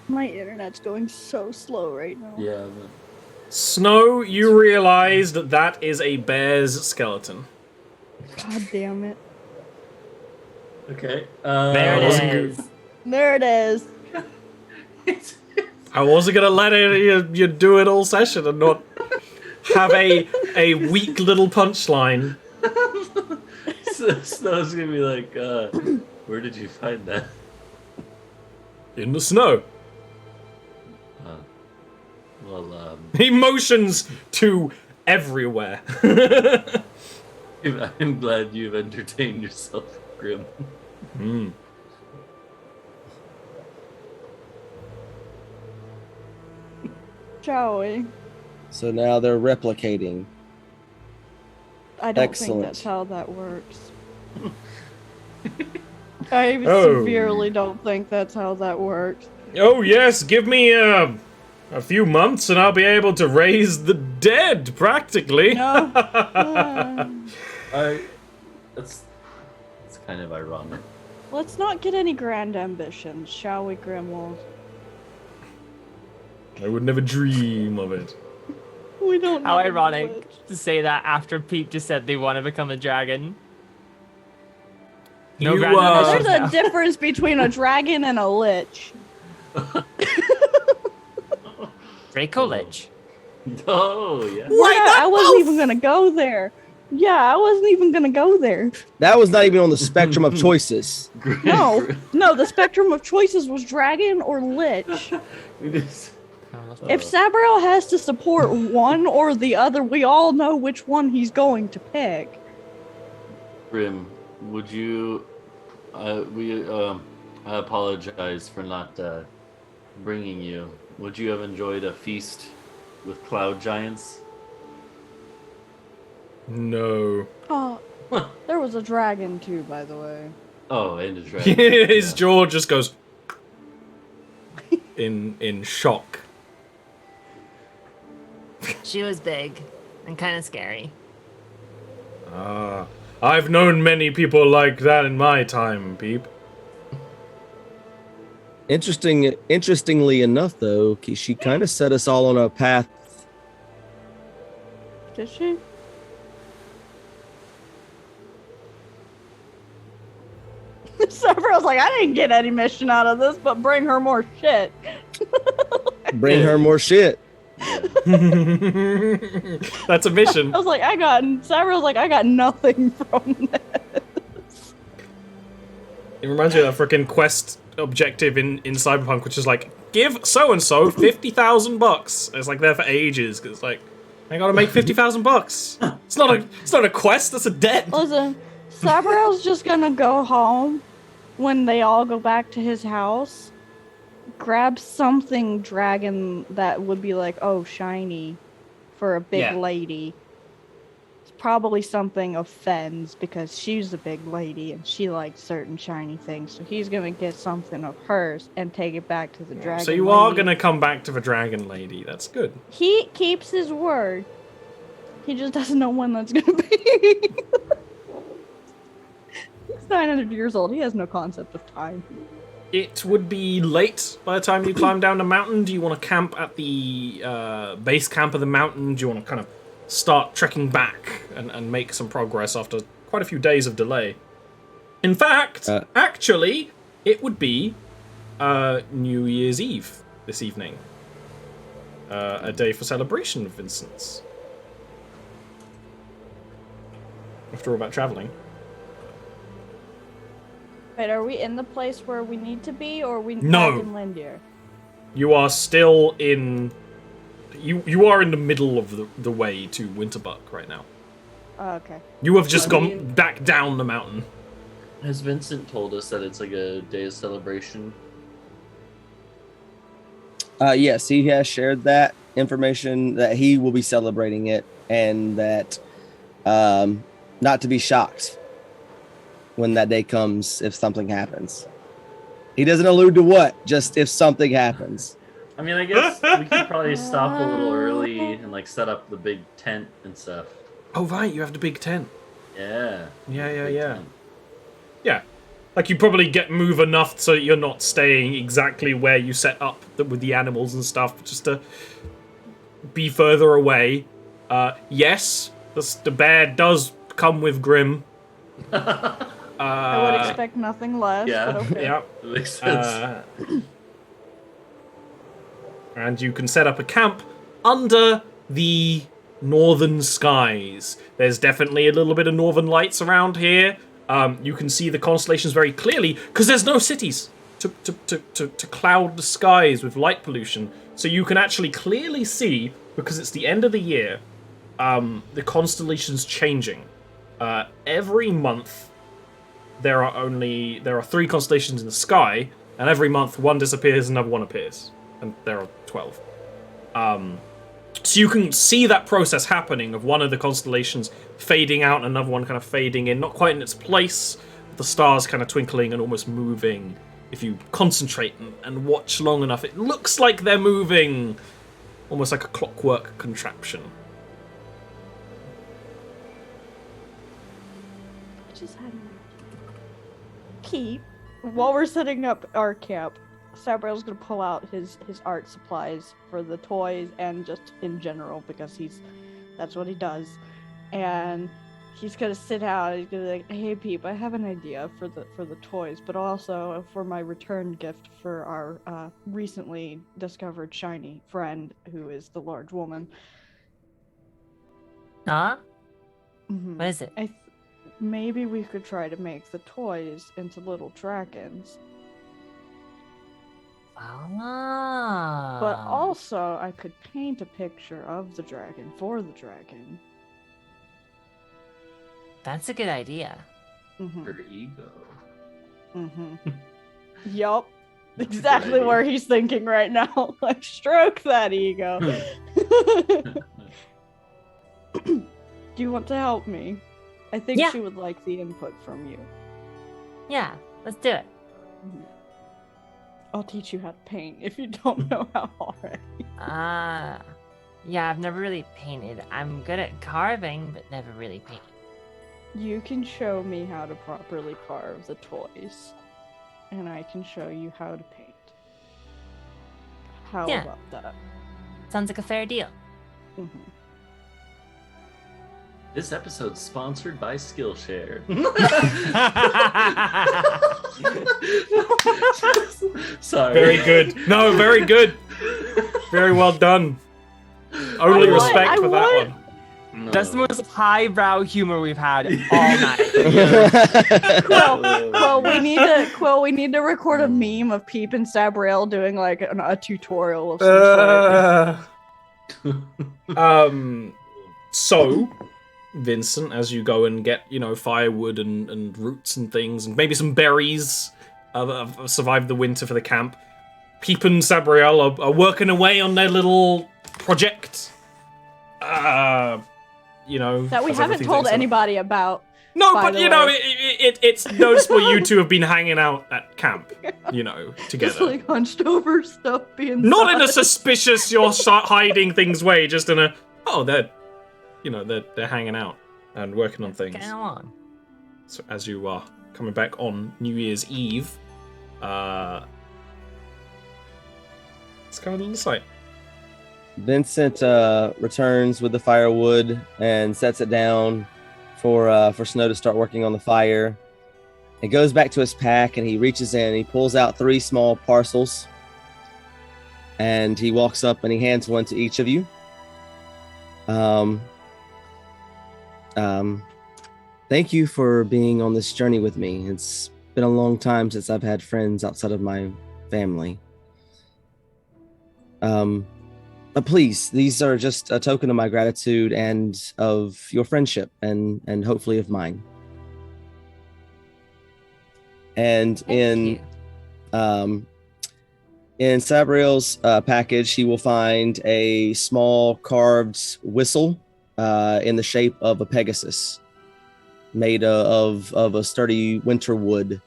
My internet's going so slow right now. Yeah. Snow, you realize that is a bear's skeleton. God damn it. Okay. There it wasn't is. There it is. I wasn't gonna let you do it all session and not have a weak little punchline. Snow's gonna be like, where did you find that? In the snow. Well, He motions to everywhere. I'm glad you've entertained yourself, Grim. Shall we? So now they're replicating. I don't Excellent. think that's how that works. I Oh. severely don't think that's how that works. Oh yes, give me a few months and I'll be able to raise the dead, practically. No. That's kind of ironic. Let's not get any grand ambitions, shall we, Grimwald? I would never dream of it. We don't. How need to ironic switch. to say that after Peep just said they want to become a dragon. No You, grand ambitions There's a now. difference between a dragon and a lich. Draco Lich. Oh, yeah. I wasn't even gonna go there. Yeah, I wasn't even gonna go there. That was not even on the spectrum of choices. No, the spectrum of choices was dragon or lich. If Sabriel has to support one or the other, we all know which one he's going to pick. Grim, would you... I apologize for not bringing you. Would you have enjoyed a feast with cloud giants? No. Oh, there was a dragon too, by the way. Oh, and a dragon. His jaw just goes in shock. She was big and kind of scary. I've known many people like that in my time, Peep. Interestingly enough, though, she kind of set us all on a path. Did she? Sabriel's like, I didn't get any mission out of this, but bring her more shit. Bring her more shit. That's a mission. I was like, Sabriel's like, I got nothing from this. It reminds me of that freaking quest objective in Cyberpunk, which is like, give so and so $50,000. It's like there for ages because it's like, I gotta make $50,000. It's not a quest. That's a debt. Listen, Sabriel's just gonna go home when they all go back to his house, grab something dragon that would be like, oh, shiny for a big lady. It's probably something of Fenn's because she's a big lady and she likes certain shiny things. So he's gonna get something of hers and take it back to the dragon. So you lady. are gonna come back to the dragon lady. That's good. He keeps his word. He just doesn't know when that's gonna be. He's 900 years old. He has no concept of time. It would be late by the time you climb down the mountain. Do you want to camp at the base camp of the mountain? Do you want to kind of start trekking back and make some progress after quite a few days of delay? In fact, actually, it would be New Year's Eve this evening. A day for celebration of Vincent's. After all that traveling. Wait, are we in the place where we need to be, or are we No. back in Lendr? You are still in... You are in the middle of the way to Winterbuck right now. Oh, okay. You have just gone back down the mountain. Has Vincent told us that it's like a day of celebration? Yes, he has shared that information that he will be celebrating it, and that not to be shocked when that day comes if something happens. He doesn't allude to what, just if something happens. I mean, I guess we could probably stop a little early and like set up the big tent and stuff. Oh, right, you have the big tent. Yeah. Yeah. Yeah. Like, you probably move enough so that you're not staying exactly where you set up with the animals and stuff, just to be further away. Yes, the bear does come with Grim. I would expect nothing less. Yeah. But okay. Yeah. That makes sense. And you can set up a camp under the northern skies. There's definitely a little bit of northern lights around here. You can see the constellations very clearly because there's no cities to cloud the skies with light pollution. So you can actually clearly see, because it's the end of the year, the constellations changing. Every month there are 3 constellations in the sky, and every month one disappears, another one appears. And there are 12. So you can see that process happening of one of the constellations fading out and another one kind of fading in, not quite in its place, the stars kind of twinkling and almost moving. If you concentrate and watch long enough, it looks like they're moving, almost like a clockwork contraption. I just had Pete, while we're setting up our camp, Sabriel's gonna pull out his art supplies for the toys and just in general because that's what he does, and he's gonna sit out. He's gonna be like, "Hey, Peep, I have an idea for the toys, but also for my return gift for our recently discovered shiny friend, who is the large woman." Huh? Mm-hmm. What is it? Maybe we could try to make the toys into little dragons. Ah. But also, I could paint a picture of the dragon for the dragon. That's a good idea. Mm-hmm. Her ego. Mm-hmm. Yup. Exactly where he's thinking right now. Like, stroke that ego. Do you want to help me? I think Yeah. she would like the input from you. Yeah, let's do it. I'll teach you how to paint if you don't know how already. Yeah, I've never really painted. I'm good at carving, but never really painted. You can show me how to properly carve the toys, and I can show you how to paint. How Yeah. about that? Sounds like a fair deal. Mm-hmm. This episode's sponsored by Skillshare. Sorry. Very good. No, very good. Very well done. Only I respect for that would. one. No. That's the most highbrow humor we've had all night. Quill, we need to record a meme of Peep and Sabriel doing like a tutorial of some sort. So, Vincent, as you go and get, firewood and roots and things, and maybe some berries, survive the winter for the camp, Peep and Sabriel are working away on their little project. You know, That we as haven't everything's told excellent. anybody about. No, by but the you know, way. it's noticeable you two have been hanging out at camp, you know, together. Just like hunched over stuff being Not in a sauced. suspicious, you're hiding things way, just in a, they're hanging out and working on things. Getting along. So as you are coming back on New Year's Eve, let's come a little sight. Vincent returns with the firewood and sets it down for Snow to start working on the fire. He goes back to his pack and he reaches in. He pulls out 3 small parcels, and he walks up and he hands one to each of you. Thank you for being on this journey with me. It's been a long time since I've had friends outside of my family. But please, these are just a token of my gratitude and of your friendship and hopefully of mine. And Thank you. in Sabriel's package, he will find a small carved whistle in the shape of a Pegasus, made of a sturdy winter wood.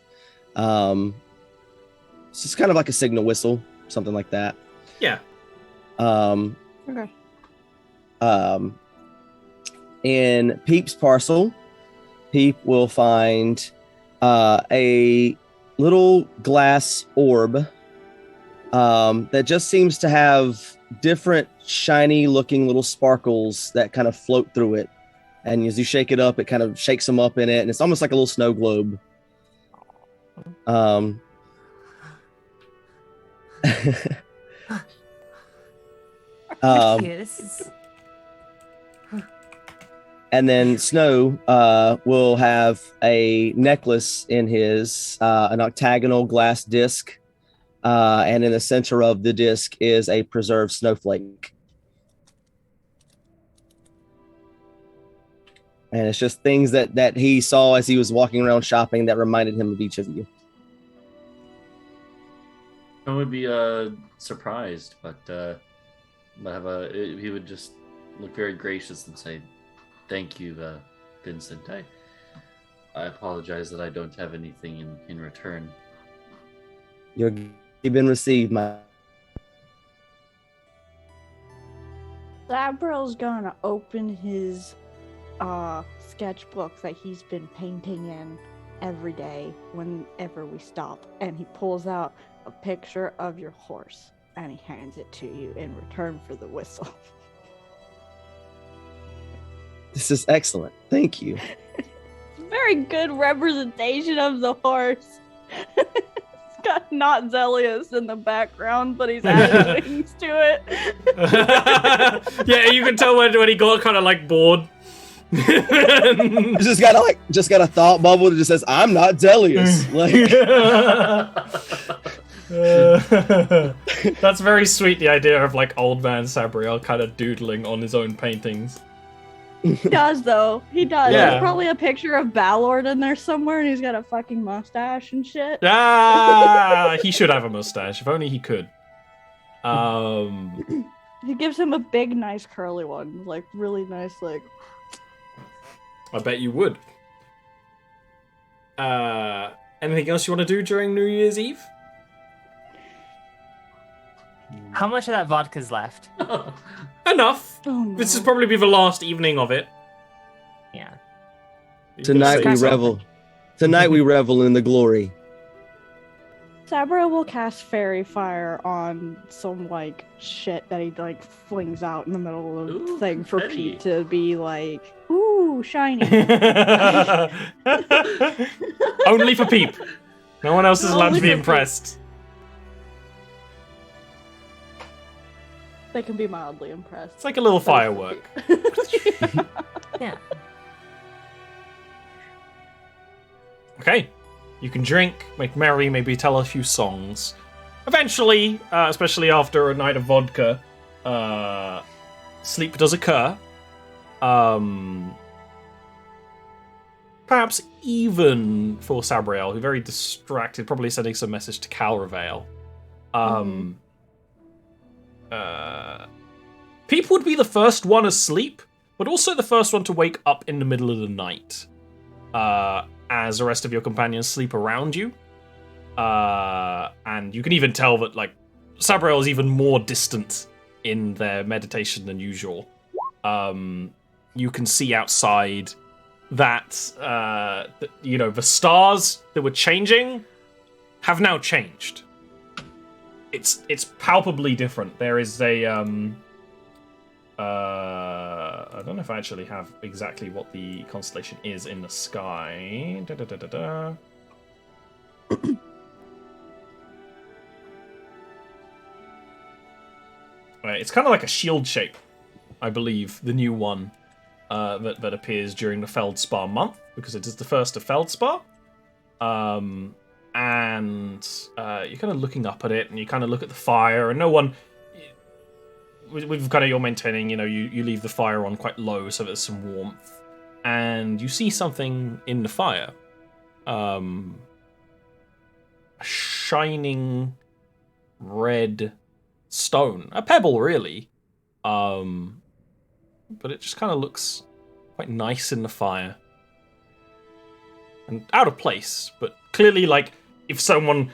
So it's kind of like a signal whistle, something like that. Yeah. Okay. In Peep's parcel, Peep will find a little glass orb that just seems to have different shiny looking little sparkles that kind of float through it. And as you shake it up, it kind of shakes them up in it. And it's almost like a little snow globe. Thank you. This is... And then Snow will have a necklace in his, an octagonal glass disc. And in the center of the disc is a preserved snowflake. And it's just things that he saw as he was walking around shopping that reminded him of each of you. I would be surprised, but he would just look very gracious and say, "Thank you, Vincent. I apologize that I don't have anything in return." You've been received, my. Sabriel's gonna open his sketchbook that he's been painting in every day whenever we stop, and he pulls out a picture of your horse and he hands it to you in return for the whistle. This is excellent. Thank you. Very good representation of the horse. It's got not Zelius in the background, but he's added wings to it. Yeah, you can tell when he got kind of like bored. just got a thought bubble that just says, "I'm not Zelius." That's very sweet, the idea of like old man Sabriel kind of doodling on his own paintings. He does, though. He does. Yeah. There's probably a picture of Ballard in there somewhere, and he's got a fucking mustache and shit. He should have a mustache. If only he could. He gives him a big, nice curly one, like really nice, like. I bet you would. Anything else you want to do during New Year's Eve? How much of that vodka's left? Enough. Oh, no. This is probably be the last evening of it. Yeah. Tonight we Say something. revel. Tonight we revel in the glory. Sabriel will cast Fairy Fire on some, like, shit that he, like, flings out in the middle of the Ooh, thing for confetti. Pete to be like, ooh, shiny. Only for Peep. No one else is allowed Only to be for Peep. impressed. They can be mildly impressed. It's like a little firework. Yeah. Okay. You can drink, make merry, maybe tell a few songs. Eventually, especially after a night of vodka, sleep does occur. Perhaps even for Sabriel, who's very distracted, probably sending some message to Calravale. Peep would be the first one asleep, but also the first one to wake up in the middle of the night, as the rest of your companions sleep around you. And you can even tell that, like, Sabriel is even more distant in their meditation than usual. You can see outside that, the stars that were changing have now changed. It's palpably different. There is a, I don't know if I actually have exactly what the constellation is in the sky. It's kind of like a shield shape, I believe, the new one that appears during the Feldspar month, because it is the first of Feldspar. And you're kind of looking up at it, and you kind of look at the fire, and no one... With kind of your maintaining, you leave the fire on quite low so there's some warmth. And you see something in the fire. A shining red stone. A pebble, really. But it just kind of looks quite nice in the fire. And out of place, but clearly, like, if someone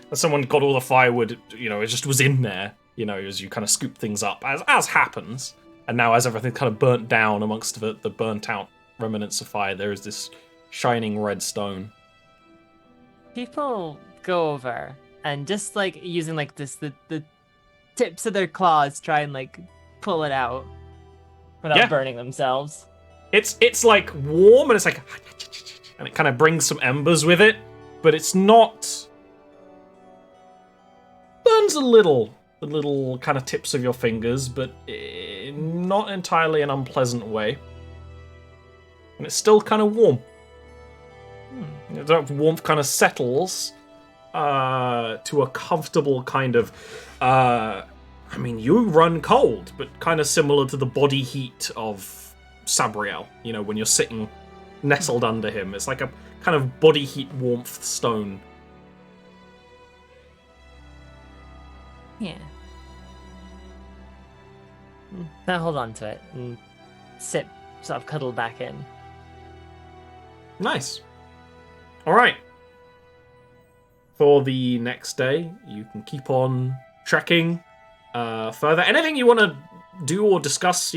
got all the firewood, it just was in there, as you kind of scoop things up, as happens. And now as everything kind of burnt down amongst the burnt out remnants of fire, there is this shining red stone. People go over and just, like, using, like, the tips of their claws try and, like, pull it out without burning themselves. It's like warm, and it's like, and it kind of brings some embers with it, but it's not... burns a little, the little kind of tips of your fingers, but not entirely an unpleasant way. And it's still kind of warm. The warmth kind of settles to a comfortable kind of... you run cold, but kind of similar to the body heat of Sabriel, when you're sitting nestled under him. It's like a kind of body heat warmth stone. Yeah. I'll hold on to it and sit, sort of cuddle back in. Nice. All right. For the next day, you can keep on trekking further. Anything you want to do or discuss,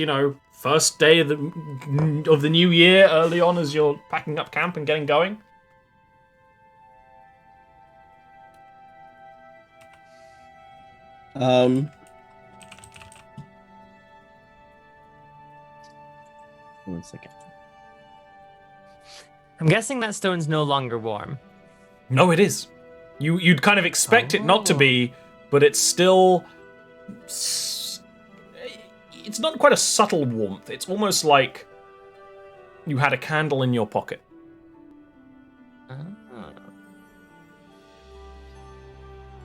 first day of the new year early on as you're packing up camp and getting going? One second. I'm guessing that stone's no longer warm. No, it is. You'd kind of expect it not to be, but it's still... It's not quite a subtle warmth. It's almost like you had a candle in your pocket.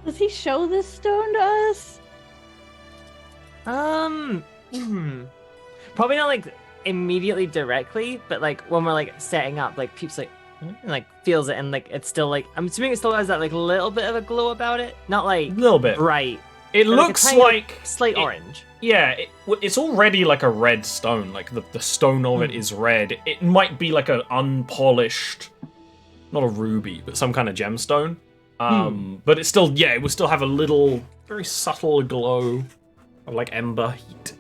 Does he show this stone to us? Probably not, like, immediately directly, but, like, when we're, like, setting up, like, Peep's like, and, like, feels it, and, like, it's still, like, I'm assuming it still has that, like, little bit of a glow about it. Not, like, little bit bright. It looks like slight orange. Yeah, it's already like a red stone. Like the stone of it is red. It might be like an unpolished, not a ruby, but some kind of gemstone. But it's still, it would still have a little, very subtle glow of like ember heat.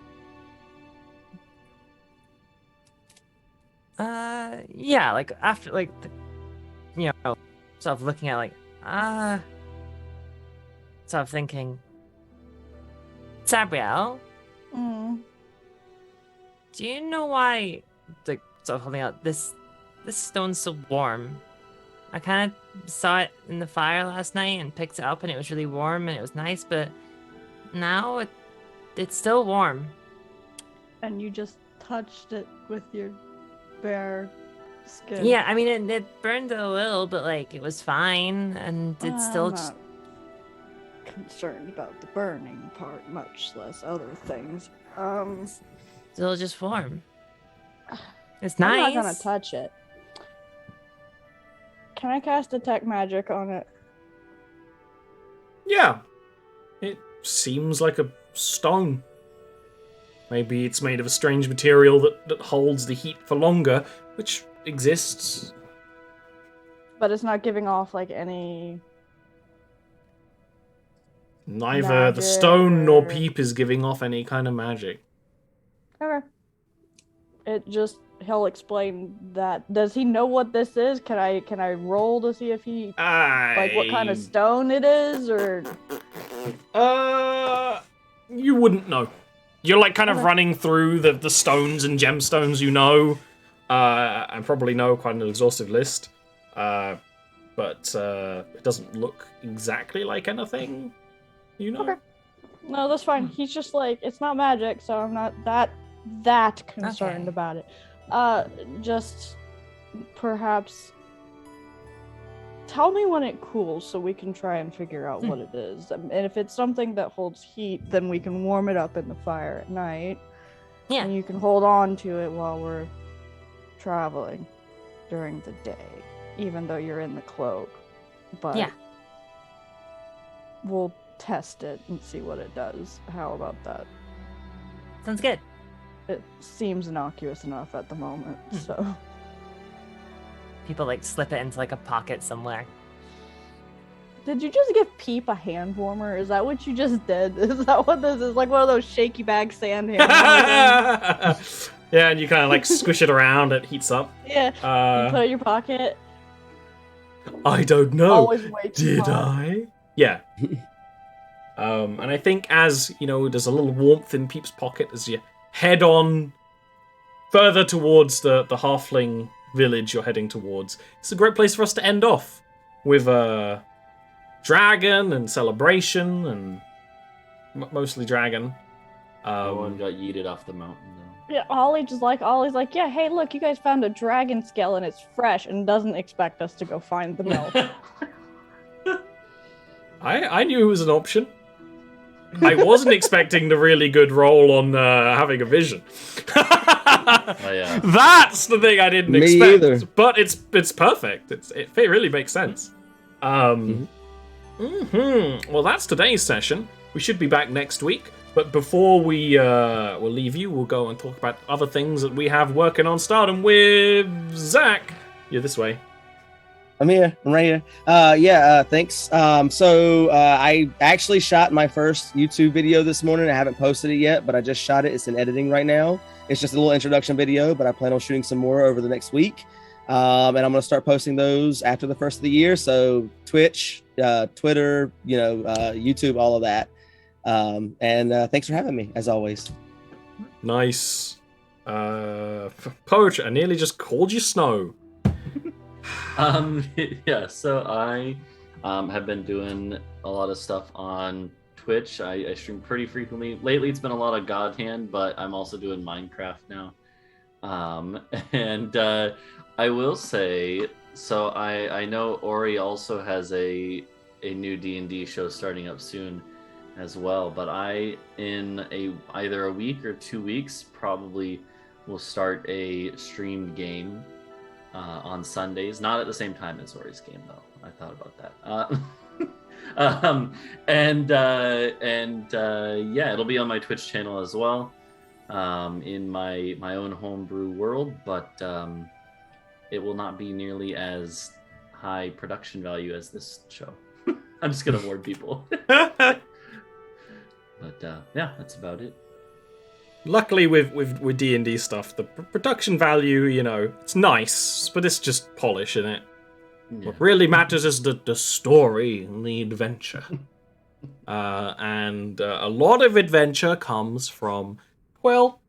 Yeah, like after, like, sort of looking at, like, sort of thinking, Sabriel, do you know why, like, sort of holding out, this stone's so warm? I kind of saw it in the fire last night and picked it up, and it was really warm and it was nice, but now it's still warm. And you just touched it with your bare skin. Yeah, I mean, it burned a little, but, like, it was fine, and it's still I'm just... not concerned about the burning part, much less other things. Still just warm. It's I'm nice. not gonna touch it. Can I cast detect magic on it? Yeah, it seems like a stone. Maybe it's made of a strange material that holds the heat for longer, which exists. But it's not giving off like any. Neither the Magic stone nor or- Peep is giving off any kind of magic. Okay. He'll explain that. Does he know what this is? Can I roll to see if he like what kind of stone it is, or you wouldn't know. You're like kind of Okay. running through the stones and gemstones you know, and probably know quite an exhaustive list. But it doesn't look exactly like anything, you know. Okay. No, that's fine. He's just like, it's not magic, so I'm not that concerned Okay. about it. Just perhaps tell me when it cools so we can try and figure out what it is. And if it's something that holds heat, then we can warm it up in the fire at night. Yeah. And you can hold on to it while we're traveling during the day, even though you're in the cloak. But Yeah. we'll test it and see what it does. How about that? Sounds good. It seems innocuous enough at the moment, so. People like slip it into like a pocket somewhere. Did you just give Peep a hand warmer? Is that what you just did? Is that what this is? Like one of those shaky bag sand hand warmer things? Yeah, and you kind of like squish it around, it heats up. Yeah. You put it in your pocket. I don't know. Always way too Did hot. I? Yeah. And I think as, you know, there's a little warmth in Peep's pocket as you head on further towards the halfling village you're heading towards. It's a great place for us to end off with a dragon and celebration and mostly dragon. No one got yeeted off the mountain though. Yeah, Ollie's like, yeah, hey, look, you guys found a dragon scale and it's fresh and doesn't expect us to go find the milk. I knew it was an option. I wasn't expecting the really good roll on having a vision. Oh, yeah. That's the thing I didn't Me expect. either. But it's perfect. It really makes sense. Well, that's today's session. We should be back next week. But before we will leave you, we'll go and talk about other things that we have working on. Starting with Zach. You're this way. I'm here. I'm right here. Thanks. I actually shot my first YouTube video this morning. I haven't posted it yet, but I just shot it. It's in editing right now. It's just a little introduction video, but I plan on shooting some more over the next week. And I'm going to start posting those after the first of the year. So Twitch, Twitter, YouTube, all of that. And thanks for having me, as always. Nice. Poetry. I nearly just called you Snow. Yeah, so I have been doing a lot of stuff on Twitch. I stream pretty frequently. Lately, it's been a lot of God Hand, but I'm also doing Minecraft now. And I will say, so I know Ori also has a new D&D show starting up soon as well, but I, in either a week or 2 weeks, probably will start a streamed game on Sundays, not at the same time as Ori's game though. I thought about that. Yeah, it'll be on my Twitch channel as well, in my own homebrew world, but it will not be nearly as high production value as this show. I'm just gonna warn people. But yeah, that's about it. Luckily, with D&D stuff, the production value, it's nice, but it's just polish in it. Yeah. What really matters is the story and the adventure. And a lot of adventure comes from, well...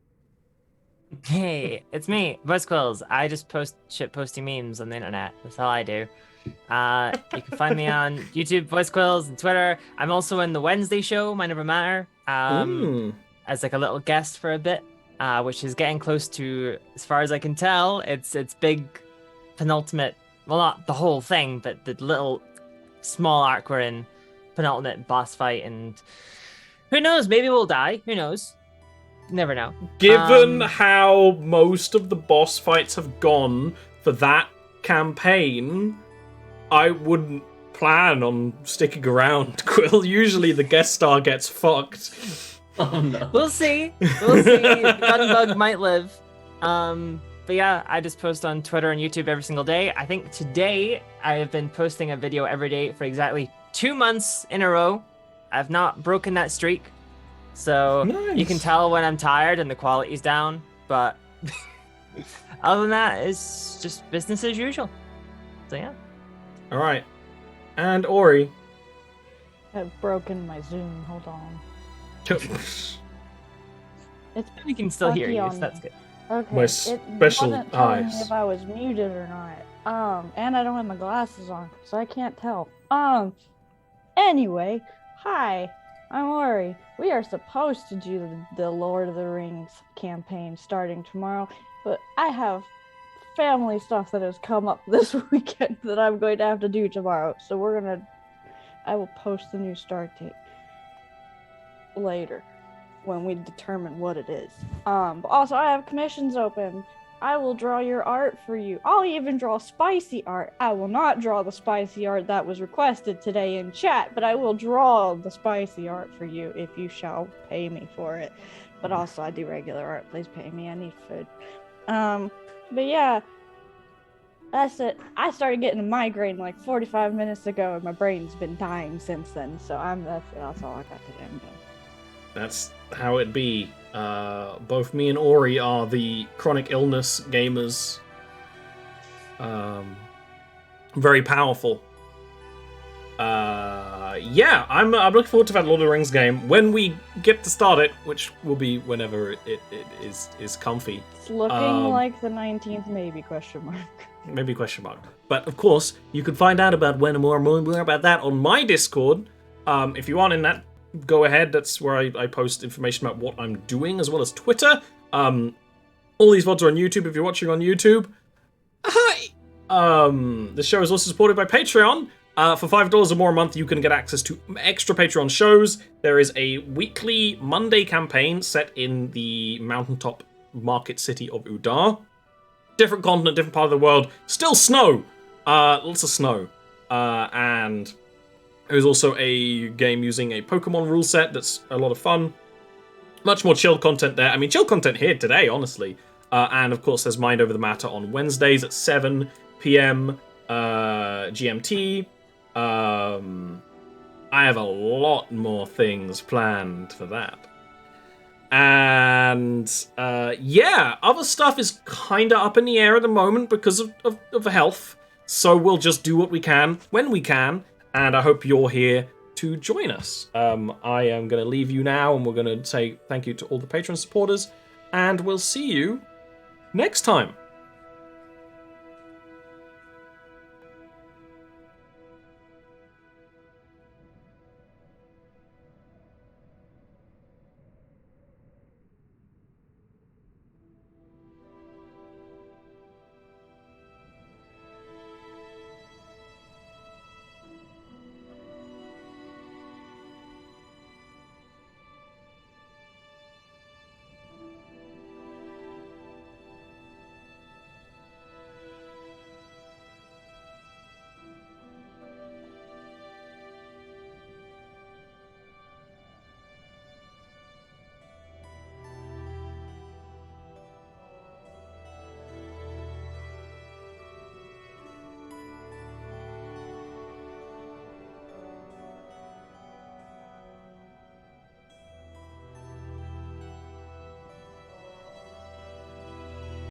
Hey, it's me, Voice Quills. I just post posting memes on the internet. That's all I do. You can find me on YouTube, Voice Quills, and Twitter. I'm also in the Wednesday show, Mind Over Matter, as like a little guest for a bit, which is getting close to, as far as I can tell, it's big penultimate. Well, not the whole thing, but the little small arc we're in, penultimate boss fight, and who knows? Maybe we'll die. Who knows? Never know. Given how most of the boss fights have gone for that campaign, I wouldn't plan on sticking around, Quill. Usually the guest star gets fucked. Oh no. We'll see. We'll see. The Gunbug might live. But yeah, I just post on Twitter and YouTube every single day. I think today I have been posting a video every day for exactly 2 months in a row. I've not broken that streak. So you can tell when I'm tired and the quality's down. But other than that, it's just business as usual. So yeah. All right. And Ori. I've broken my Zoom. Hold on. It's We can still hear funky you, on so that's me. good. Okay. My it special wasn't telling me eyes. if I was muted or not. And I don't have my glasses on, so I can't tell. Anyway, hi, I'm Ori. We are supposed to do the Lord of the Rings campaign starting tomorrow, but I have family stuff that has come up this weekend that I'm going to have to do tomorrow. So I will post the new start date later when we determine what it is. But also I have commissions open. I will draw your art for you. I'll even draw spicy art. I will not draw the spicy art that was requested today in chat, but I will draw the spicy art for you if you shall pay me for it. But also I do regular art. Please pay me. I need food. But yeah, that's it. I started getting a migraine like 45 minutes ago, and my brain's been dying since then. So that's all I got today. I'm done. That's how it be. Both me and Ori are the chronic illness gamers. Very powerful. Yeah, I'm looking forward to that Lord of the Rings game when we get to start it, which will be whenever it is comfy. It's looking like the 19th, maybe, question mark. Maybe question mark. But of course, you can find out about when more about that on my Discord. If you aren't in that, go ahead. That's where I post information about what I'm doing, as well as Twitter. All these VODs are on YouTube if you're watching on YouTube. Hi! The show is also supported by Patreon. For $5 or more a month, you can get access to extra Patreon shows. There is a weekly Monday campaign set in the mountaintop market city of Udar. Different continent, different part of the world. Still snow! Lots of snow. And there's also a game using a Pokemon rule set that's a lot of fun. Much more chill content there. I mean, chill content here today, honestly. And of course, there's Mind Over the Matter on Wednesdays at 7 p.m. GMT. I have a lot more things planned for that. And yeah, other stuff is kind of up in the air at the moment because of health. So we'll just do what we can when we can. And I hope you're here to join us. I am going to leave you now, and we're going to say thank you to all the Patreon supporters. And we'll see you next time.